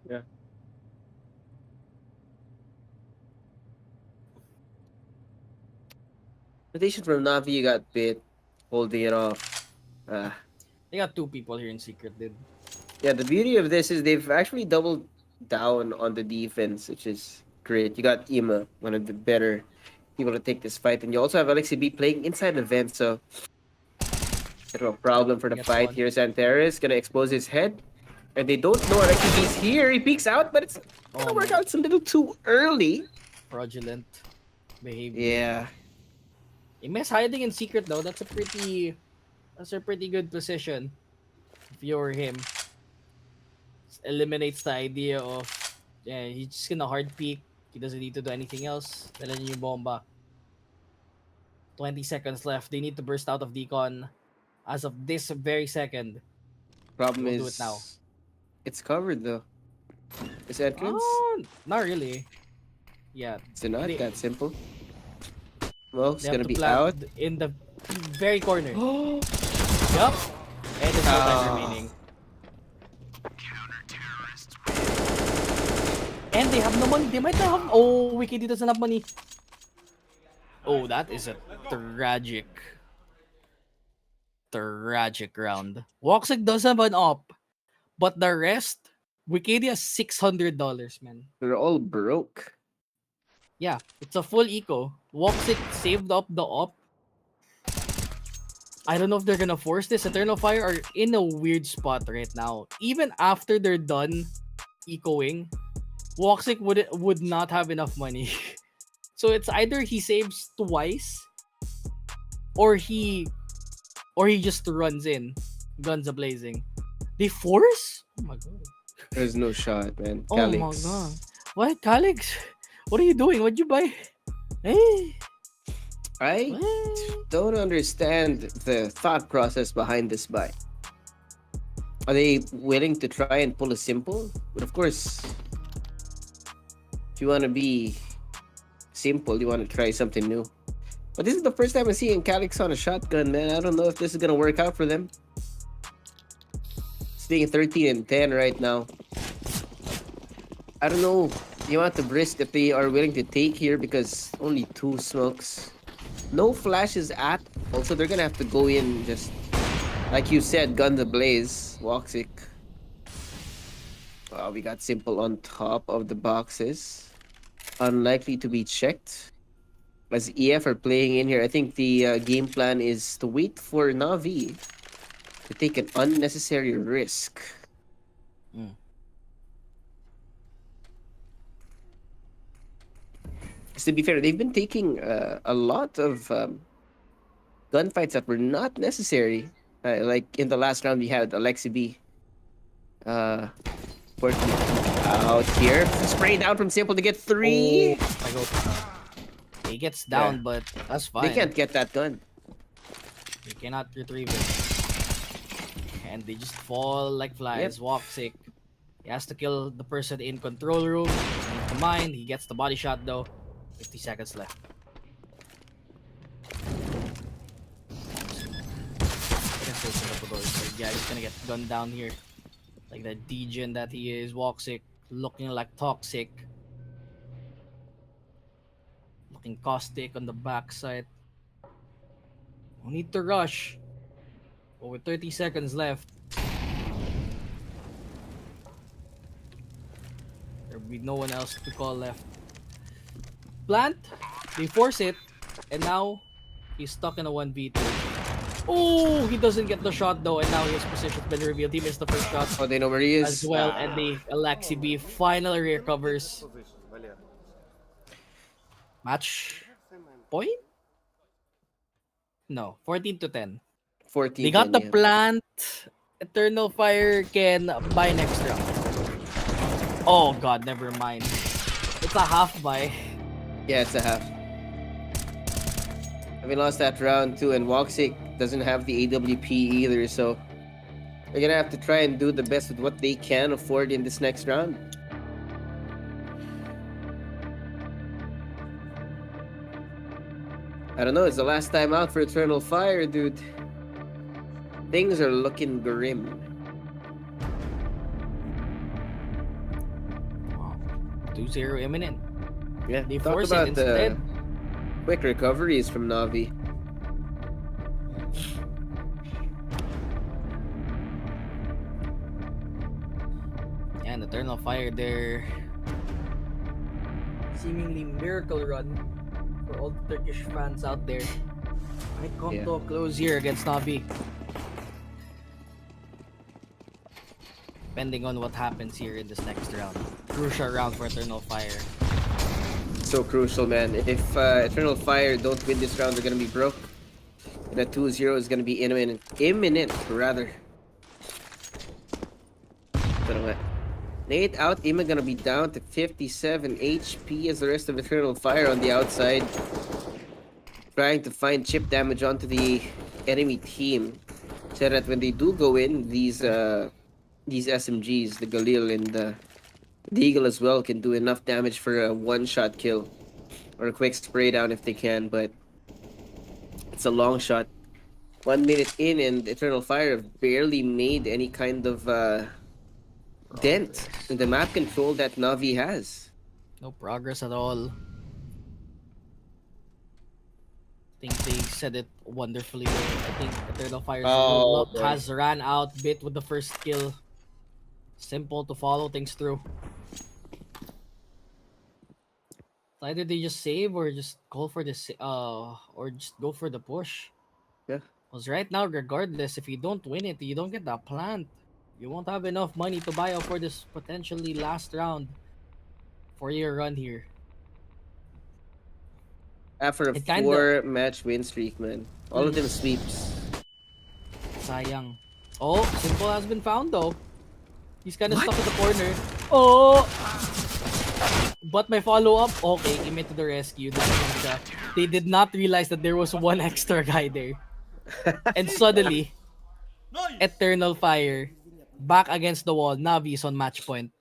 Yeah. Rotation from Navi got bit, holding it off. They got two people here in secret, dude. Yeah, the beauty of this is they've actually doubled down on the defense, which is great. You got Ima, one of the better people to take this fight, and you also have Alexi B playing inside the vent, so bit of a problem for the fight here. Santeris gonna expose his head, and they don't know Alexi B's here. He peeks out, but it's gonna work out. It's a little too early. Fraudulent behavior. Yeah. Imes hiding in secret though. That's a pretty That's a pretty good position. If you're him, eliminates the idea of he's just gonna hard peek. He doesn't need to do anything else. Dala niyo yung bomba. 20 seconds left. They need to burst out of decon as of this very second. Problem We'll is, do it now. it's covered though. This entrance, Oh, not really. Yeah, it's not they- that simple. Well, it's they have gonna to be plant out. in the very corner. Yup. And there's no time remaining. And they have no money. They might not have. Oh, WKD doesn't have money. Oh, that is a tragic round. Woxic does have an op, but the rest, WKD has $600, man. They're all broke. Yeah, it's a full eco. Woxic saved up the op. I don't know if they're gonna force this. Eternal Fire are in a weird spot right now. Even after they're done ecoing, Woxic would not have enough money. So it's either he saves twice, or he just runs in, guns a blazing. They force? Oh my god. There's no shot, man. Oh my Calyx. god. What, Calyx? What are you doing? What'd you buy? Hey. I What? don't understand the thought process behind this buy. Are they willing to try and pull a simple? But of course, if you want to be simple, you want to try something new. But this is the first time I'm seeing Calyx on a shotgun, man. I don't know if this is gonna work out for them. It's being 13 and 10 right now. I don't know the amount of risk that they are willing to take here because only 2 smokes. No flashes at. Also, they're gonna have to go in just like you said, guns ablaze. Woxic. Wow, we got simple on top of the boxes. Unlikely to be checked. As EF are playing in here, I think the game plan is to wait for NAVI to take an unnecessary risk. Because to be fair, they've been taking a lot of gunfights that were not necessary. Like in the last round, we had Alexi B. Working out here. Spray down from Simple to get 3. I go. He gets down, but that's fine. They can't get that gun. They cannot retrieve it. And they just fall like flies. Woxic. He has to kill the person in control room. Needs to mine. He gets the body shot though. 50 seconds left. Yeah, he's gonna get gunned down here. Like the degen that he is. Woxic looking like toxic. Looking caustic on the backside. No need to rush. But with 30 seconds left, there'll be no one else to call left. Plant, they force it, and now he's stuck in a 1v2. Oh, he doesn't get the shot though, and now his position's been revealed. He missed the first shot Oh, they know where he is. as well, and the Alexi B finally recovers. Match point? No, 14 to 10. 14. They got the yeah. plant. Eternal Fire can buy next round. Oh god, never mind. It's a half buy. Yeah, it's a half. We lost that round too, and Woxic doesn't have the AWP either, so they're gonna have to try and do the best with what they can afford in this next round. I don't know, it's the last time out for Eternal Fire, dude. Things are looking grim. 2-0 imminent. Yeah, They talk force it about instead. the quick recoveries from Navi. And Eternal Fire, their seemingly miracle run for all the Turkish fans out there might come to a close here against Navi. Depending on what happens here in this next round. Crucial round for Eternal Fire. So crucial, man. If Eternal Fire don't win this round, they're gonna be broke. The 2-0 is going to be imminent, rather. Pero nga, Nate out, Ima going to be down to 57 HP as the rest of Eternal Fire on the outside. Trying to find chip damage onto the enemy team. So that when they do go in, these SMGs, the Galil and the Eagle as well, can do enough damage for a one-shot kill. Or a quick spray down if they can, but it's a long shot. 1 minute in and Eternal Fire have barely made any kind of dent in the map control that Navi has. No progress at all. I think they said it wonderfully. I think Eternal Fire's luck has ran out bit with the first kill. Simple to follow things through. Either they just save or just go for the or just go for the push. Yeah. Because right now, regardless, if you don't win it, you don't get that plant. You won't have enough money to buy up for this potentially last round for your run here. After a 4-match win streak, man. All of them sweeps. Sayang. Oh, Simple has been found though. He's kind of stuck in the corner. Oh! But my follow-up, okay, came into the rescue. They did not realize that there was one extra guy there. And suddenly, Eternal Fire, back against the wall. Navi is on match point.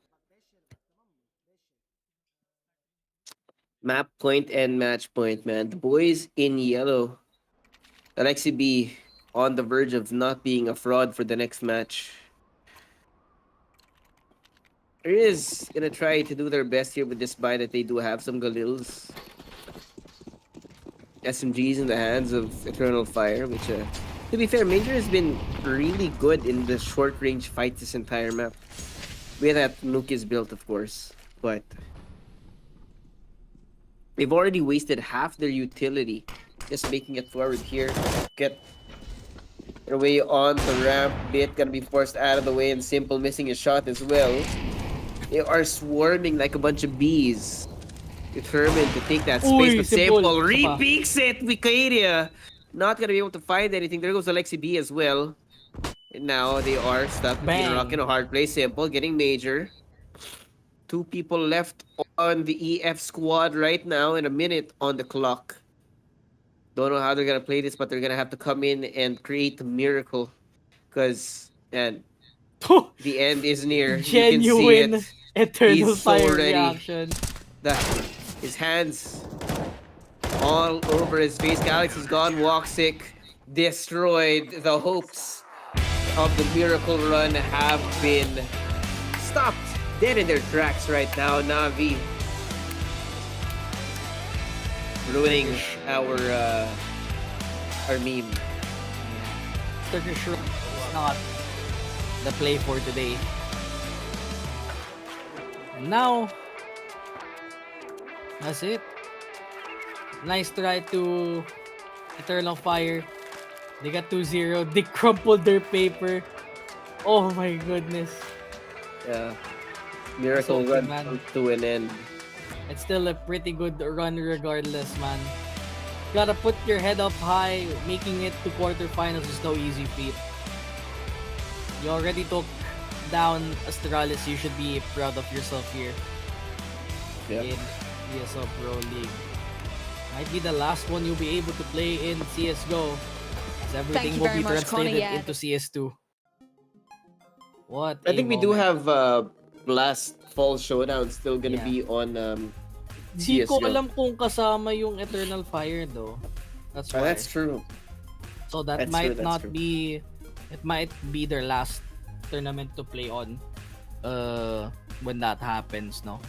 Map point and match point, man. The boys in yellow. Alexi B on the verge of not being a fraud for the next match. Is gonna try to do their best here with this buy that they do have some Galils. SMGs in the hands of Eternal Fire, which to be fair, Major has been really good in the short range fight this entire map. With that Nuke is built, of course, but they've already wasted half their utility just making it forward here. Get their way on the ramp. Bit gonna be forced out of the way and Simple missing a shot as well. They are swarming like a bunch of bees. Determined to take that space, but Simple re-peeks it. Wikiria not gonna be able to find anything. There goes Alexi B as well. And now they are stuck between a rock and a hard place. Simple getting Major. 2 people left on the EF squad right now and a minute on the clock. Don't know how they're gonna play this, but they're gonna have to come in and create a miracle. Because, man, the end is near. Genuine you can see it. Eternal He's so Fire ready. reaction. His hands all over his face. Galaxy's gone, walk sick, destroyed. The hopes of the miracle run have been stopped dead in their tracks right now. Navi ruining our meme. Turkish Rock is not the play for today. And now, that's it. Nice try to Eternal Fire. They got 2-0. They crumpled their paper. Oh my goodness. Yeah. Miracle So, run man. to an end. It's still a pretty good run regardless, man. Gotta put your head up high. Making it to quarterfinals is no easy feat. You already took down Astralis. You should be proud of yourself here. Yep. In ESL Pro League. Might be the last one you'll be able to play in CSGO. As everything you will very be much, Connie, translated yeah. into CS2. What I think we do moment. have Blast Fall Showdown still gonna be on Di ko CSGO. alam kung kasama yung Eternal Fire though. That's why. That's true. So that That's might true, that's not true. be, it might be their last tournament to play on when that happens, no?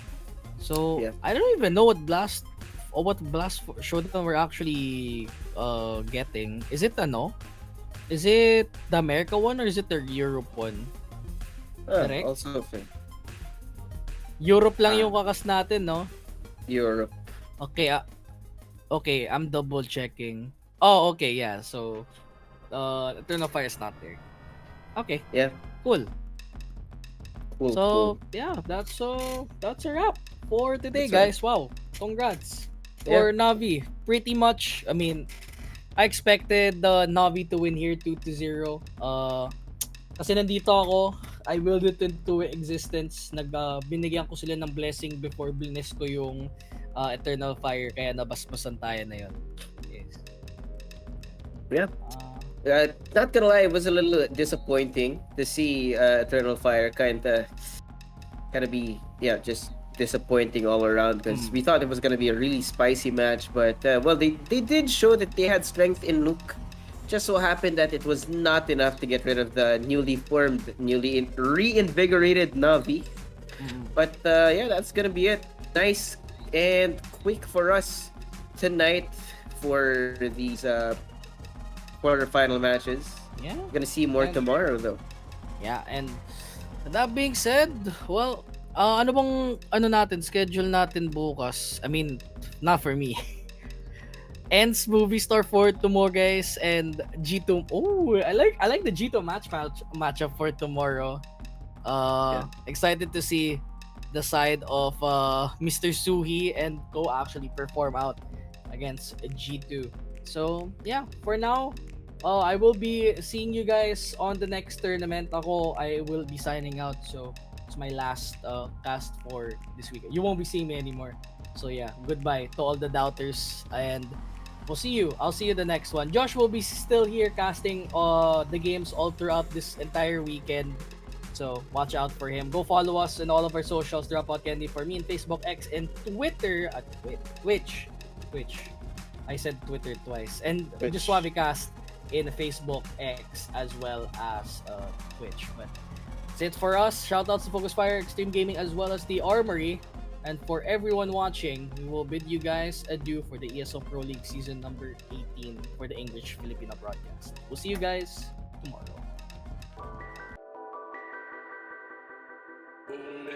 So Yeah. I don't even know what Blast Showdown we're actually getting. Is it Is it the America one or is it the Europe one? Correct? Also fair. Europe lang yung kakas natin, no? Europe. Okay, okay, I'm double checking. Oh, okay, yeah. So, Eternal Fire is not there. Okay. Yeah. Cool. Cool. So, cool. yeah, that's a wrap for today, That's guys. Wow. Congrats. For Navi. Pretty much, I mean, I expected the Navi to win here 2-0. Kasi nandito ako, I willed it into existence. Binigyan ko sila ng blessing before blines ko yung Eternal Fire, kaya nabasbasan tayo na yun. Yes. Yeah. Not gonna lie, it was a little disappointing to see Eternal Fire kind of be just disappointing all around, because we thought it was gonna be a really spicy match, but they did show that they had strength in Nuke. Just so happened that it was not enough to get rid of the newly reinvigorated Navi. But that's gonna be it. Nice and quick for us tonight for these quarterfinal matches. Yeah. We're gonna see more tomorrow though. Yeah, and that being said, well, ano bang schedule natin bukas? I mean, not for me. Ends Movie Star for tomorrow, guys, and G2. Oh, I like the G2 matchup for tomorrow. Excited to see the side of Mr. Suhi and Ko actually perform out against G2. So yeah, for now, I will be seeing you guys on the next tournament. I will be signing out, so it's my last cast for this week. You won't be seeing me anymore. So yeah, goodbye to all the doubters, and we'll see you. I'll see you the next one. Josh will be still here casting the games all throughout this entire weekend. So watch out for him. Go follow us in all of our socials. Dropout Candy for me in Facebook, X, and Twitter at Twitch. I said Twitter twice. And just Suavecast in Facebook, X, as well as Twitch. But that's it for us. Shoutouts to Focusfire, Extreme Gaming, as well as the Armory. And for everyone watching, we will bid you guys adieu for the ESL Pro League season number 18 for the English Filipino broadcast. We'll see you guys tomorrow. Boom,